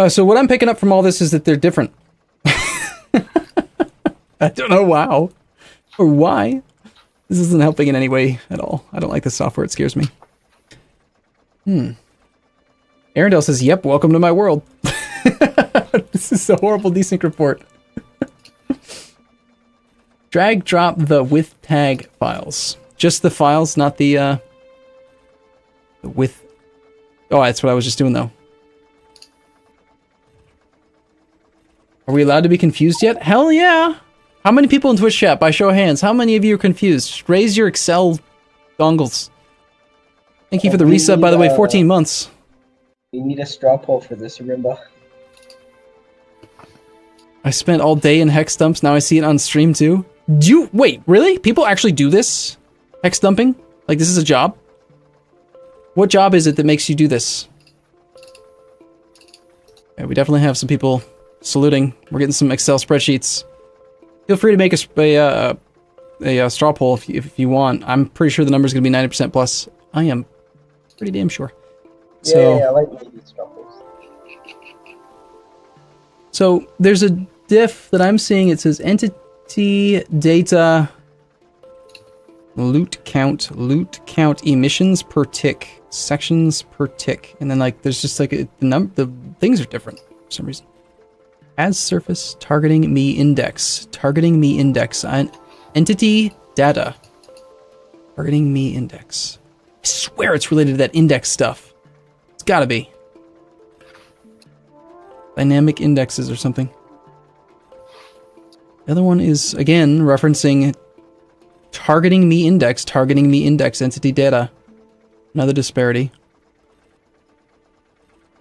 So what I'm picking up from all this is that they're different. I don't know how or why. This isn't helping in any way at all. I don't like this software. It scares me. Arundel says, yep, welcome to my world. This is a horrible desync report. Drag drop the with tag files. Just the files, not the with... Oh, that's what I was just doing, though. Are we allowed to be confused yet? Hell yeah! How many people in Twitch chat, by show of hands, how many of you are confused? Raise your Excel dongles. Thank you for the resub, by the way, 14 months. We need a straw poll for this, Arumba. I spent all day in hex dumps, now I see it on stream too. Wait, really? People actually do this? Hex dumping? Like this is a job? What job is it that makes you do this? Yeah, we definitely have some people saluting. We're getting some Excel spreadsheets. Feel free to make a straw poll if you want. I'm pretty sure the number's going to be 90% plus. I am pretty damn sure. So, yeah, I like making straw polls. So there's a diff that I'm seeing. It says entity data loot count, emissions per tick, sections per tick, and then like there's just like the things are different for some reason. As surface targeting me index, entity data, targeting me index. I swear it's related to that index stuff. It's gotta be dynamic indexes or something. The other one is again referencing targeting me index, entity data. Another disparity.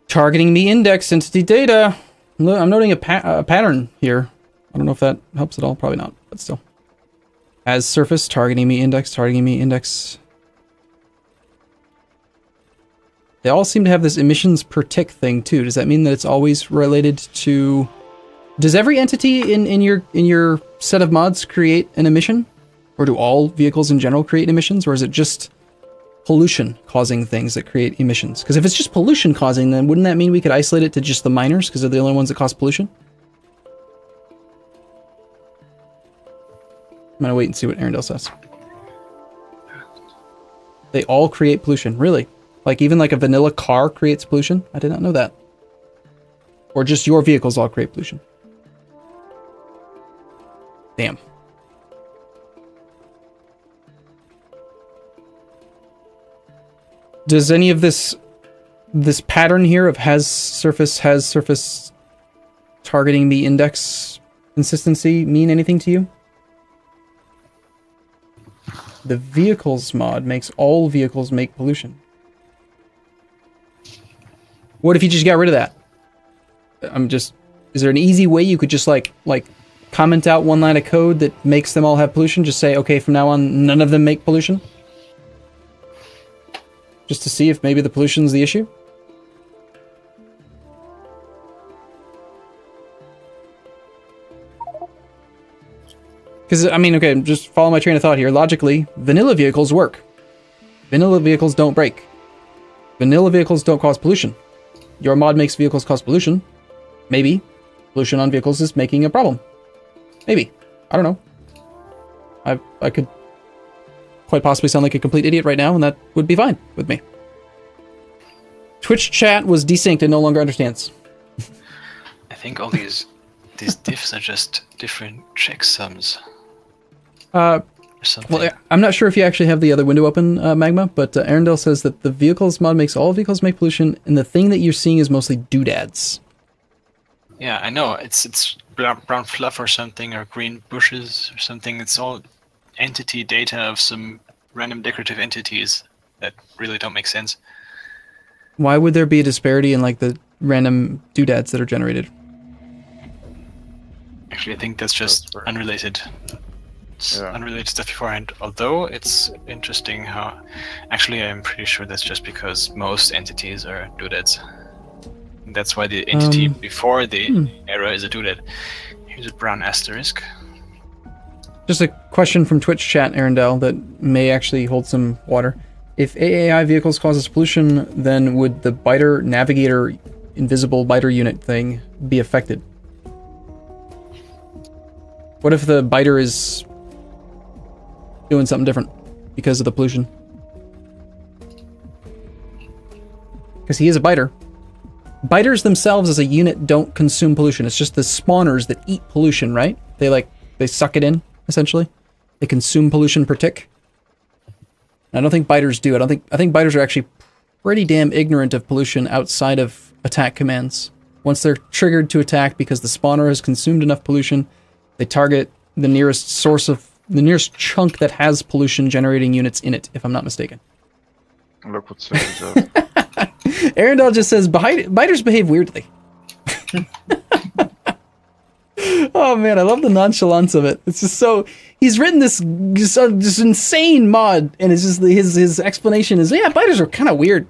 Targeting me index, entity data. I'm noting a pattern here. I don't know if that helps at all. Probably not, but still. As surface, targeting me index. They all seem to have this emissions per tick thing too. Does that mean that it's always related to... Does every entity in your set of mods create an emission? Or do all vehicles in general create emissions? Or is it just pollution causing things that create emissions? Because if it's just pollution causing, then wouldn't that mean we could isolate it to just the miners because they're the only ones that cause pollution? I'm gonna wait and see what Arundel says. They all create pollution, really? Like even like a vanilla car creates pollution? I did not know that. Or just your vehicles all create pollution? Damn. Does any of this pattern here of has surface targeting me index consistency mean anything to you? The vehicles mod makes all vehicles make pollution. What if you just got rid of that? Is there an easy way you could just like comment out one line of code that makes them all have pollution? Just say, okay, from now on, none of them make pollution? Just to see if maybe the pollution's the issue? Because, I mean, okay, just follow my train of thought here. Logically, vanilla vehicles work. Vanilla vehicles don't break. Vanilla vehicles don't cause pollution. Your mod makes vehicles cause pollution. Maybe. Pollution on vehicles is making a problem. Maybe. I don't know. I could quite possibly sound like a complete idiot right now, and that would be fine with me. Twitch chat was desynced and no longer understands. I think all these diffs are just different checksums. Well, I'm not sure if you actually have the other window open, Magma, but Arundel says that the vehicles mod makes all vehicles make pollution, and the thing that you're seeing is mostly doodads. Yeah, I know. It's brown fluff or something, or green bushes or something. It's all entity data of some random decorative entities that really don't make sense. Why would there be a disparity in like the random doodads that are generated? Actually, I think that's just unrelated. It's unrelated stuff beforehand. Although it's interesting how... Actually, I'm pretty sure that's just because most entities are doodads. And that's why the entity before the error is a doodad. Here's a brown asterisk. Just a question from Twitch chat, Arundel, that may actually hold some water. If AAI vehicles causes pollution, then would the biter navigator invisible biter unit thing be affected? What if the biter is doing something different because of the pollution? Because he is a biter. Biters themselves as a unit don't consume pollution. It's just the spawners that eat pollution, right? They suck it in, essentially. They consume pollution per tick. I don't think biters do. I think biters are actually pretty damn ignorant of pollution outside of attack commands. Once they're triggered to attack because the spawner has consumed enough pollution, they target the nearest chunk that has pollution generating units in it, if I'm not mistaken. Look what says that. Arundel just says biters behave weirdly. Oh man, I love the nonchalance of it. It's just so... He's written this just insane mod, and it's just his explanation is, yeah, biters are kind of weird.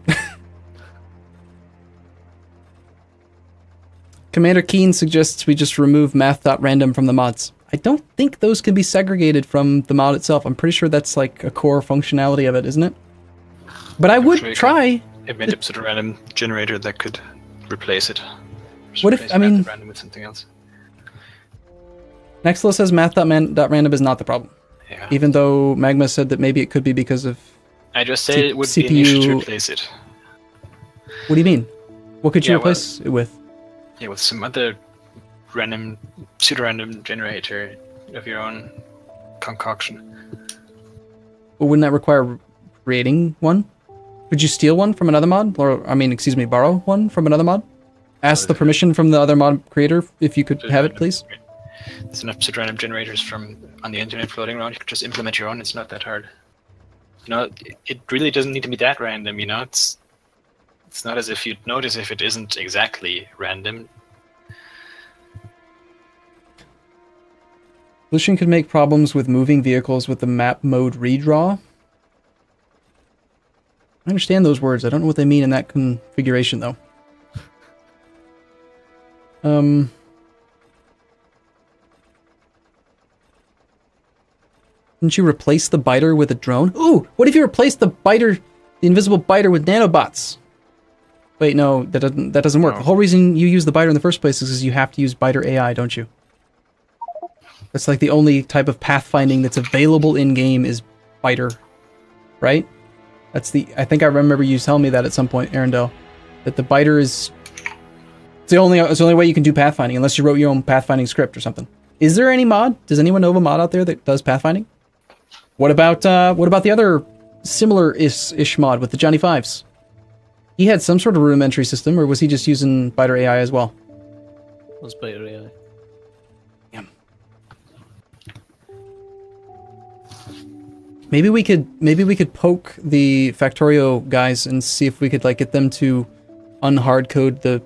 Commander Keen suggests we just remove math.random from the mods. I don't think those can be segregated from the mod itself. I'm pretty sure that's like a core functionality of it, isn't it? But I would try... It made up sort of random generator that could replace it. What if, I mean... Random with something else. Nextlo says math.random is not the problem. Yeah. Even though Magma said that maybe it could be because of... I just said it would CPU... be an issue to replace it. What do you mean? What could you Yeah, replace it with? Yeah, with some other random, pseudo-random generator of your own concoction. Well, wouldn't that require creating one? Could you steal one from another mod? Or, I mean, excuse me, borrow one from another mod? Ask the permission from the other mod creator if you could have it, please. There's enough pseudo-random generators on the internet floating around. You could just implement your own. It's not that hard. You know, it really doesn't need to be that random. You know, it's not as if you'd notice if it isn't exactly random. Pollution could make problems with moving vehicles with the map mode redraw. I understand those words. I don't know what they mean in that configuration, though. Didn't you replace the biter with a drone? Ooh, what if you replaced the invisible biter with nanobots? Wait, no, that doesn't work. No. The whole reason you use the biter in the first place is because you have to use biter AI, don't you? That's like the only type of pathfinding that's available in-game is biter, right? That's I think I remember you telling me that at some point, Arundel, that the biter is... It's the only way you can do pathfinding, unless you wrote your own pathfinding script or something. Is there any mod? Does anyone know of a mod out there that does pathfinding? What about the other similar-ish mod with the Johnny Fives? He had some sort of rudimentary system, or was he just using biter AI as well? Was biter AI. Yeah. Maybe we could poke the Factorio guys and see if we could like get them to unhard code the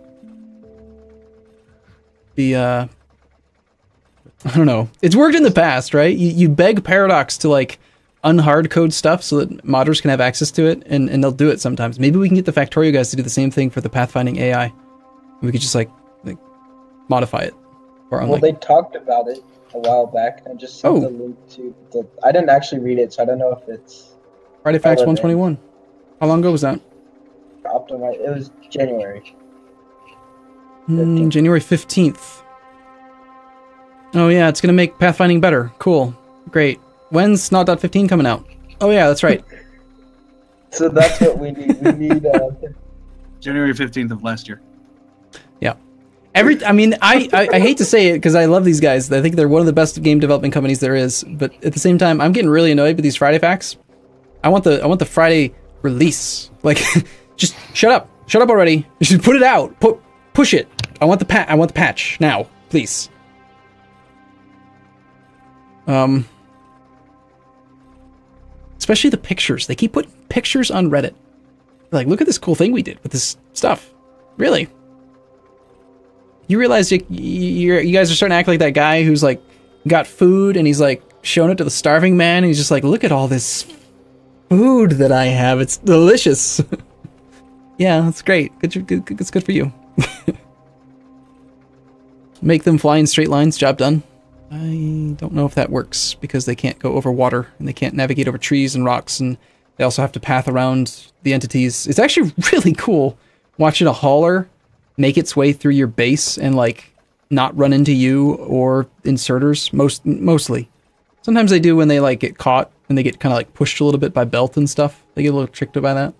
I don't know. It's worked in the past, right? You beg Paradox to like unhard code stuff so that modders can have access to it, and they'll do it sometimes. Maybe we can get the Factorio guys to do the same thing for the pathfinding AI. We could just like modify it. Or well, they talked about it a while back, and I just sent the link to the... I didn't actually read it, so I don't know if it's... Friday Facts 121. How long ago was that? Optimize. It was January. January 15th. Oh yeah, it's gonna make pathfinding better. Cool. Great. When's Not.15 coming out? Oh yeah, that's right. So that's what we need. We need... January 15th of last year. Yeah. I mean, I hate to say it because I love these guys. I think they're one of the best game development companies there is. But at the same time, I'm getting really annoyed with these Friday Facts. I want the Friday release. Like, just shut up. Shut up already. You should put it out. Push it. I want the patch now, please. Especially the pictures. They keep putting pictures on Reddit. Like, look at this cool thing we did with this stuff. Really? You realize you guys are starting to act like that guy who's like got food and he's like showing it to the starving man and he's just like, look at all this food that I have. It's delicious. Yeah, that's great. It's good for you. Make them fly in straight lines. Job done. I don't know if that works because they can't go over water and they can't navigate over trees and rocks, and they also have to path around the entities. It's actually really cool watching a hauler make its way through your base and like not run into you or inserters. Mostly. Sometimes they do when they like get caught and they get kind of like pushed a little bit by belt and stuff. They get a little tricked by that.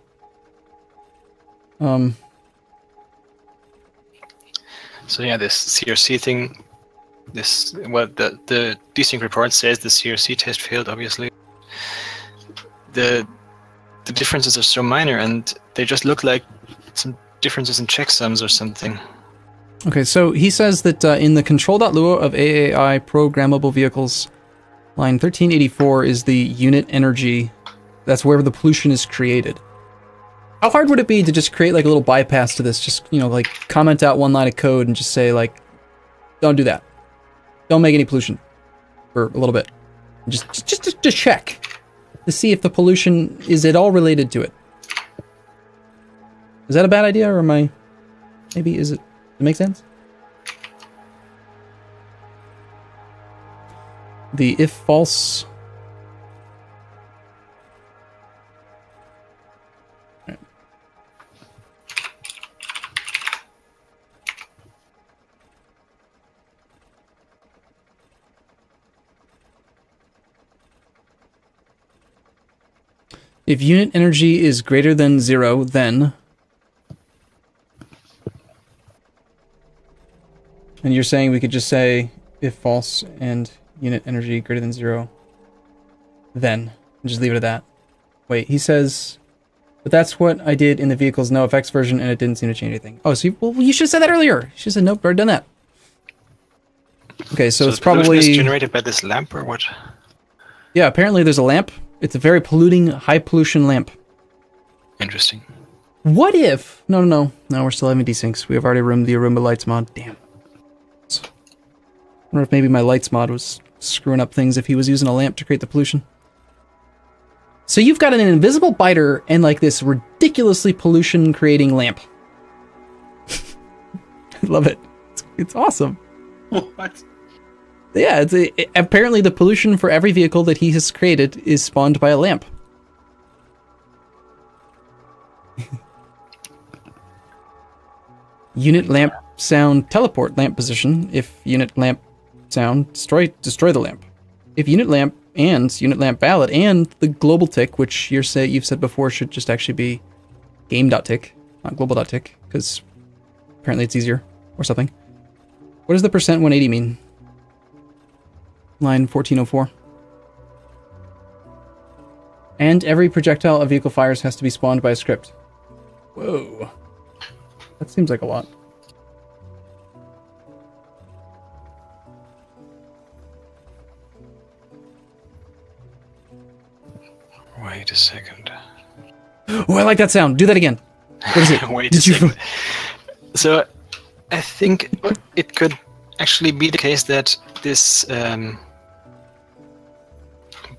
So yeah, this CRC thing, the desync report says the CRC test failed, obviously. The differences are so minor and they just look like some differences in checksums or something. Okay, so he says that in the control.lua of AAI programmable vehicles, line 1384 is the unit energy. That's where the pollution is created. How hard would it be to just create like a little bypass to this? Just, you know, like comment out one line of code and just say like, don't do that. Don't make any pollution for a little bit. Just to check to see if the pollution is at all related to it. Is that a bad idea, or am I... Maybe, does it make sense? The if false... Right. If unit energy is greater than 0, then... And you're saying we could just say, if false and unit energy greater than 0, then. And just leave it at that. Wait, he says... But that's what I did in the vehicle's no effects version, and it didn't seem to change anything. Oh, so you should have said that earlier. You should have said, nope, already done that. Okay, so it's the pollution probably... is generated by this lamp, or what? Yeah, apparently there's a lamp. It's a very polluting, high-pollution lamp. Interesting. What if... No, we're still having desyncs. We have already roomed the Arumba lights mod. Damn. I wonder if maybe my lights mod was screwing up things if he was using a lamp to create the pollution. So you've got an invisible biter and like this ridiculously pollution-creating lamp. I love it. It's awesome. What? Yeah, apparently the pollution for every vehicle that he has created is spawned by a lamp. Unit lamp sound teleport lamp position. If unit lamp sound destroy the lamp. If unit lamp and unit lamp ballot and the global tick, which you've said before should just actually be game.tick, not global.tick, because apparently it's easier or something. What does the percent 180 mean? Line 1404. And every projectile a vehicle fires has to be spawned by a script. Whoa. That seems like a lot. Wait a second. Oh, I like that sound. Do that again. What is it? Wait a second. So, I think it could actually be the case that this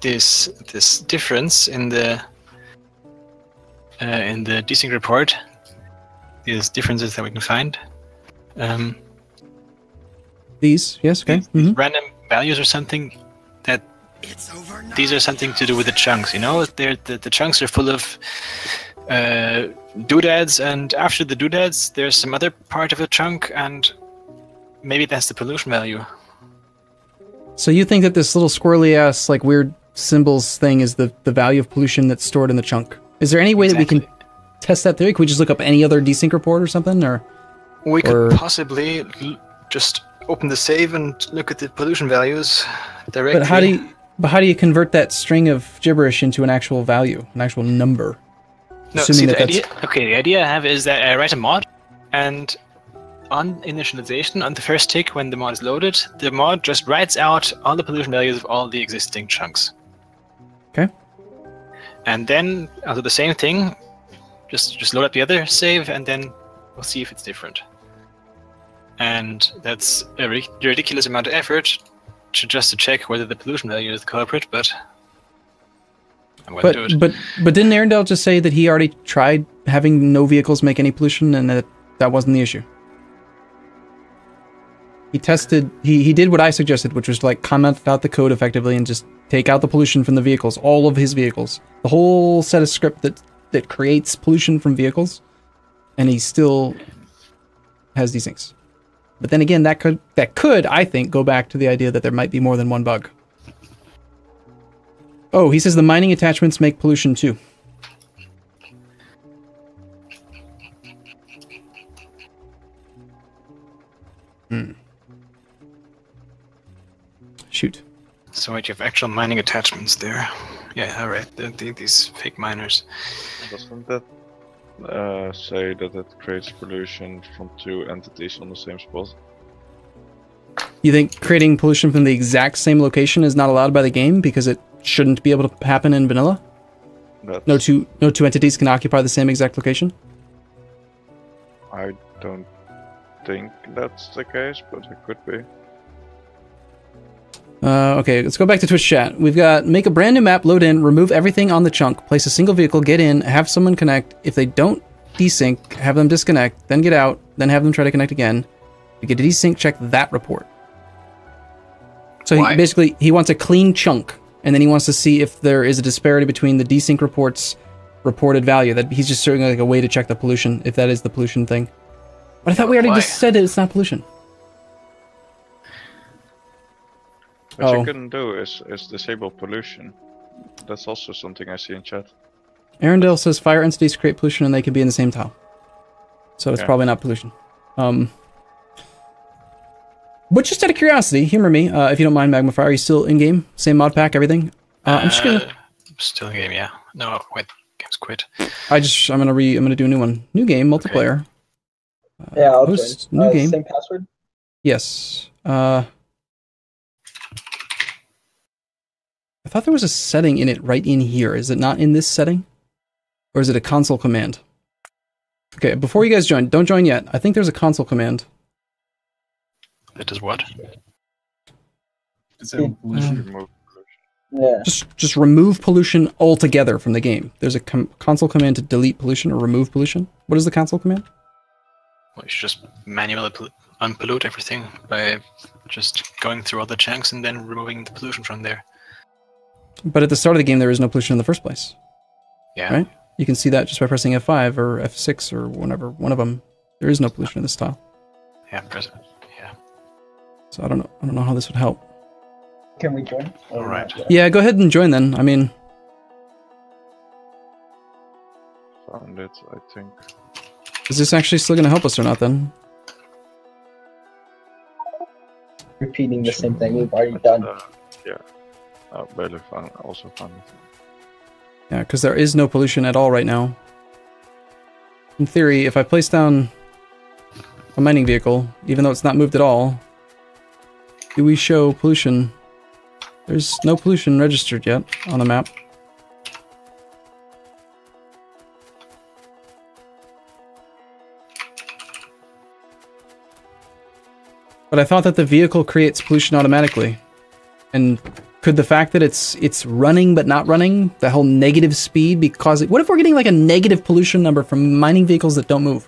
this difference in the desync report, these differences that we can find, these, yes, okay. these random values or something, that these are something to do with the chunks. You know, the chunks are full of doodads, and after the doodads, there's some other part of a chunk, and maybe that's the pollution value. So you think that this little squirrely ass, like weird symbols thing is the value of pollution that's stored in the chunk? Is there any way that we can test that theory? Could we just look up any other desync report or something, or we could possibly just open the save and look at the pollution values directly. But how do you convert that string of gibberish into an actual value, an actual number? No, see, the idea I have is that I write a mod, and on initialization, on the first tick when the mod is loaded, the mod just writes out all the pollution values of all the existing chunks. Okay. And then, I'll do the same thing, just load up the other save, and then we'll see if it's different. And that's a ridiculous amount of effort just to check whether the pollution value is the culprit, but I'm going to do it. But didn't Arundel just say that he already tried having no vehicles make any pollution and that wasn't the issue? He tested, he did what I suggested, which was to like comment out the code effectively and just take out the pollution from the vehicles, all of his vehicles. The whole set of script that creates pollution from vehicles, and he still has these things. But then again, that could, I think, go back to the idea that there might be more than one bug. Oh, he says the mining attachments make pollution too. Shoot. So wait, you have actual mining attachments there. Yeah, alright, these fake miners. Doesn't that say that it creates pollution from two entities on the same spot? You think creating pollution from the exact same location is not allowed by the game because it shouldn't be able to happen in vanilla? No two entities can occupy the same exact location? I don't think that's the case, but it could be. Okay, let's go back to Twitch chat. We've got make a brand new map, load in, remove everything on the chunk, place a single vehicle, get in, have someone connect. If they don't desync, have them disconnect, then get out, then have them try to connect again. To get a desync, check that report. So he wants a clean chunk, and then he wants to see if there is a disparity between the desync report's reported value. That he's just showing like a way to check the pollution, if that is the pollution thing. But I thought we already just said it's not pollution. What you can do is disable pollution. That's also something I see in chat. Arundel says fire entities create pollution and they can be in the same tile. So it's probably not pollution. But just out of curiosity, humor me, if you don't mind, Magma Fire. Are you still in game? Same mod pack, everything? I'm just gonna. Still in game, yeah. No, wait, game's quit. I'm gonna do a new one. New game, multiplayer. Yeah, I'll Host, join. new game. Same password? Yes. I thought there was a setting in it right in here. Is it not in this setting? Or is it a console command? Okay, before you guys join, don't join yet. I think there's a console command. It does what? Disable pollution. Remove Yeah. Just remove pollution altogether from the game. There's a console command to delete pollution or remove pollution. What is the console command? Well, you should just manually unpollute everything by just going through all the chunks and then removing the pollution from there. But at the start of the game, there is no pollution in the first place. Yeah. Right? You can see that just by pressing F5 or F6 or whatever, one of them. There is no pollution in this tile. Yeah, press it. Yeah. So I don't know how this would help. Can we join? All right. Yeah, go ahead and join then. I mean, found it, I think. is this actually still going to help us or not then? Repeating the same thing we've already done. Yeah. Barely found. Also found it. Yeah, because there is no pollution at all right now. In theory, if I place down a mining vehicle, even though it's not moved at all, do we show pollution? There's no pollution registered yet on the map. But I thought that the vehicle creates pollution automatically. And could the fact that it's running but not running, the whole negative speed, because what if we're getting like a negative pollution number from mining vehicles that don't move?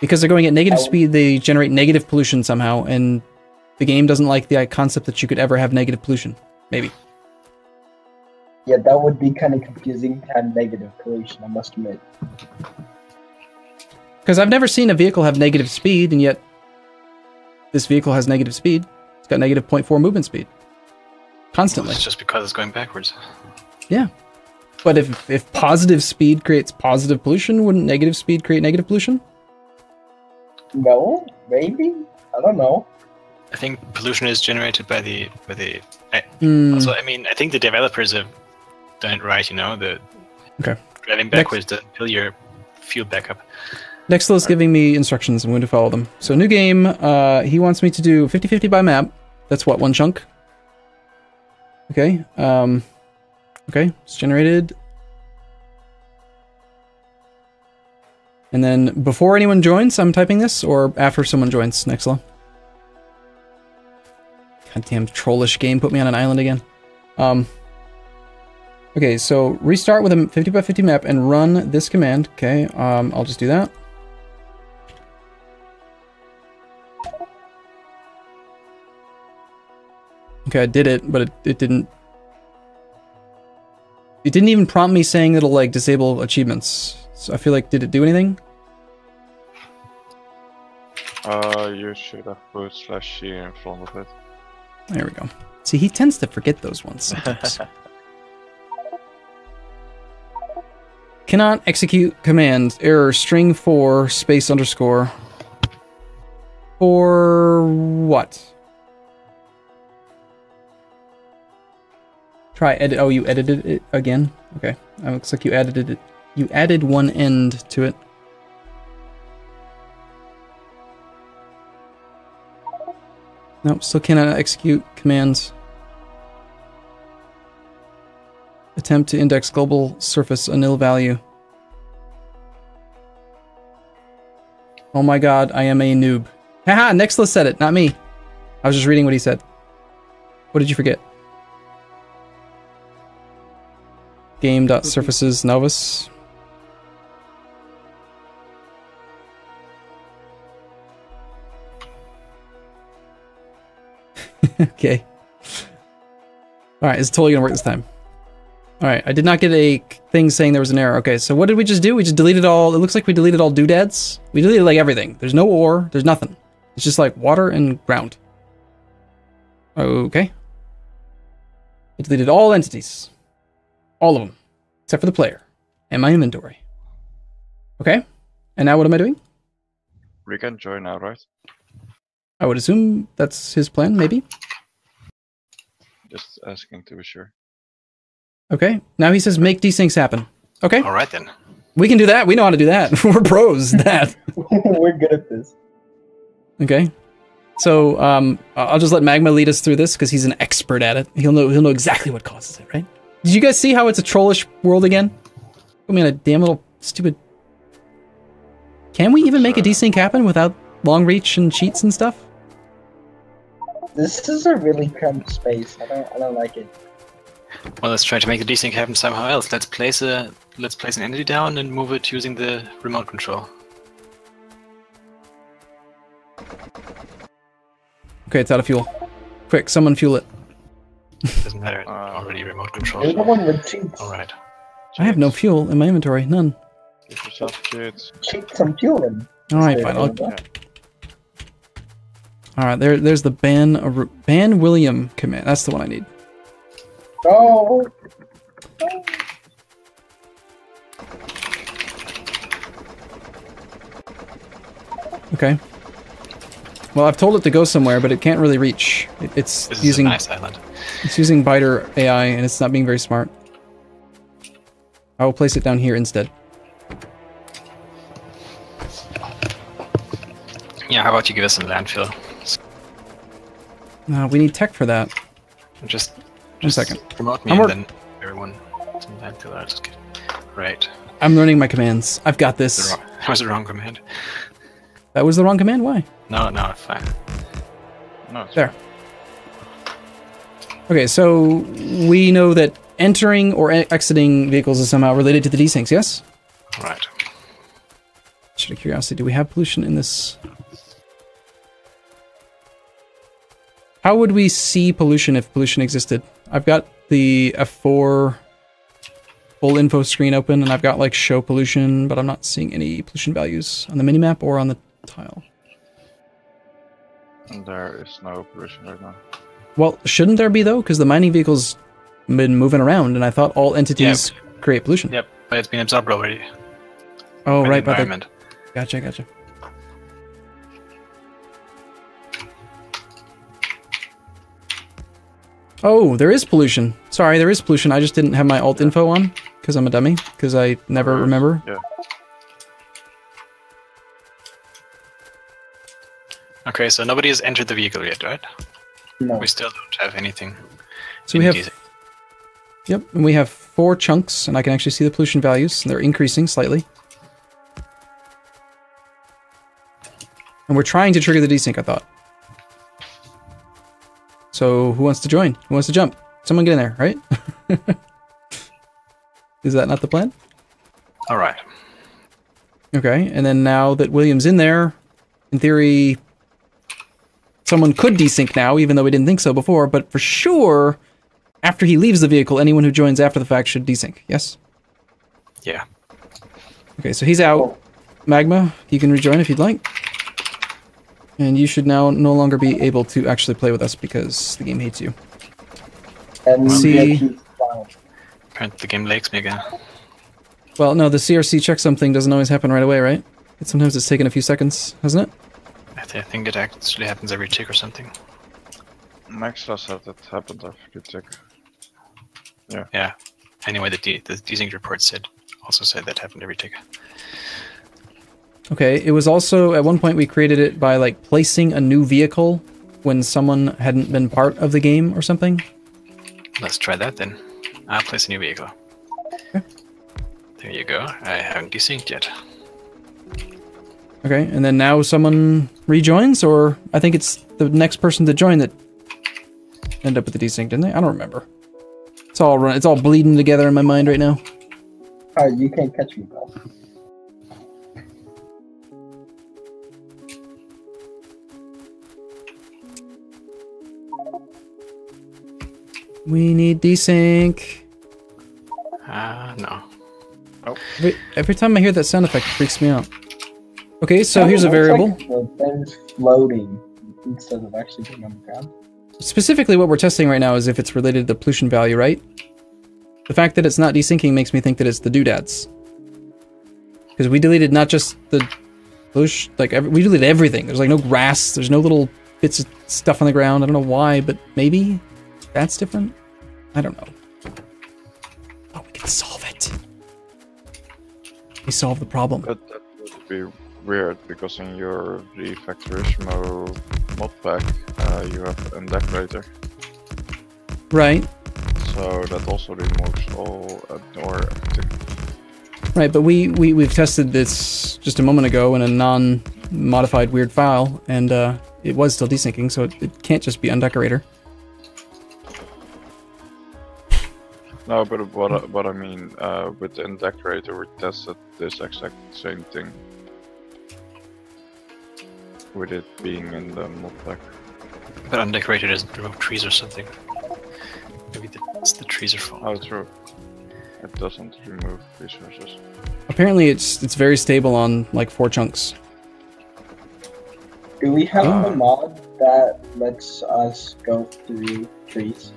Because they're going at negative speed, they generate negative pollution somehow, and the game doesn't like the concept that you could ever have negative pollution. Maybe. Yeah, that would be kind of confusing to have negative pollution, I must admit. Because I've never seen a vehicle have negative speed, and yet this vehicle has negative speed. It's got negative 0.4 movement speed. Constantly. Well, it's just because it's going backwards. Yeah. But if positive speed creates positive pollution, wouldn't negative speed create negative pollution? No, maybe? I don't know. I think pollution is generated by the. Also, I mean, I think the developers have done it right. You know, the driving backwards to fill your fuel backup. Nextla is giving me instructions. I'm going to follow them. So new game. He wants me to do 50-50 by map. That's what, one chunk? Okay. Okay. It's generated. And then before anyone joins, I'm typing this, or after someone joins, Nexla? Goddamn trollish game, put me on an island again. Okay, so restart with a 50 by 50 map and run this command. Okay, I'll just do that. Okay, I did it, but it didn't... It didn't even prompt me saying it'll, like, disable achievements. So I feel like, did it do anything? You should have put /C in front of it. There we go. See, he tends to forget those ones sometimes. Cannot execute command. Error string 4 space underscore. For what? Try edit. Oh, you edited it again? Okay. Looks like you edited it. You added one end to it. Nope, still cannot execute commands. Attempt to index global surface a nil value. Oh my god, I am a noob. Haha, Nextla said it, not me. I was just reading what he said. What did you forget? Game.surfaces novus. Okay. Alright, it's totally gonna work this time. Alright, I did not get a thing saying there was an error. Okay, so what did we just do? We just deleted all... It looks like we deleted all doodads. We deleted, like, everything. There's no ore. There's nothing. It's just, like, water and ground. Okay. It deleted all entities. All of them. Except for the player. and my inventory. Okay. And now what am I doing? We can join now, right? I would assume that's his plan, maybe. Just asking to be sure. Okay. Now he says make desyncs happen. Okay. All right then. We can do that. We know how to do that. We're pros at that. We're good at this. Okay. So I'll just let Magma lead us through this because he's an expert at it. He'll know exactly what causes it, right? Did you guys see how it's a trollish world again? Put me on a damn little stupid... Can we even make a desync happen without long reach and cheats and stuff? This is a really cramped space. I don't like it. Well, let's try to make the desync happen somehow else. Let's place an entity down and move it using the remote control. Okay, it's out of fuel. Quick, someone fuel it. Doesn't matter. Already remote control. You're the one with cheats. All right. I have no fuel in my inventory. None. Give yourself cheats. Cheat some fueling. Alright, fine. Alright, there's the ban William command. That's the one I need. Oh. Okay. Well, I've told it to go somewhere, but it can't really reach. It's This using is a nice island. it's using biter AI, and it's not being very smart. I will place it down here instead. Yeah, how about you give us some landfill? We need tech for that. Just One second. Promote me I'm and then everyone some landfill. I'll just get right. I'm learning my commands. I've got this. That was the wrong command. That was the wrong command? Why? No, fine. No, it's There. Okay, so we know that entering or exiting vehicles is somehow related to the desyncs, yes? All right. Just out of curiosity, do we have pollution in this? How would we see pollution if pollution existed? I've got the F4 full info screen open, and I've got like show pollution, but I'm not seeing any pollution values on the minimap or on the tile. And there is no pollution right now. Well, shouldn't there be though? Because the mining vehicle's been moving around, and I thought all entities create pollution. Yep, but it's been absorbed already. Oh, by the right, by the... environment. Gotcha. Oh, there is pollution. Sorry, there is pollution. I just didn't have my alt info on, because I'm a dummy, because I never remember. Yeah. Okay, so nobody has entered the vehicle yet, right? No. We still don't have anything. So we have... Yep, and we have 4 chunks, and I can actually see the pollution values, and they're increasing slightly. And we're trying to trigger the desync, I thought. So, who wants to join? Who wants to jump? Someone get in there, right? Is that not the plan? All right. Okay, and then now that William's in there, in theory, someone could desync now, even though we didn't think so before, but for sure, after he leaves the vehicle, anyone who joins after the fact should desync, yes? Yeah. Okay, so he's out. Magma, you can rejoin if you'd like. And you should now no longer be able to actually play with us because the game hates you. And See- Apparently the game likes me again. Well, no, the CRC checksum thing doesn't always happen right away, right? Sometimes it's taken a few seconds, hasn't it? I think it actually happens every tick or something. Max said that happened after tick. Yeah. Yeah. Anyway, the desync report also said that happened every tick. Okay, it was also, at one point we created it by, like, placing a new vehicle when someone hadn't been part of the game or something. Let's try that then. I'll place a new vehicle. Okay. There you go. I haven't desynced yet. Okay, and then now someone rejoins, or I think it's the next person to join that ended up with the desync, didn't they? I don't remember. It's all bleeding together in my mind right now. Alright, you can't catch me, bro. We need desync. No. Every time I hear that sound effect, it freaks me out. Okay, so here's a variable. Like the thing's floating instead of actually being on the ground. Specifically, what we're testing right now is if it's related to the pollution value, right? The fact that it's not desyncing makes me think that it's the doodads. Because we deleted not just the bush, like we deleted everything. There's like no grass. There's no little bits of stuff on the ground. I don't know why, but maybe that's different. I don't know. Oh, we can solve it. We solved the problem. But that would be weird because in your Factorio mod pack, you have undecorator. Right. So that also removes all or everything. Right, but we've tested this just a moment ago in a non-modified weird file, and it was still desyncing, so it can't just be undecorator. No, but what I mean with the undecorator, we tested this exact same thing with it being in the mod pack. But undecorated doesn't remove trees or something. Maybe the trees are full. Oh, true. It doesn't remove resources. Apparently, it's very stable on like 4 chunks. Do we have a mod that lets us go through trees?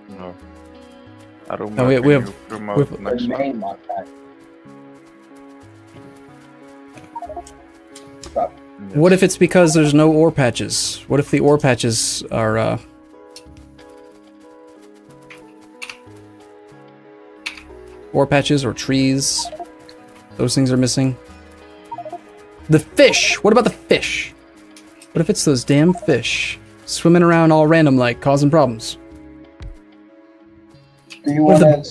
No. Arumba, No, we have promote next The one. main mod pack. Stop. Yes. What if it's because there's no ore patches? What if the ore patches are ore patches or trees? Those things are missing. The fish! What about the fish? What if it's those damn fish swimming around all random like, causing problems? Do you What want if to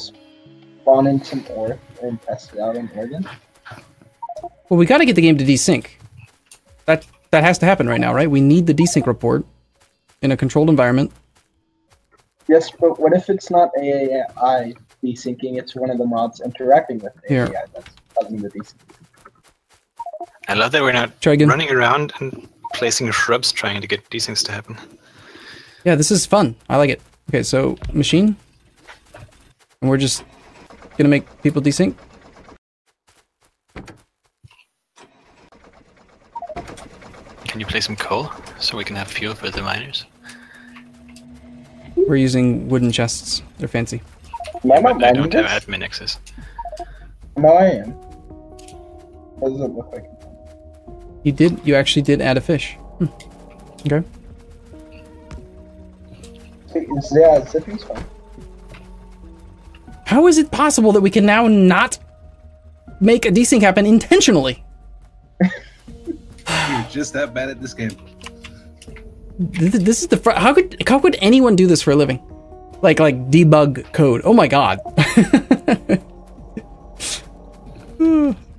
spawn in some ore and test it out in Oregon? Well, we gotta get the game to desync. That has to happen right now, right? We need the desync report in a controlled environment. Yes, but what if it's not AAI desyncing? It's one of the mods interacting with Here. AAI that's causing the desync. I love that we're not Try again. running around and placing shrubs trying to get these things to happen. Yeah, this is fun. I like it. Okay, so machine. And we're just gonna make people desync. Can you place some coal so we can have fuel for the miners? We're using wooden chests. They're fancy. Am I not But I mining don't have this? admin access. No, I am. What does it look like? You actually did add a fish. Okay. Yeah, zipping's fine. How is it possible that we can now not make a desync happen intentionally? You're just that bad at this game. This is the how could anyone do this for a living? Like debug code. Oh my god.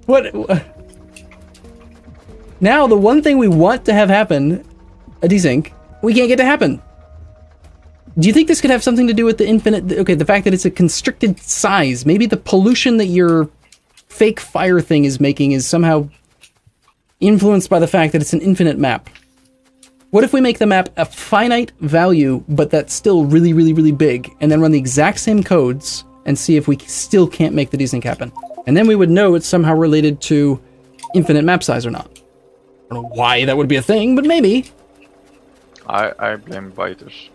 What? Now the one thing we want to have happen, a desync, we can't get to happen. Do you think this could have something to do with the infinite? Okay, the fact that it's a constricted size. Maybe the pollution that your fake fire thing is making is somehow influenced by the fact that it's an infinite map. What if we make the map a finite value, but that's still really, really, really big, and then run the exact same codes and see if we still can't make the desync happen? And then we would know it's somehow related to infinite map size or not. I don't know why that would be a thing, but maybe. I blame biters.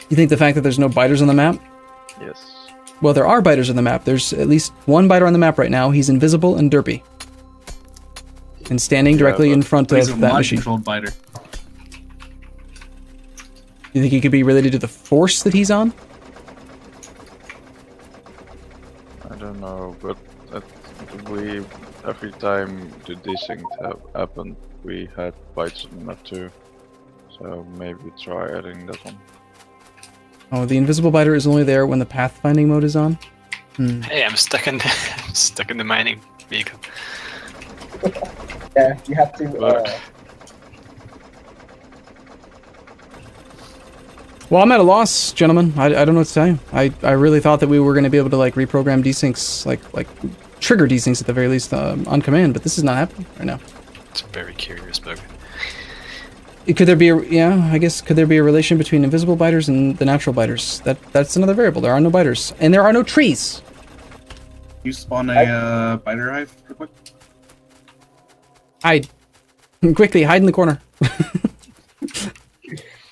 You think the fact that there's no biters on the map? Yes. Well, there are biters on the map. There's at least one biter on the map right now. He's invisible and derpy. And standing directly in front He's a of that mod machine. controlled biter. You think he could be related to the force that he's on? I don't know, but every time the desync happened, we had bites on the map too. So maybe try adding that one. Oh, the invisible biter is only there when the pathfinding mode is on? Hey, I'm stuck in the mining vehicle. Yeah, you have to. Well, I'm at a loss, gentlemen. I don't know what to tell you. I really thought that we were going to be able to like reprogram desyncs, like trigger desyncs at the very least on command, but this is not happening right now. It's a very curious bug. Could there be could there be a relation between invisible biters and the natural biters? That's another variable. There are no biters, and there are no trees. You spawn a biter hive real quick? Hide. Quickly, hide in the corner.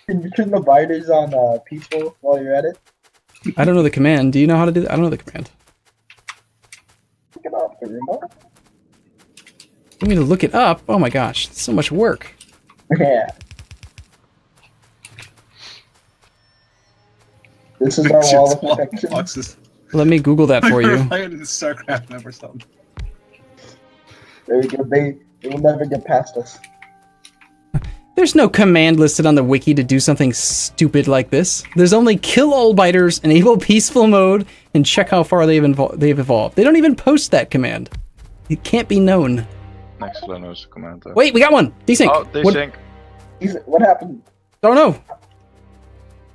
Can you turn the biters on peaceful while you're at it? I don't know the command. Do you know how to do that? I don't know the command. Pick it up. Arumba? You need to look it up? Oh my gosh, it's so much work. Yeah. This is our wall of protection. Boxes. Let me Google that for you. Playing in StarCraft map or something. There we go. They will never get past us. There's no command listed on the wiki to do something stupid like this. There's only kill all biters, enable peaceful mode, and check how far they've evolved. They don't even post that command. It can't be known. Next knows command. Wait, we got one! Desync! Oh, desync. What happened? Don't know.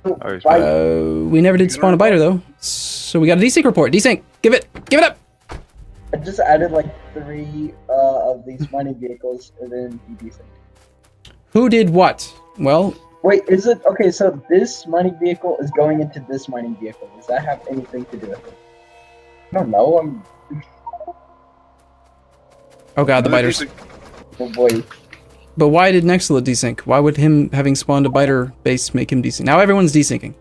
Oh, he's We never did spawn a biter though. So we got a desync report. Desync! Give it up! I just added like 3 of these mining vehicles and then he desynced. Who did what? Well... Wait, is it... Okay, so this mining vehicle is going into this mining vehicle. Does that have anything to do with it? I don't know, Oh god, the biters. Oh boy. But why did Nextla desync? Why would him having spawned a biter base make him desync? Now everyone's desyncing.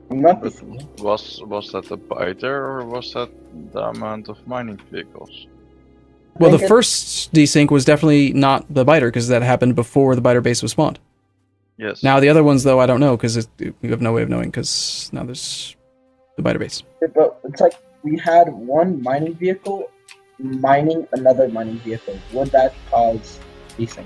I'm not But was that the biter or was that the amount of mining vehicles? Well, the first desync was definitely not the biter because that happened before the biter base was spawned. Yes. Now the other ones, though, I don't know because we have no way of knowing because now there's the biter base. But it's like we had one mining vehicle mining another mining vehicle. Would that cause desync?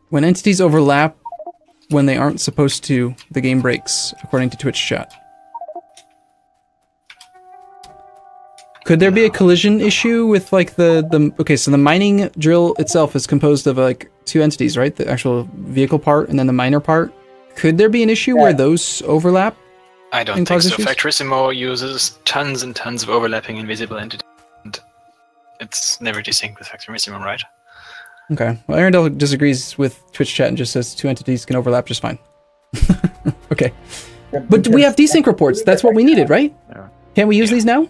When entities overlap when they aren't supposed to, the game breaks, according to Twitch chat. Could there be a collision issue with like the okay, so the mining drill itself is composed of like 2 entities, right? The actual vehicle part and then the miner part. Could there be an issue where those overlap? I don't think so. Factorissimo uses tons and tons of overlapping invisible entities, and it's never desynced with Factorissimo, right? Okay. Well, Arundel disagrees with Twitch chat and just says 2 entities can overlap just fine. Okay. But we have desync reports. That's what we needed, right? Yeah. Can't we use these now?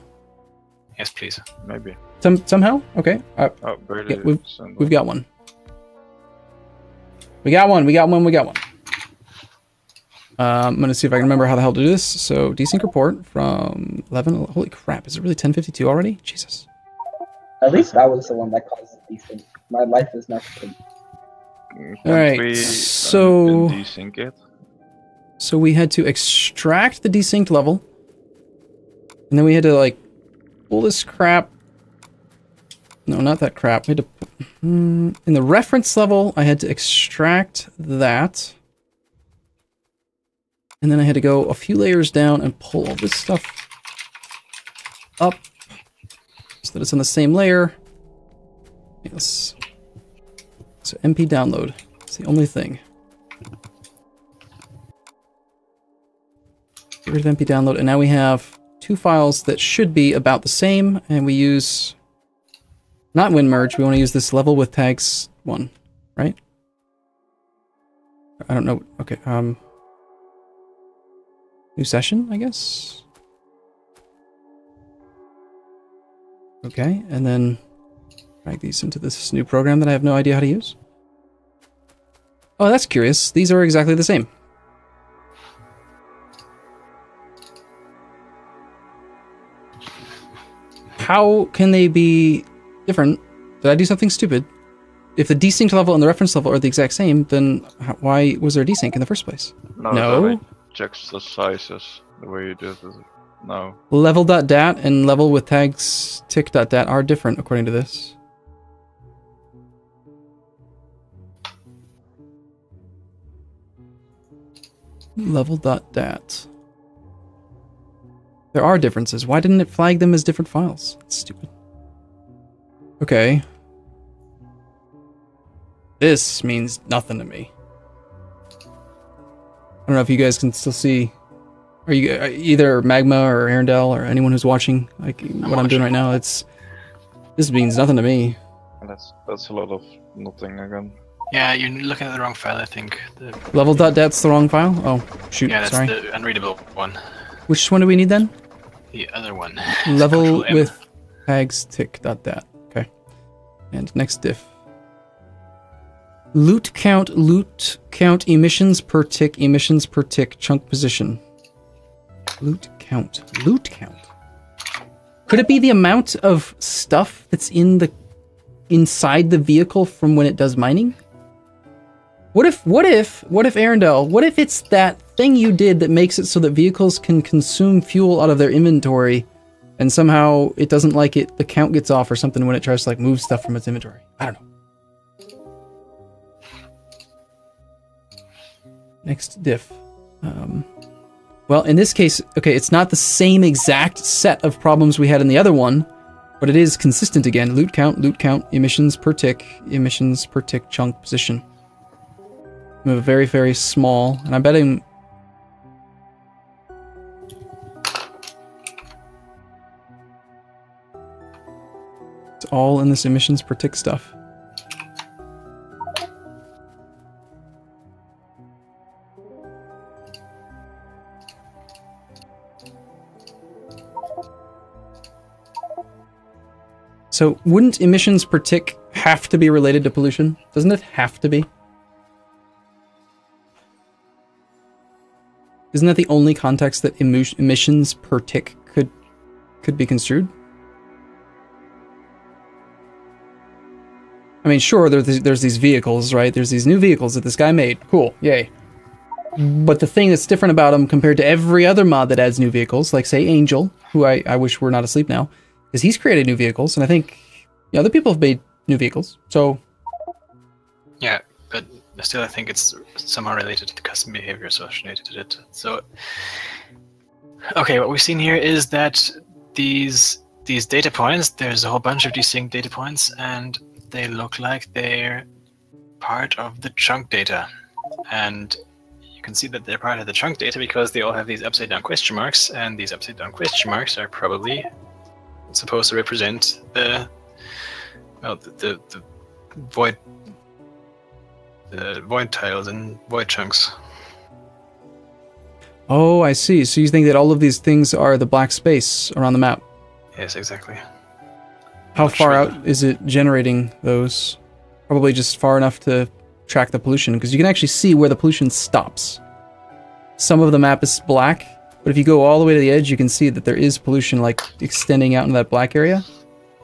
Yes, please. Maybe. Somehow? Okay. Oh, barely. Yeah, we've got one. We got one. I'm going to see if I can remember how the hell to do this. So, desync report from 11... Holy crap, is it really 10:52 already? Jesus. At least that was the one that caused desync. My life is not complete. Alright, so... desync it? So we had to extract the desynced level. And then we had to, like, pull this crap... No, not that crap. We had to... in the reference level, I had to extract that. And then I had to go a few layers down and pull all this stuff up so that it's on the same layer. Yes. So MP download. It's the only thing. Get rid of MP download, and now we have 2 files that should be about the same, and we use not WinMerge. We want to use this level with tags 1, right? I don't know. Okay. New session, I guess. Okay, and then drag these into this new program that I have no idea how to use. Oh, that's curious. These are exactly the same. How can they be different? Did I do something stupid? If the desync level and the reference level are the exact same, then why was there desync in the first place? No. Checks the sizes the way you did it. No. Level.dat and level with tags tick.dat are different according to this. Level.dat. There are differences. Why didn't it flag them as different files? That's stupid. Okay. This means nothing to me. I don't know if you guys can still see. Are you either Magma or Arundel or anyone who's watching like what I'm doing right now? This means nothing to me. That's a lot of nothing again. Yeah, you're looking at the wrong file, I think. Level.dat's the wrong file? Oh, shoot, yeah, that's sorry. the unreadable one. Which one do we need then? The other one. Level with tags tick.dat. Okay. And next diff. loot count, emissions per tick, chunk position. Loot count. Could it be the amount of stuff that's inside the vehicle from when it does mining? What if Arendelle, what if it's that thing you did that makes it so that vehicles can consume fuel out of their inventory and somehow it doesn't like it, the count gets off or something when it tries to like move stuff from its inventory? I don't know. Next diff. Well, in this case, okay, it's not the same exact set of problems we had in the other one, but it is consistent again. Loot count, emissions per tick, chunk position. We have a very, very small, and I'm betting... It's all in this emissions per tick stuff. So, wouldn't emissions per tick have to be related to pollution? Doesn't it have to be? Isn't that the only context that emissions per tick could be construed? I mean, sure, there's these vehicles, right? There's these new vehicles that this guy made. Cool, yay. But the thing that's different about him compared to every other mod that adds new vehicles, like, say, Angel, who I wish were not asleep now, is he's created new vehicles, and I think other people have made new vehicles, so... Yeah, but still I think it's somehow related to the custom behavior associated with it. So, okay, what we've seen here is that these data points, there's a whole bunch of desync data points, and they look like they're part of the chunk data. And you can see that they're part of the chunk data because they all have these upside down question marks, and these upside down question marks are probably supposed to represent the void tiles and void chunks. Oh, I see. So you think that all of these things are the black space around the map? Yes, exactly. How far out is it generating those? Probably just far enough to track the pollution, because you can actually see where the pollution stops. Some of the map is black, but if you go all the way to the edge, you can see that there is pollution like extending out into that black area.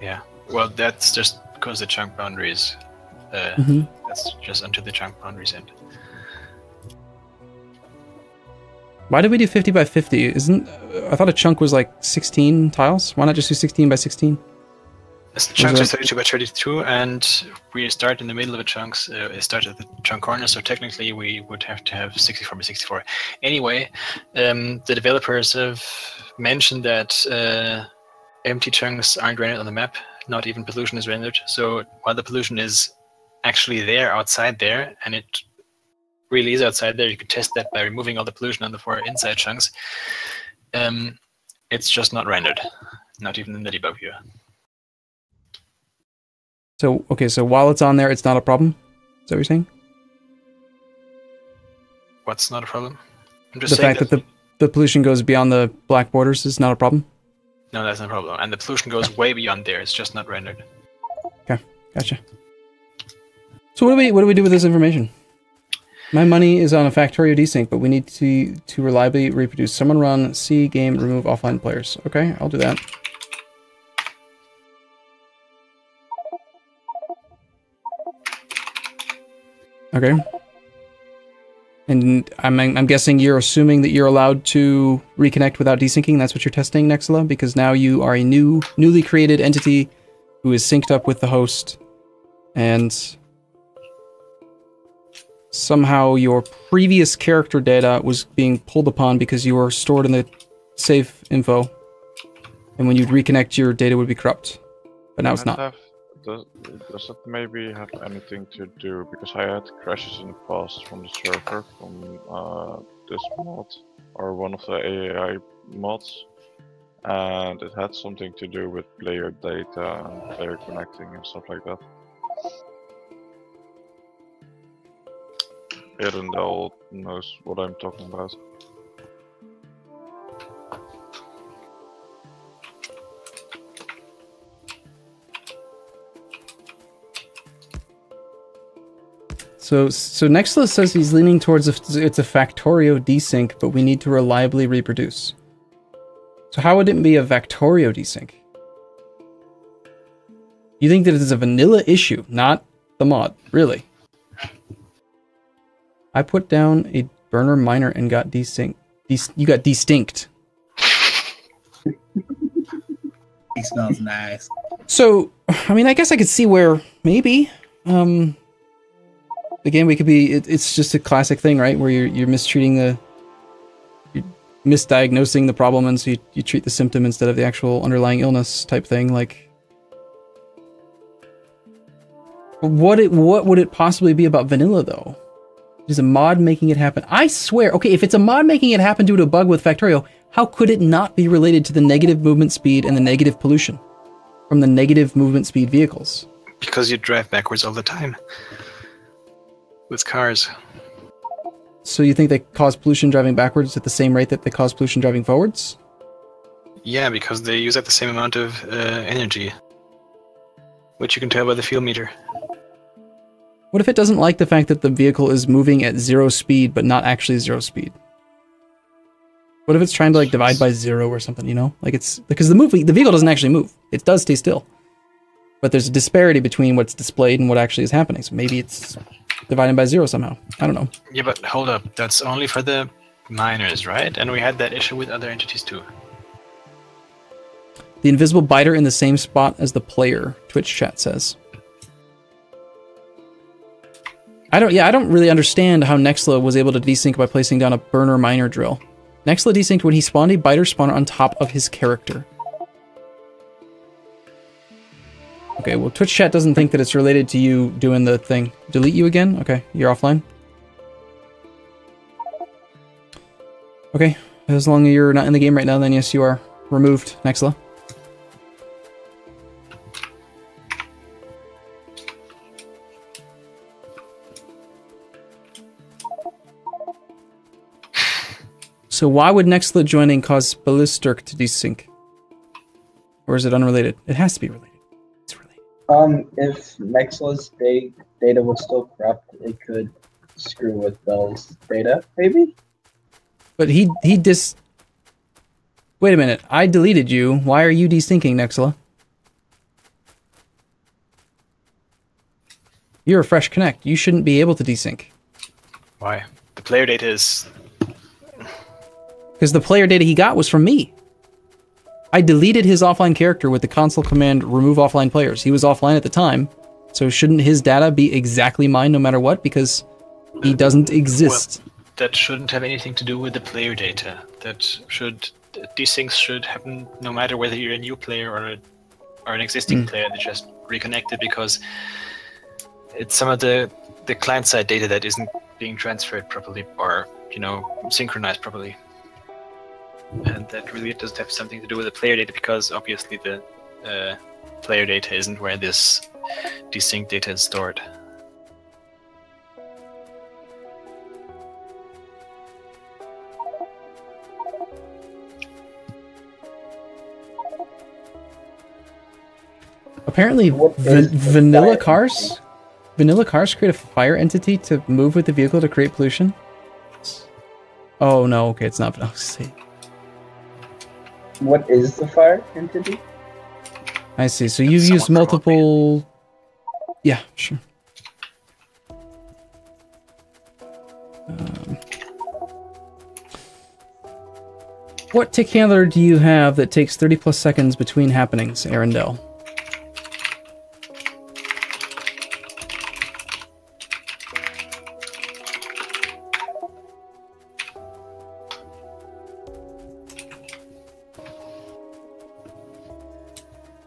Yeah, well, that's just because the chunk boundaries. That's just until the chunk boundaries end. Why did we do 50 by 50? I thought a chunk was like 16 tiles. Why not just do 16 by 16? Chunks are 32 by 32, and we start in the middle of the chunks. It starts at the chunk corner, so technically we would have to have 64 by 64. Anyway, the developers have mentioned that empty chunks aren't rendered on the map. Not even pollution is rendered. So while the pollution is actually there, outside there, and it really is outside there, you could test that by removing all the pollution on the 4 inside chunks. It's just not rendered, not even in the debug view. So, okay, so while it's on there, it's not a problem? Is that what you're saying? What's not a problem? I'm just saying the fact that the pollution goes beyond the black borders is not a problem? No, that's not a problem. And the pollution goes way beyond there. It's just not rendered. Okay, gotcha. So what do we do with this information? My money is on a Factorio desync, but we need to reliably reproduce. Someone run C game remove offline players. Okay, I'll do that. Okay. And I'm guessing you're assuming that you're allowed to reconnect without desyncing. That's what you're testing, Nexila, because now you are a newly created entity who is synced up with the host, and somehow your previous character data was being pulled upon because you were stored in the save info, and when you'd reconnect, your data would be corrupt. But now it's not. Does it maybe have anything to do, because I had crashes in the past from the server from this mod, or one of the AAI mods, and it had something to do with player data and player connecting and stuff like that. Arendelle knows what I'm talking about. So Nextla says he's leaning towards it's a Factorio desync, but we need to reliably reproduce. So how would it be a Factorio desync? You think that it is a vanilla issue, not the mod, really? I put down a burner miner and got desync. You got distinct. He smells nice. So, I mean, I guess I could see where maybe. Again, we could be. It's just a classic thing, right? Where you're mistreating you're misdiagnosing the problem, and so you treat the symptom instead of the actual underlying illness type thing. Like, what would it possibly be about vanilla though? Is a mod making it happen? I swear. Okay, if it's a mod making it happen due to a bug with Factorio, how could it not be related to the negative movement speed and the negative pollution from the negative movement speed vehicles? Because you drive backwards all the time with cars. So you think they cause pollution driving backwards at the same rate that they cause pollution driving forwards? Yeah, because they use up the same amount of energy, which you can tell by the fuel meter. What if it doesn't like the fact that the vehicle is moving at 0 speed, but not actually 0 speed? What if it's trying to like divide by 0 or something, you know? Like it's because the vehicle doesn't actually move. It does stay still. But there's a disparity between what's displayed and what actually is happening. So maybe it's divided by 0 somehow. I don't know. Yeah, but hold up. That's only for the miners, right? And we had that issue with other entities too. The invisible biter in the same spot as the player, Twitch chat says. I don't really understand how Nextla was able to desync by placing down a burner miner drill. Nextla desynced when he spawned a biter spawner on top of his character. Okay, well, Twitch chat doesn't think that it's related to you doing the thing. Delete you again? Okay, you're offline. Okay, as long as you're not in the game right now, then yes, you are removed, Nextla. So why would Nextla joining cause Ballistic to desync? Or is it unrelated? It has to be related. It's related. If Nextla's data was still corrupt, it could screw with Bell's data, maybe? But he Wait a minute. I deleted you. Why are you desyncing, Nextla? You're a fresh connect. You shouldn't be able to desync. Why? The player data is... Because the player data he got was from me. I deleted his offline character with the console command remove offline players. He was offline at the time, so shouldn't his data be exactly mine no matter what? Because he doesn't exist. Well, that shouldn't have anything to do with the player data. Desyncs should happen no matter whether you're a new player or an existing player that just reconnected, because it's some of the client-side data that isn't being transferred properly or, synchronized properly. And that really doesn't have something to do with the player data, because obviously the player data isn't where this desync data is stored. Apparently, vanilla cars create a fire entity to move with the vehicle to create pollution. Oh no, okay, it's not vanilla. What is the fire entity? I see. So you've used multiple... Yeah, sure. What tick handler do you have that takes 30 plus seconds between happenings, Arundel?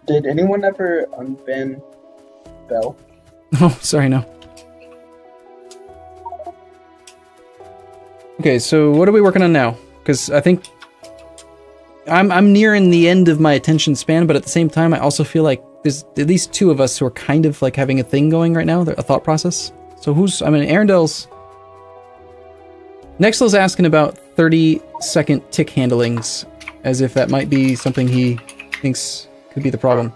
Did anyone ever unban Bell? Oh, sorry, no. Okay, so what are we working on now? Because I think I'm nearing the end of my attention span, but at the same time, I also feel like there's at least two of us who are kind of like having a thing going right now, a thought process. So Arendel's... Nextla's asking about 30-second tick handlings, as if that might be something he thinks could be the problem.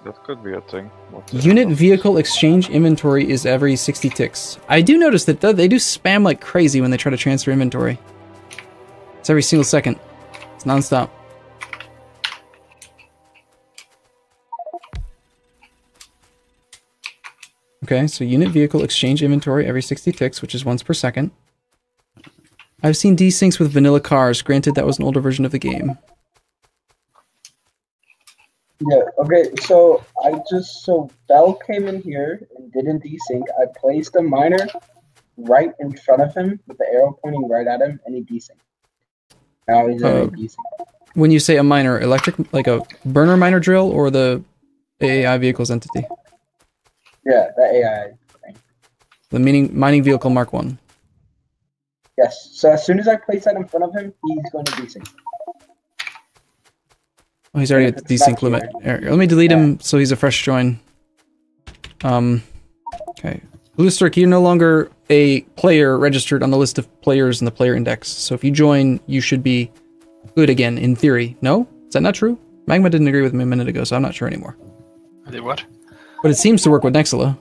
That could be a thing. Unit vehicle exchange inventory is every 60 ticks. I do notice that they do spam like crazy when they try to transfer inventory. It's every single second. It's nonstop. Okay, so unit vehicle exchange inventory every 60 ticks, which is once per second. I've seen desyncs with vanilla cars. Granted, that was an older version of the game. Yeah, okay, so Bell came in here and didn't desync. I placed a miner right in front of him with the arrow pointing right at him, and he desynced. Now he's in desync. When you say a miner, electric, like a burner miner drill, or the AAI vehicles entity? Yeah, the AI thing. The mining vehicle Mark 1. Yes, so as soon as I place that in front of him, he's going to desync. Oh, he's already at the desync limit. Let me delete him so he's a fresh join. Okay. Bluestrick, you're no longer a player registered on the list of players in the player index. So if you join, you should be good again, in theory. No? Is that not true? Magma didn't agree with me a minute ago, so I'm not sure anymore. They what? But it seems to work with Nexila.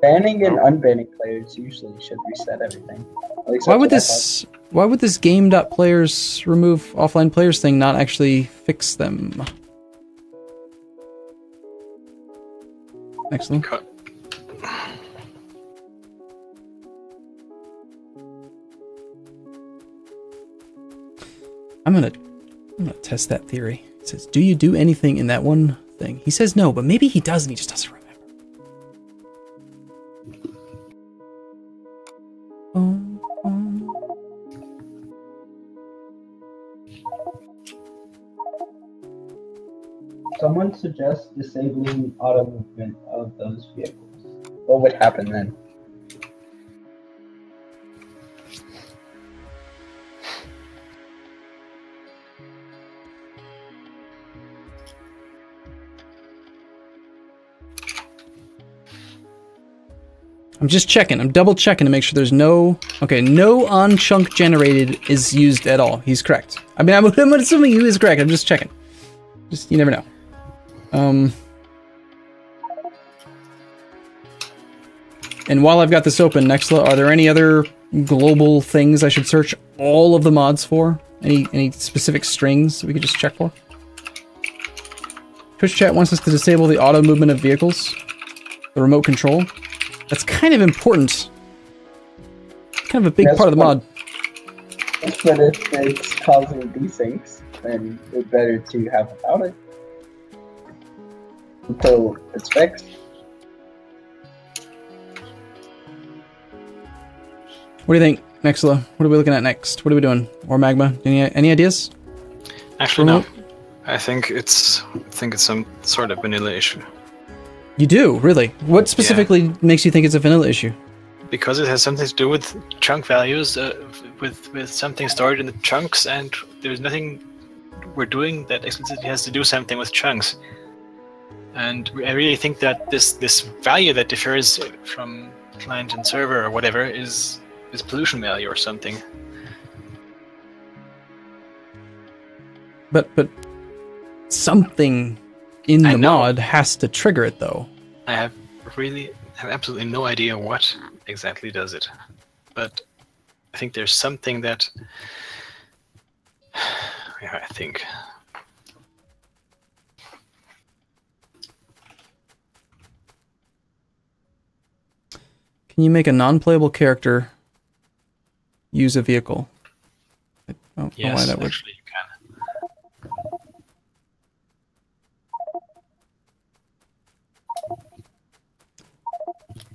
Banning and unbanning players usually should reset everything. Why would this game.players remove offline players thing not actually fix them? Excellent. I'm gonna test that theory. It says, do you do anything in that one thing? He says no, but maybe he does and he just doesn't remember. Someone suggests disabling auto movement of those vehicles. What would happen then? I'm just checking. I'm double checking to make sure there's no... Okay, no on-chunk generated is used at all. He's correct. I mean, I'm assuming he is correct. I'm just checking. Just, you never know. And while I've got this open, Nexla, are there any other global things I should search all of the mods for? Any specific strings that we could just check for? Twitch chat wants us to disable the auto movement of vehicles. The remote control. That's kind of important. Kind of a big part of the mod. But if it's causing desyncs, then it's better to have without it. Until it's fixed. What do you think, Nexla? What are we looking at next? What are we doing? Or Magma? Any ideas? Actually, no. I think it's some sort of vanilla issue. You do, really? What specifically makes you think it's a vanilla issue? Because it has something to do with chunk values, with something stored in the chunks, and there's nothing we're doing that explicitly has to do something with chunks. And I really think that this value that differs from client and server or whatever is pollution value or something. But something in the mod has to trigger it, though. I have absolutely no idea what exactly does it, but I think there's something that I think. Can you make a non-playable character use a vehicle? I don't know why that would. Actually you can.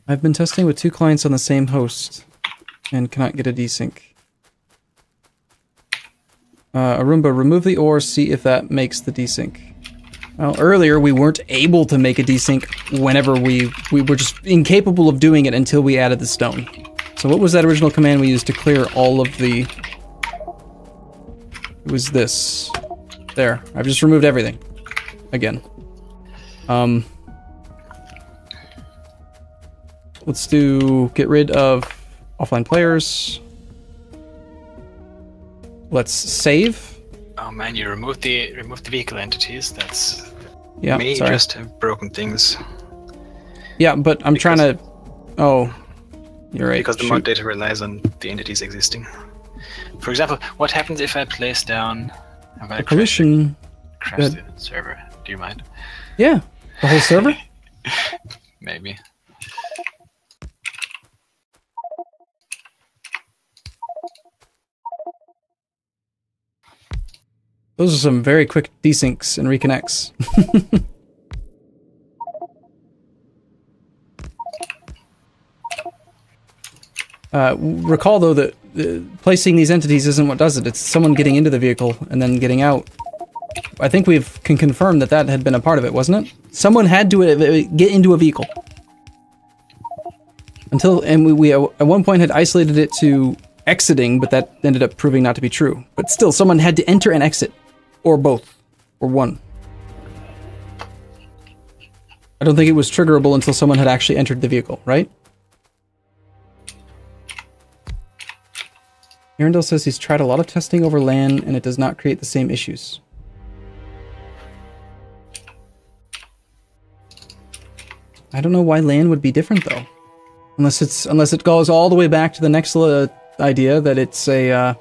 I've been testing with 2 clients on the same host and cannot get a desync. Arumba, remove the ore, see if that makes the desync. Well, earlier we weren't able to make a desync whenever we were just incapable of doing it until we added the stone. So what was that original command we used to clear all of the... It was this. There. I've just removed everything. Again. Let's do get rid of offline players. Let's save. Oh man, you removed the vehicle entities. That's Yeah, may sorry. just have broken things. Yeah, but I'm trying to... Oh, you're right. Because the Shoot. mod data relies on the entities existing. For example, what happens if I place down... Have I The pollution... crashed the server? Do you mind? Yeah, the whole server? Maybe. Those are some very quick desyncs and reconnects. Recall, though, that placing these entities isn't what does it. It's someone getting into the vehicle and then getting out. I think we can confirm that that had been a part of it, wasn't it? Someone had to get into a vehicle. And we at one point had isolated it to exiting, but that ended up proving not to be true. But still, someone had to enter and exit. Or both. Or one. I don't think it was triggerable until someone had actually entered the vehicle, right? Arundel says he's tried a lot of testing over LAN and it does not create the same issues. I don't know why LAN would be different though. Unless it goes all the way back to the next idea that it's a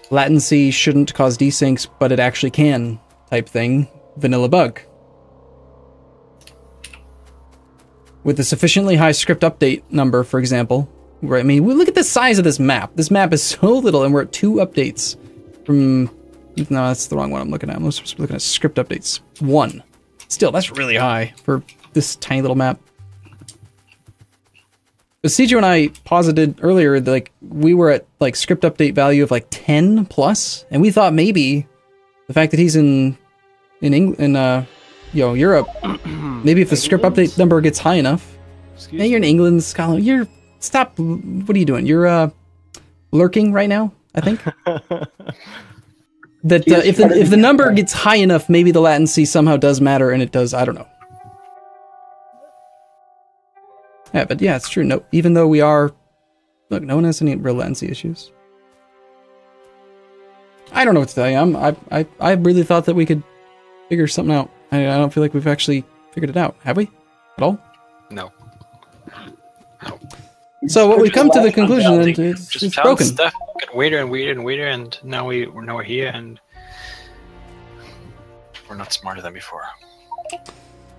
latency shouldn't cause desyncs, but it actually can type thing. Vanilla bug. With a sufficiently high script update number, for example. Right, I mean, look at the size of this map. This map is so little, and we're at 2 updates from... No, that's the wrong one I'm looking at. I'm supposed to be looking at script updates. 1. Still, that's really high for this tiny little map. But Cedro and I posited earlier that, like, we were at, like, script update value of, like, 10 plus, and we thought maybe the fact that he's in Europe, maybe if the script update number gets high enough... Hey, you're in England, Scotland, Stop, what are you doing? You're, lurking right now, I think? That, if the number gets high enough, maybe the latency somehow does matter, and it does, I don't know. Yeah, but yeah, it's true. No, even though we are... Look, no one has any real latency issues. I don't know what to tell you. I really thought that we could figure something out. I don't feel like we've actually figured it out. Have we? At all? No. No. So what we come to the conclusion that it's broken. Stuff get weirder and weirder and weirder, and now we're here, and we're not smarter than before.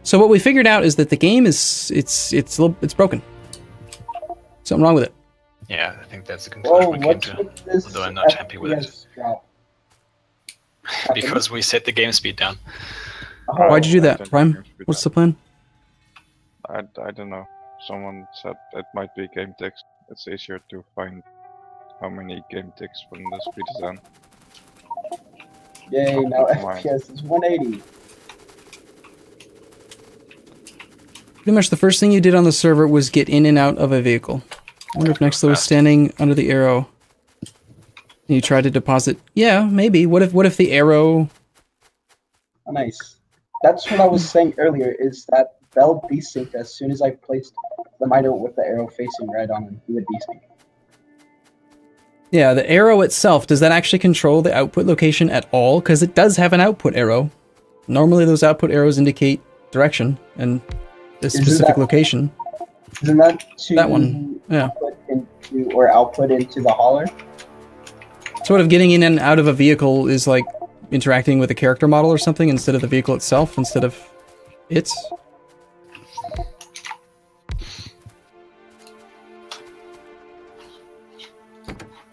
So what we figured out is that the game is it's broken. Something wrong with it. Yeah, I think that's the conclusion we came to. This although I'm not happy with it. drop? Because we set the game speed down. Why'd you do that, Prime? What's the plan? I don't know. Someone said it might be game ticks. It's easier to find how many game ticks when the speed is on. Yay, now FPS is 180. Pretty much the first thing you did on the server was get in and out of a vehicle. I wonder if Nextlo was standing under the arrow. And you tried to deposit. Yeah, maybe. What if the arrow... Oh, nice. That's what I was saying earlier, is that Bell desynced as soon as I placed the miner with the arrow facing right on him. He would desync. Yeah, the arrow itself, does that actually control the output location at all? Because it does have an output arrow. Normally those output arrows indicate direction and a specific location. Isn't that to that one? Yeah. Output into the hauler? Sort of getting in and out of a vehicle is like interacting with a character model or something instead of the vehicle itself, instead of its.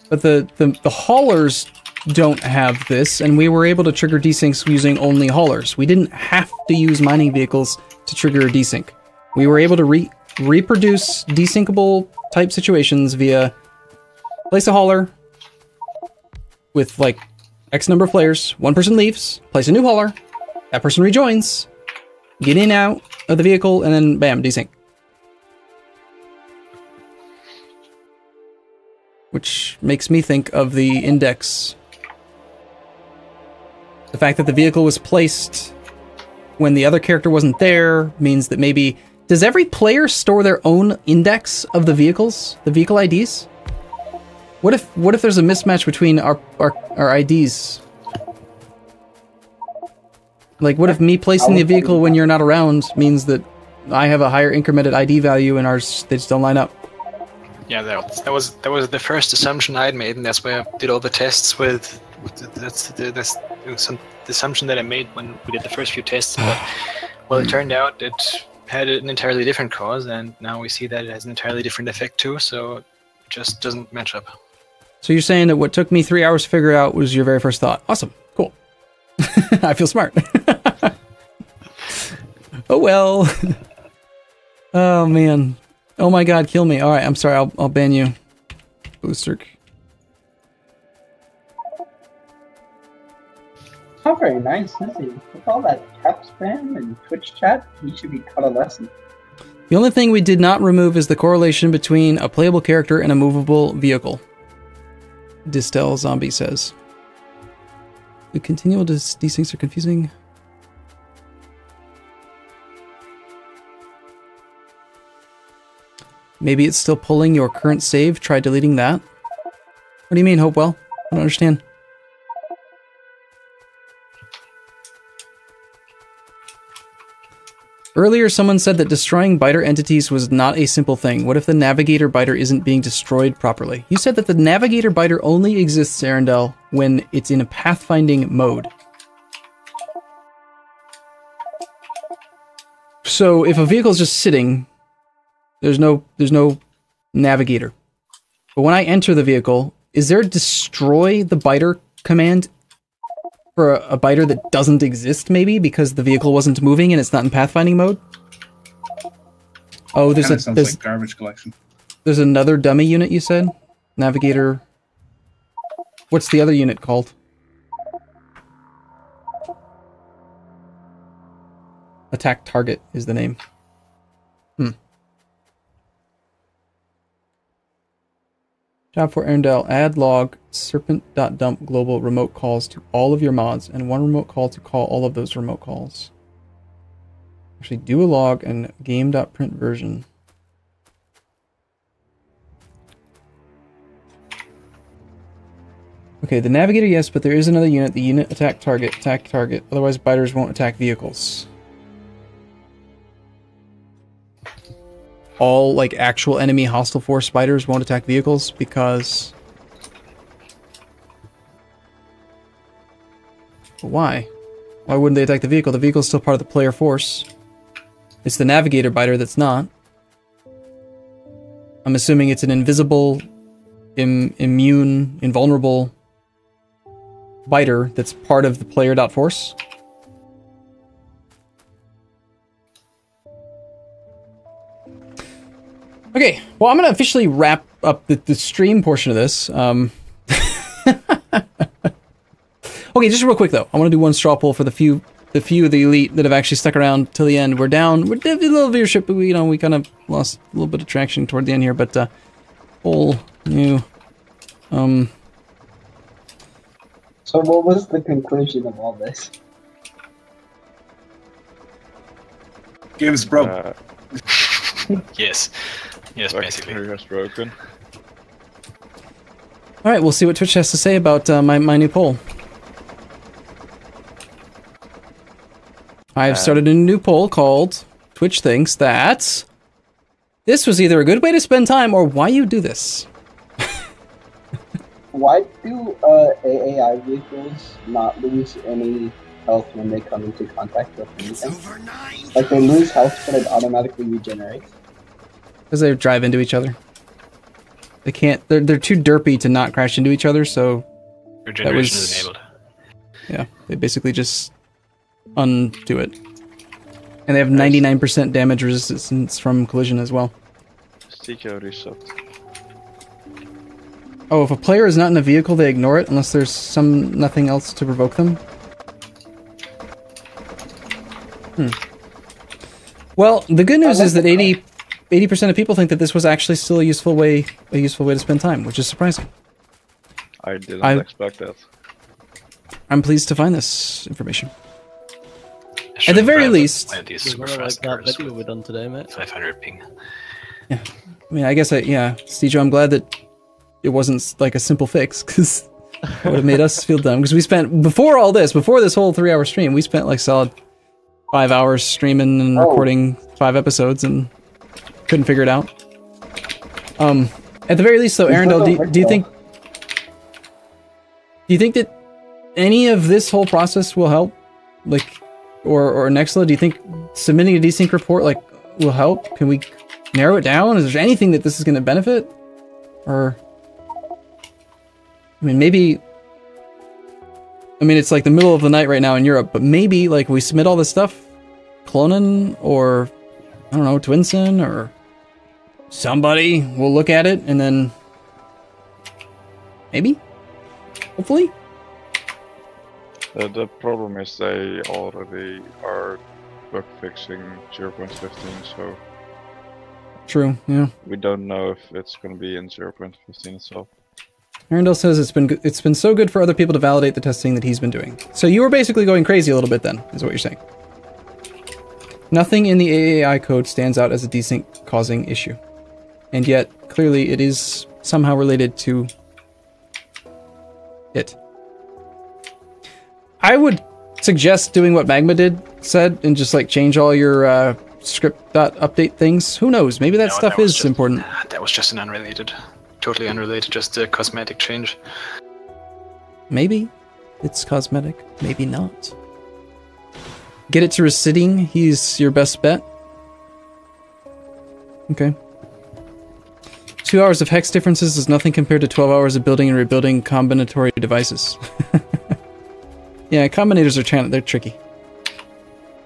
But the haulers don't have this, and we were able to trigger desyncs using only haulers. We didn't have to use mining vehicles to trigger a desync. We were able to reproduce desyncable type situations via place a hauler with like X number of players, one person leaves, place a new hauler, that person rejoins, get in and out of the vehicle, and then bam, desync. Which makes me think of the index. The fact that the vehicle was placed when the other character wasn't there means that maybe... Does every player store their own index of the vehicles? The vehicle IDs? What if there's a mismatch between our IDs? Like, what if me placing the vehicle when you're not around means that I have a higher incremented ID value and ours, they just don't line up? Yeah, that was the first assumption I'd made, and that's why I did all the tests with. That's the assumption that I made when we did the first few tests. But well, it turned out it had an entirely different cause, and now we see that it has an entirely different effect too. So it just doesn't match up. So you're saying that what took me 3 hours to figure out was your very first thought? Awesome, cool. I feel smart. Oh well. Oh man. Oh my god, kill me. Alright, I'm sorry, I'll ban you. Booster. Not very nice, is he? With all that cap spam and Twitch chat, he should be taught a lesson. The only thing we did not remove is the correlation between a playable character and a movable vehicle. Distel Zombie says. The continual desyncs are confusing. Maybe it's still pulling your current save. Try deleting that. What do you mean, Hopewell? I don't understand. Earlier, someone said that destroying biter entities was not a simple thing. What if the navigator biter isn't being destroyed properly? You said that the navigator biter only exists, Arundel, when it's in a pathfinding mode. So if a vehicle's just sitting, there's no navigator. But when I enter the vehicle, is there a destroy the biter command for a biter that doesn't exist, maybe, because the vehicle wasn't moving and it's not in pathfinding mode? Oh, Sounds like garbage collection. There's another dummy unit, you said? Navigator. What's the other unit called? Attack target is the name. Job for Arundel, add log serpent.dump global remote calls to all of your mods and one remote call to call all of those remote calls. Actually, do a log and game.print version. Okay, the navigator, yes, but there is another unit, the unit attack target, otherwise biters won't attack vehicles. All, like, actual enemy hostile force spiders won't attack vehicles because... But why? Why wouldn't they attack the vehicle? The vehicle's still part of the player force. It's the navigator biter that's not. I'm assuming it's an invisible, immune, invulnerable biter that's part of the player.force. Okay, well, I'm going to officially wrap up the stream portion of this. Okay, just real quick, though. I want to do one straw poll for the few of the elite that have actually stuck around till the end. We're down. We're a little viewership, but we kind of lost a little bit of traction toward the end here. But poll new. So what was the conclusion of all this? Game's broke. Yes. Yes, basically. Factorio is broken. Alright, we'll see what Twitch has to say about my new poll. I've started a new poll called Twitch thinks that this was either a good way to spend time or why you do this. Why do AAI vehicles not lose any health when they come into contact with anything? Like they lose health, but it automatically regenerates. Because they drive into each other. They can't. They're too derpy to not crash into each other. So regeneration is enabled. Yeah, they basically just undo it, and they have 99% damage resistance from collision as well. Sticker reset. Oh, if a player is not in a vehicle, they ignore it unless there's nothing else to provoke them. Well, the good news is that 80% of people think that this was actually still a useful way to spend time, which is surprising. I didn't expect that. I'm pleased to find this information. At the very least, Like that video we done today, mate. 500 ping. Yeah, I mean, I guess yeah, Stejo, I'm glad that it wasn't like a simple fix because Would have made us feel dumb because we spent before this whole 3-hour stream, we spent like solid 5 hours streaming and recording 5 episodes and couldn't figure it out. At the very least, though, Arundel, do you think that any of this whole process will help, like, or Nexla? Do you think submitting a desync report like will help? Can we narrow it down? Is there anything that this is going to benefit, or? I mean, maybe... I mean, it's like the middle of the night right now in Europe, but maybe, like, we submit all this stuff, Clonin, or, I don't know, Twinson, or somebody will look at it, and then... Maybe? Hopefully? The problem is they already are bug fixing 0.15, so... True, yeah. We don't know if it's going to be in 0.15 itself. Arundel says it's been so good for other people to validate the testing that he's been doing. So you were basically going crazy a little bit then, is what you're saying. Nothing in the AAI code stands out as a desync causing issue. And yet, clearly it is somehow related to it. I would suggest doing what Magma said, and just like change all your script.update things. Who knows? Maybe that stuff is important. That was just an unrelated, totally unrelated, just a cosmetic change. Maybe it's cosmetic, maybe not. Get it to resitting, he's your best bet. Okay. 2 hours of hex differences is nothing compared to 12 hours of building and rebuilding combinatory devices. Yeah, combinators are they're tricky.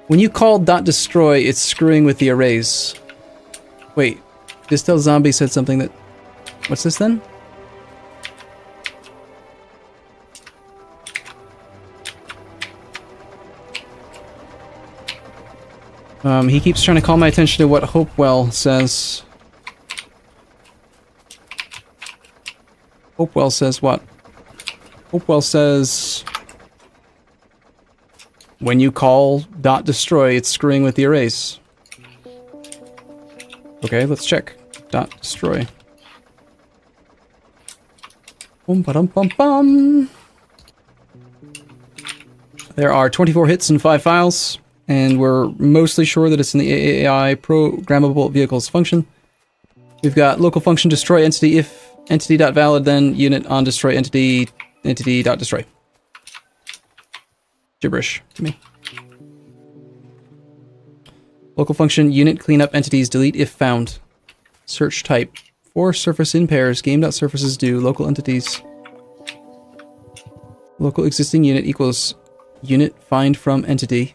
When you call .destroy, it's screwing with the arrays. Wait, Distel Zombie said something that... What's this then? He keeps trying to call my attention to what Hopewell says. Hopewell says what? Hopewell says... When you call .destroy, it's screwing with the arrays. Okay, let's check. .destroy. Boom, ba dum bum bum. There are 24 hits and 5 files, and we're mostly sure that it's in the AAI programmable vehicles function. We've got local function destroy entity if entity.valid, then unit on destroy entity entity.destroy. Gibberish to me. Local function unit cleanup entities delete if found. Search type for surface in pairs game.surfaces do local entities. Local existing unit equals unit find from entity.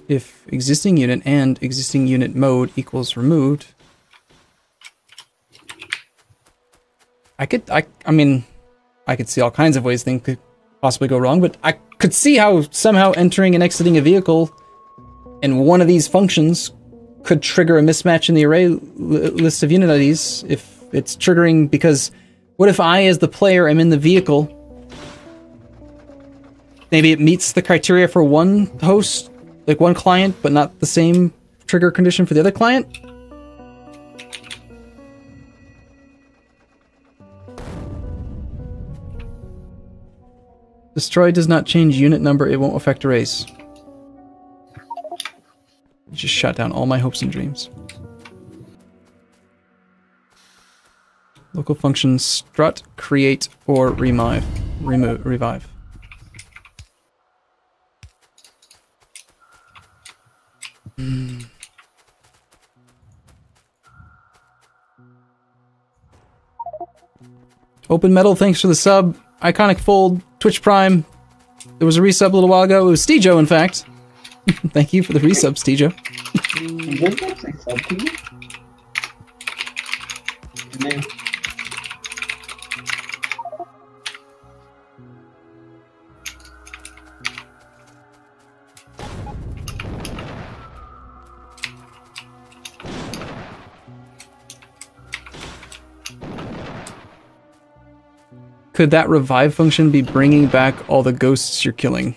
If existing unit and existing unit mode equals removed. I mean, I could see all kinds of ways things could possibly go wrong, but I could see how somehow entering and exiting a vehicle in one of these functions could trigger a mismatch in the array list of unit IDs if it's triggering, because what if I, as the player, am in the vehicle? Maybe it meets the criteria for one host, like one client, but not the same trigger condition for the other client? Destroy does not change unit number, it won't affect arrays. Just shut down all my hopes and dreams. Local functions strut, create, or revive. Open Metal, thanks for the sub. Iconic Fold, Twitch Prime. There was a resub a little while ago. It was Steejo, in fact. Thank you for the resub, Steejo. Did they say sub to you? Yeah. Could that revive function be bringing back all the ghosts you're killing?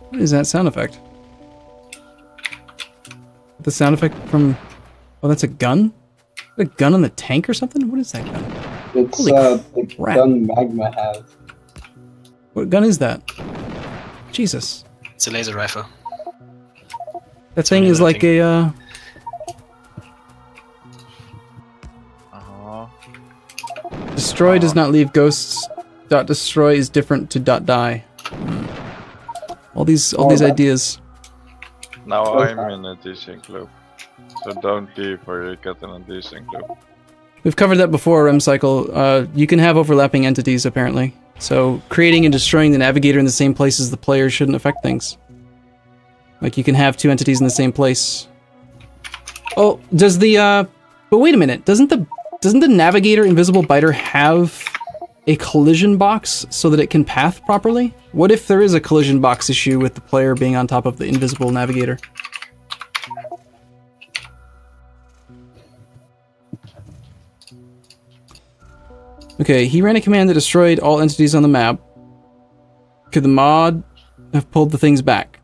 What is that sound effect? The sound effect from... Oh, that's a gun? A gun on the tank or something? What is that gun? It's Holy the crap. gun Magma has. What gun is that? Jesus. It's a laser rifle. That thing is like a, Destroy does not leave ghosts. Dot destroy is different to dot die. All these ideas. Now I'm in a desync loop. So don't leave or you get in a desync loop. We've covered that before, REM cycle. You can have overlapping entities, apparently. So creating and destroying the navigator in the same place as the player shouldn't affect things. Like, you can have two entities in the same place. Oh, does the, but wait a minute. Doesn't the navigator invisible biter have a collision box so that it can path properly? What if there is a collision box issue with the player being on top of the invisible navigator? Okay, he ran a command that destroyed all entities on the map. Could the mod have pulled the things back?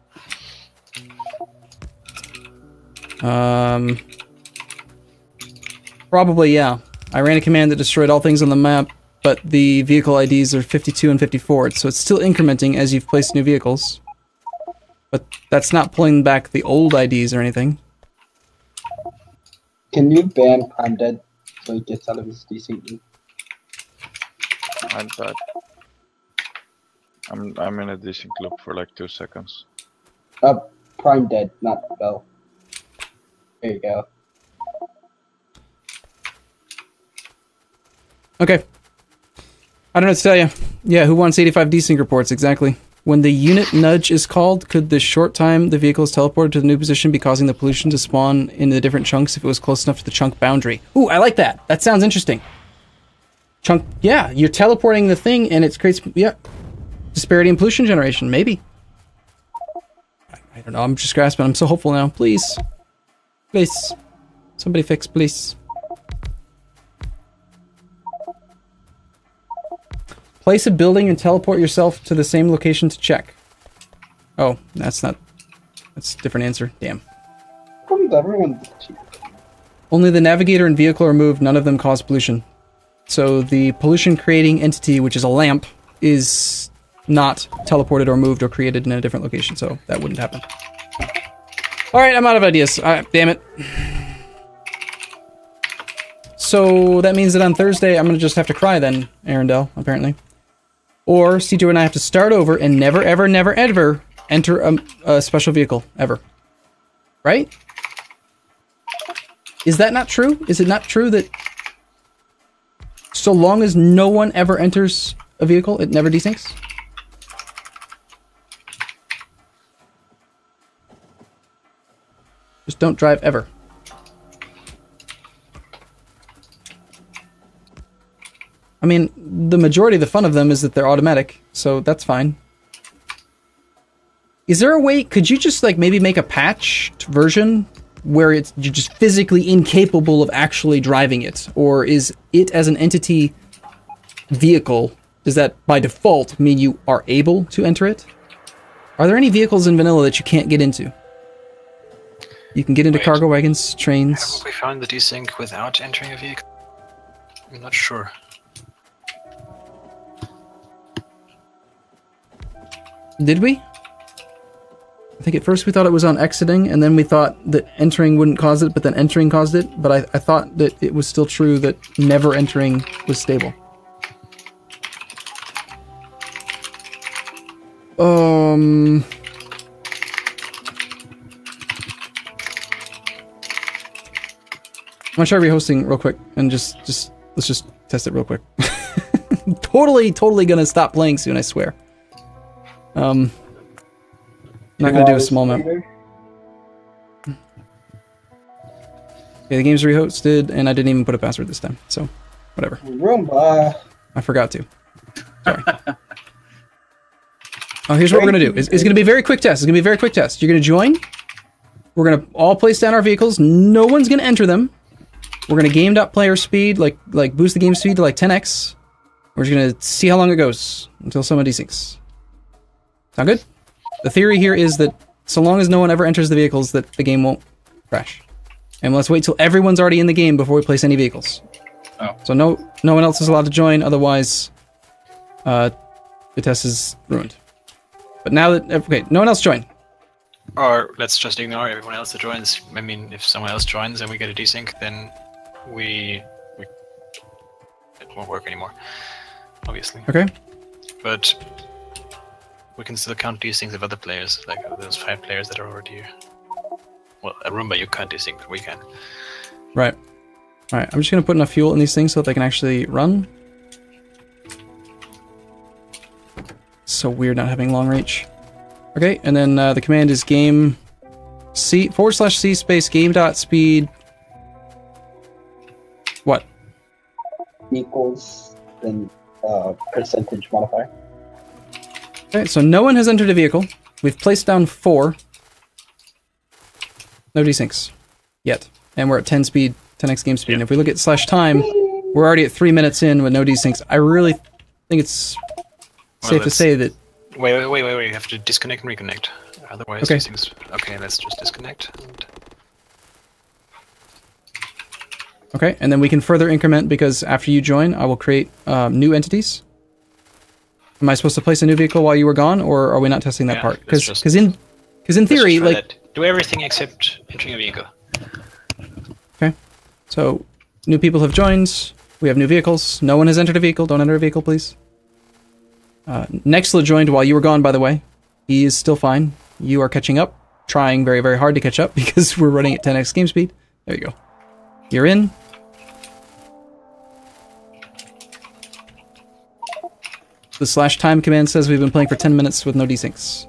Probably, yeah. I ran a command that destroyed all things on the map, but the vehicle IDs are 52 and 54, so it's still incrementing as you've placed new vehicles. But that's not pulling back the old IDs or anything. Can you ban Prime Dead so he gets out of his desync loop? I'm dead. I'm in a desync loop for like 2 seconds. Prime Dead, not Bell. There you go. Okay. I don't know what to tell you. Yeah, who wants 85 desync reports? Exactly. When the unit nudge is called, could the short time the vehicle is teleported to the new position be causing the pollution to spawn in the different chunks if it was close enough to the chunk boundary? Ooh, I like that. That sounds interesting. Chunk, yeah, you're teleporting the thing and it creates, yeah, disparity in pollution generation, maybe. I don't know, I'm just grasping. I'm so hopeful now. Please. Please. Somebody fix, please. Place a building and teleport yourself to the same location to check. Oh, that's not... That's a different answer. Damn. Only the navigator and vehicle are moved. None of them cause pollution. So the pollution-creating entity, which is a lamp, is not teleported or moved or created in a different location, so that wouldn't happen. Alright, I'm out of ideas. Damn it. So that means that on Thursday, I'm going to just have to cry then, Arundel, apparently. Or C2 and I have to start over and never, ever, never, ever enter a special vehicle, ever. Right? Is that not true? Is it not true that so long as no one ever enters a vehicle, it never desyncs? Just don't drive ever. I mean, the majority of the fun of them is that they're automatic, so that's fine. Is there a way, could you just like maybe make a patched version where you're just physically incapable of actually driving it? Or is it as an entity vehicle, does that by default mean you are able to enter it? Are there any vehicles in vanilla that you can't get into? You can get into cargo wagons, trains. Have we found the desync without entering a vehicle? I'm not sure. Did we? I think at first we thought it was on exiting, and then we thought that entering wouldn't cause it, but then entering caused it. But I thought that it was still true that never entering was stable. I'm gonna try rehosting real quick, and let's just test it real quick. Totally gonna stop playing soon, I swear. Not gonna do a small map. Okay, the game's rehosted, and I didn't even put a password this time, so whatever. Arumba. I forgot to. Sorry. Oh, here's what we're gonna do. It's gonna be a very quick test. It's gonna be a very quick test. You're gonna join. We're gonna all place down our vehicles. No one's gonna enter them. We're gonna game.player speed, like boost the game speed to like 10x. We're just gonna see how long it goes until someone desyncs. Sound good? The theory here is that so long as no one ever enters the vehicles, that the game won't crash. And let's wait till everyone's already in the game before we place any vehicles. Oh. So no one else is allowed to join, otherwise the test is ruined. But now that, okay, no one else join. Or let's just ignore everyone else that joins. I mean, if someone else joins and we get a desync, then it won't work anymore, obviously. Okay. But we can still count desyncs of other players, like those 5 players that are already here. Well, Arumba you can't desync, but we can. Right. Alright, I'm just going to put enough fuel in these things so that they can actually run. So weird not having long reach. Okay, and then the command is game C /C space game.speed. What? Equals then percentage modifier. Okay, so no one has entered a vehicle. We've placed down 4. No desyncs yet. And we're at 10 speed, 10x game speed. And if we look at /time, we're already at 3 minutes in with no desyncs. I really think it's safe to say that... Wait, we have to disconnect and reconnect. Otherwise, okay. Desyncs... Okay, let's just disconnect. Okay, and then we can further increment because after you join, I will create new entities. Am I supposed to place a new vehicle while you were gone, or are we not testing that part? Because in theory, like... That. Do everything except entering a vehicle. Okay, so new people have joined. We have new vehicles. No one has entered a vehicle. Don't enter a vehicle, please. Nexla joined while you were gone, by the way. He is still fine. You are catching up. Trying very, very hard to catch up because we're running at 10x game speed. There you go. You're in. The /time command says we've been playing for 10 minutes with no desyncs.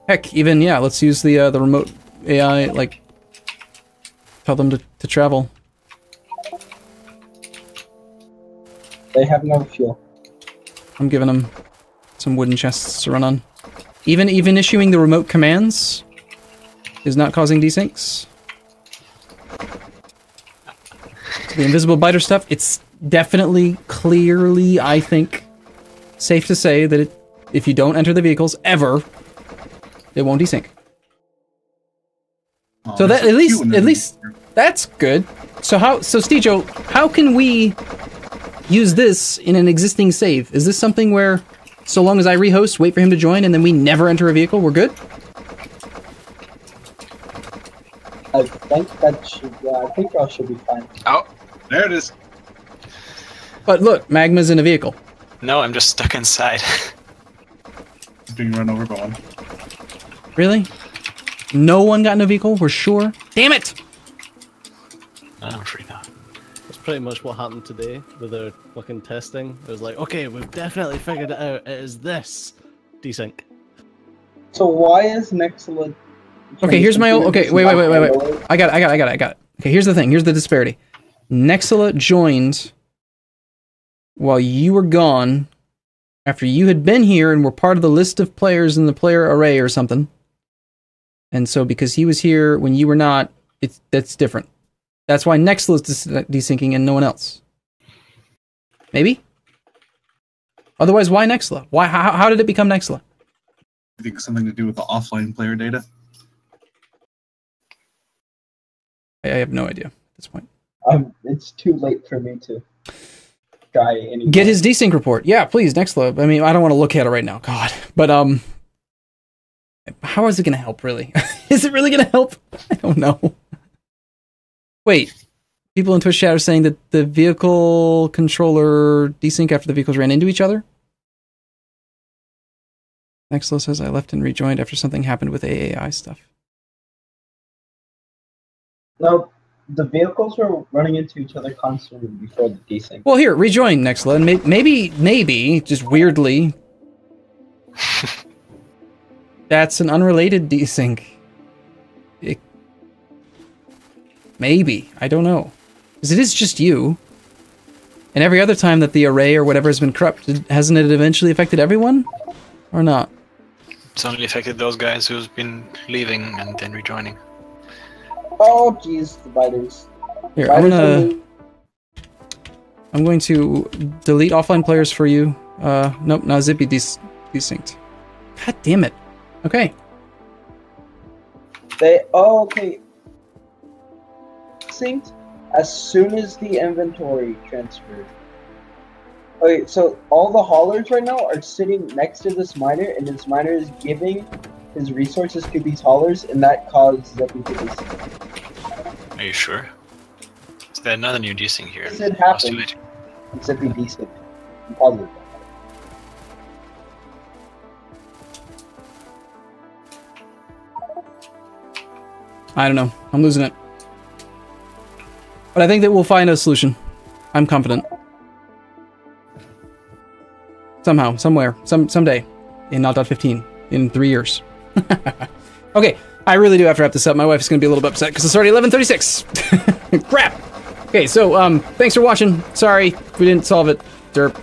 Heck, even, yeah, let's use the remote AI, like, tell them to travel. They have no fuel. I'm giving them some wooden chests to run on. Even issuing the remote commands is not causing desyncs. So the invisible biter stuff, it's definitely, clearly, I think, safe to say that if you don't enter the vehicles ever, it won't desync. Oh, So that at least that's good. So Stejo, how can we use this in an existing save? Is this something where, so long as I rehost, wait for him to join, and then we never enter a vehicle, we're good? I think that should. I think y'all should be fine. Oh, there it is. But look, Magma's in a vehicle. no, I'm just stuck inside. It's being run over by one. Really? No one got in a vehicle? We're sure? Damn it! I'm free now. That's pretty much what happened today with their fucking testing. It was like, okay, we've definitely figured it out. It is this. Desync. So why is Nexla? Okay, here's my old... Okay, wait. I got it. Okay, here's the thing. Here's the disparity. Nexla joined while you were gone after you had been here and were part of the list of players in the player array or something. And so because he was here when you were not, that's different. That's why Nexla is desyncing and no one else. Maybe? Otherwise, why Nexla? Why? How did it become Nexla? I think something to do with the offline player data. I have no idea at this point. It's too late for me to try any. Get his desync report. Yeah, please, Nexla. I mean, I don't want to look at it right now. God. But, how is it going to help, really? Is it really going to help? I don't know. Wait. People in Twitch chat are saying that the vehicle controller desync after the vehicles ran into each other? Nexla says, I left and rejoined after something happened with AAI stuff. No, the vehicles were running into each other constantly before the desync. Well, here, rejoin Nexla, and maybe, just weirdly, that's an unrelated desync. Maybe. I don't know. Because it is just you. And every other time that the array or whatever has been corrupted, hasn't it eventually affected everyone? Or not? It's only affected those guys who's been leaving and then rejoining. Oh, jeez, the biters. Here, I'm going to delete offline players for you. Nope, now Zippy desynced. God damn it. Okay. Okay. Synced as soon as the inventory transferred. Okay, so all the haulers right now are sitting next to this miner, and this miner is giving his resources to these haulers, and that caused Zippy to desync. Are you sure? Is there another new desync here? Yes, it happened. Zippy desync. I'm positive. I don't know. I'm losing it. But I think that we'll find a solution. I'm confident. Somehow, somewhere, someday, in 0.15, in 3 years. Okay, I really do have to wrap this up. My wife is going to be a little bit upset because it's already 11:36. Crap! Okay, so, thanks for watching. Sorry, we didn't solve it. Derp.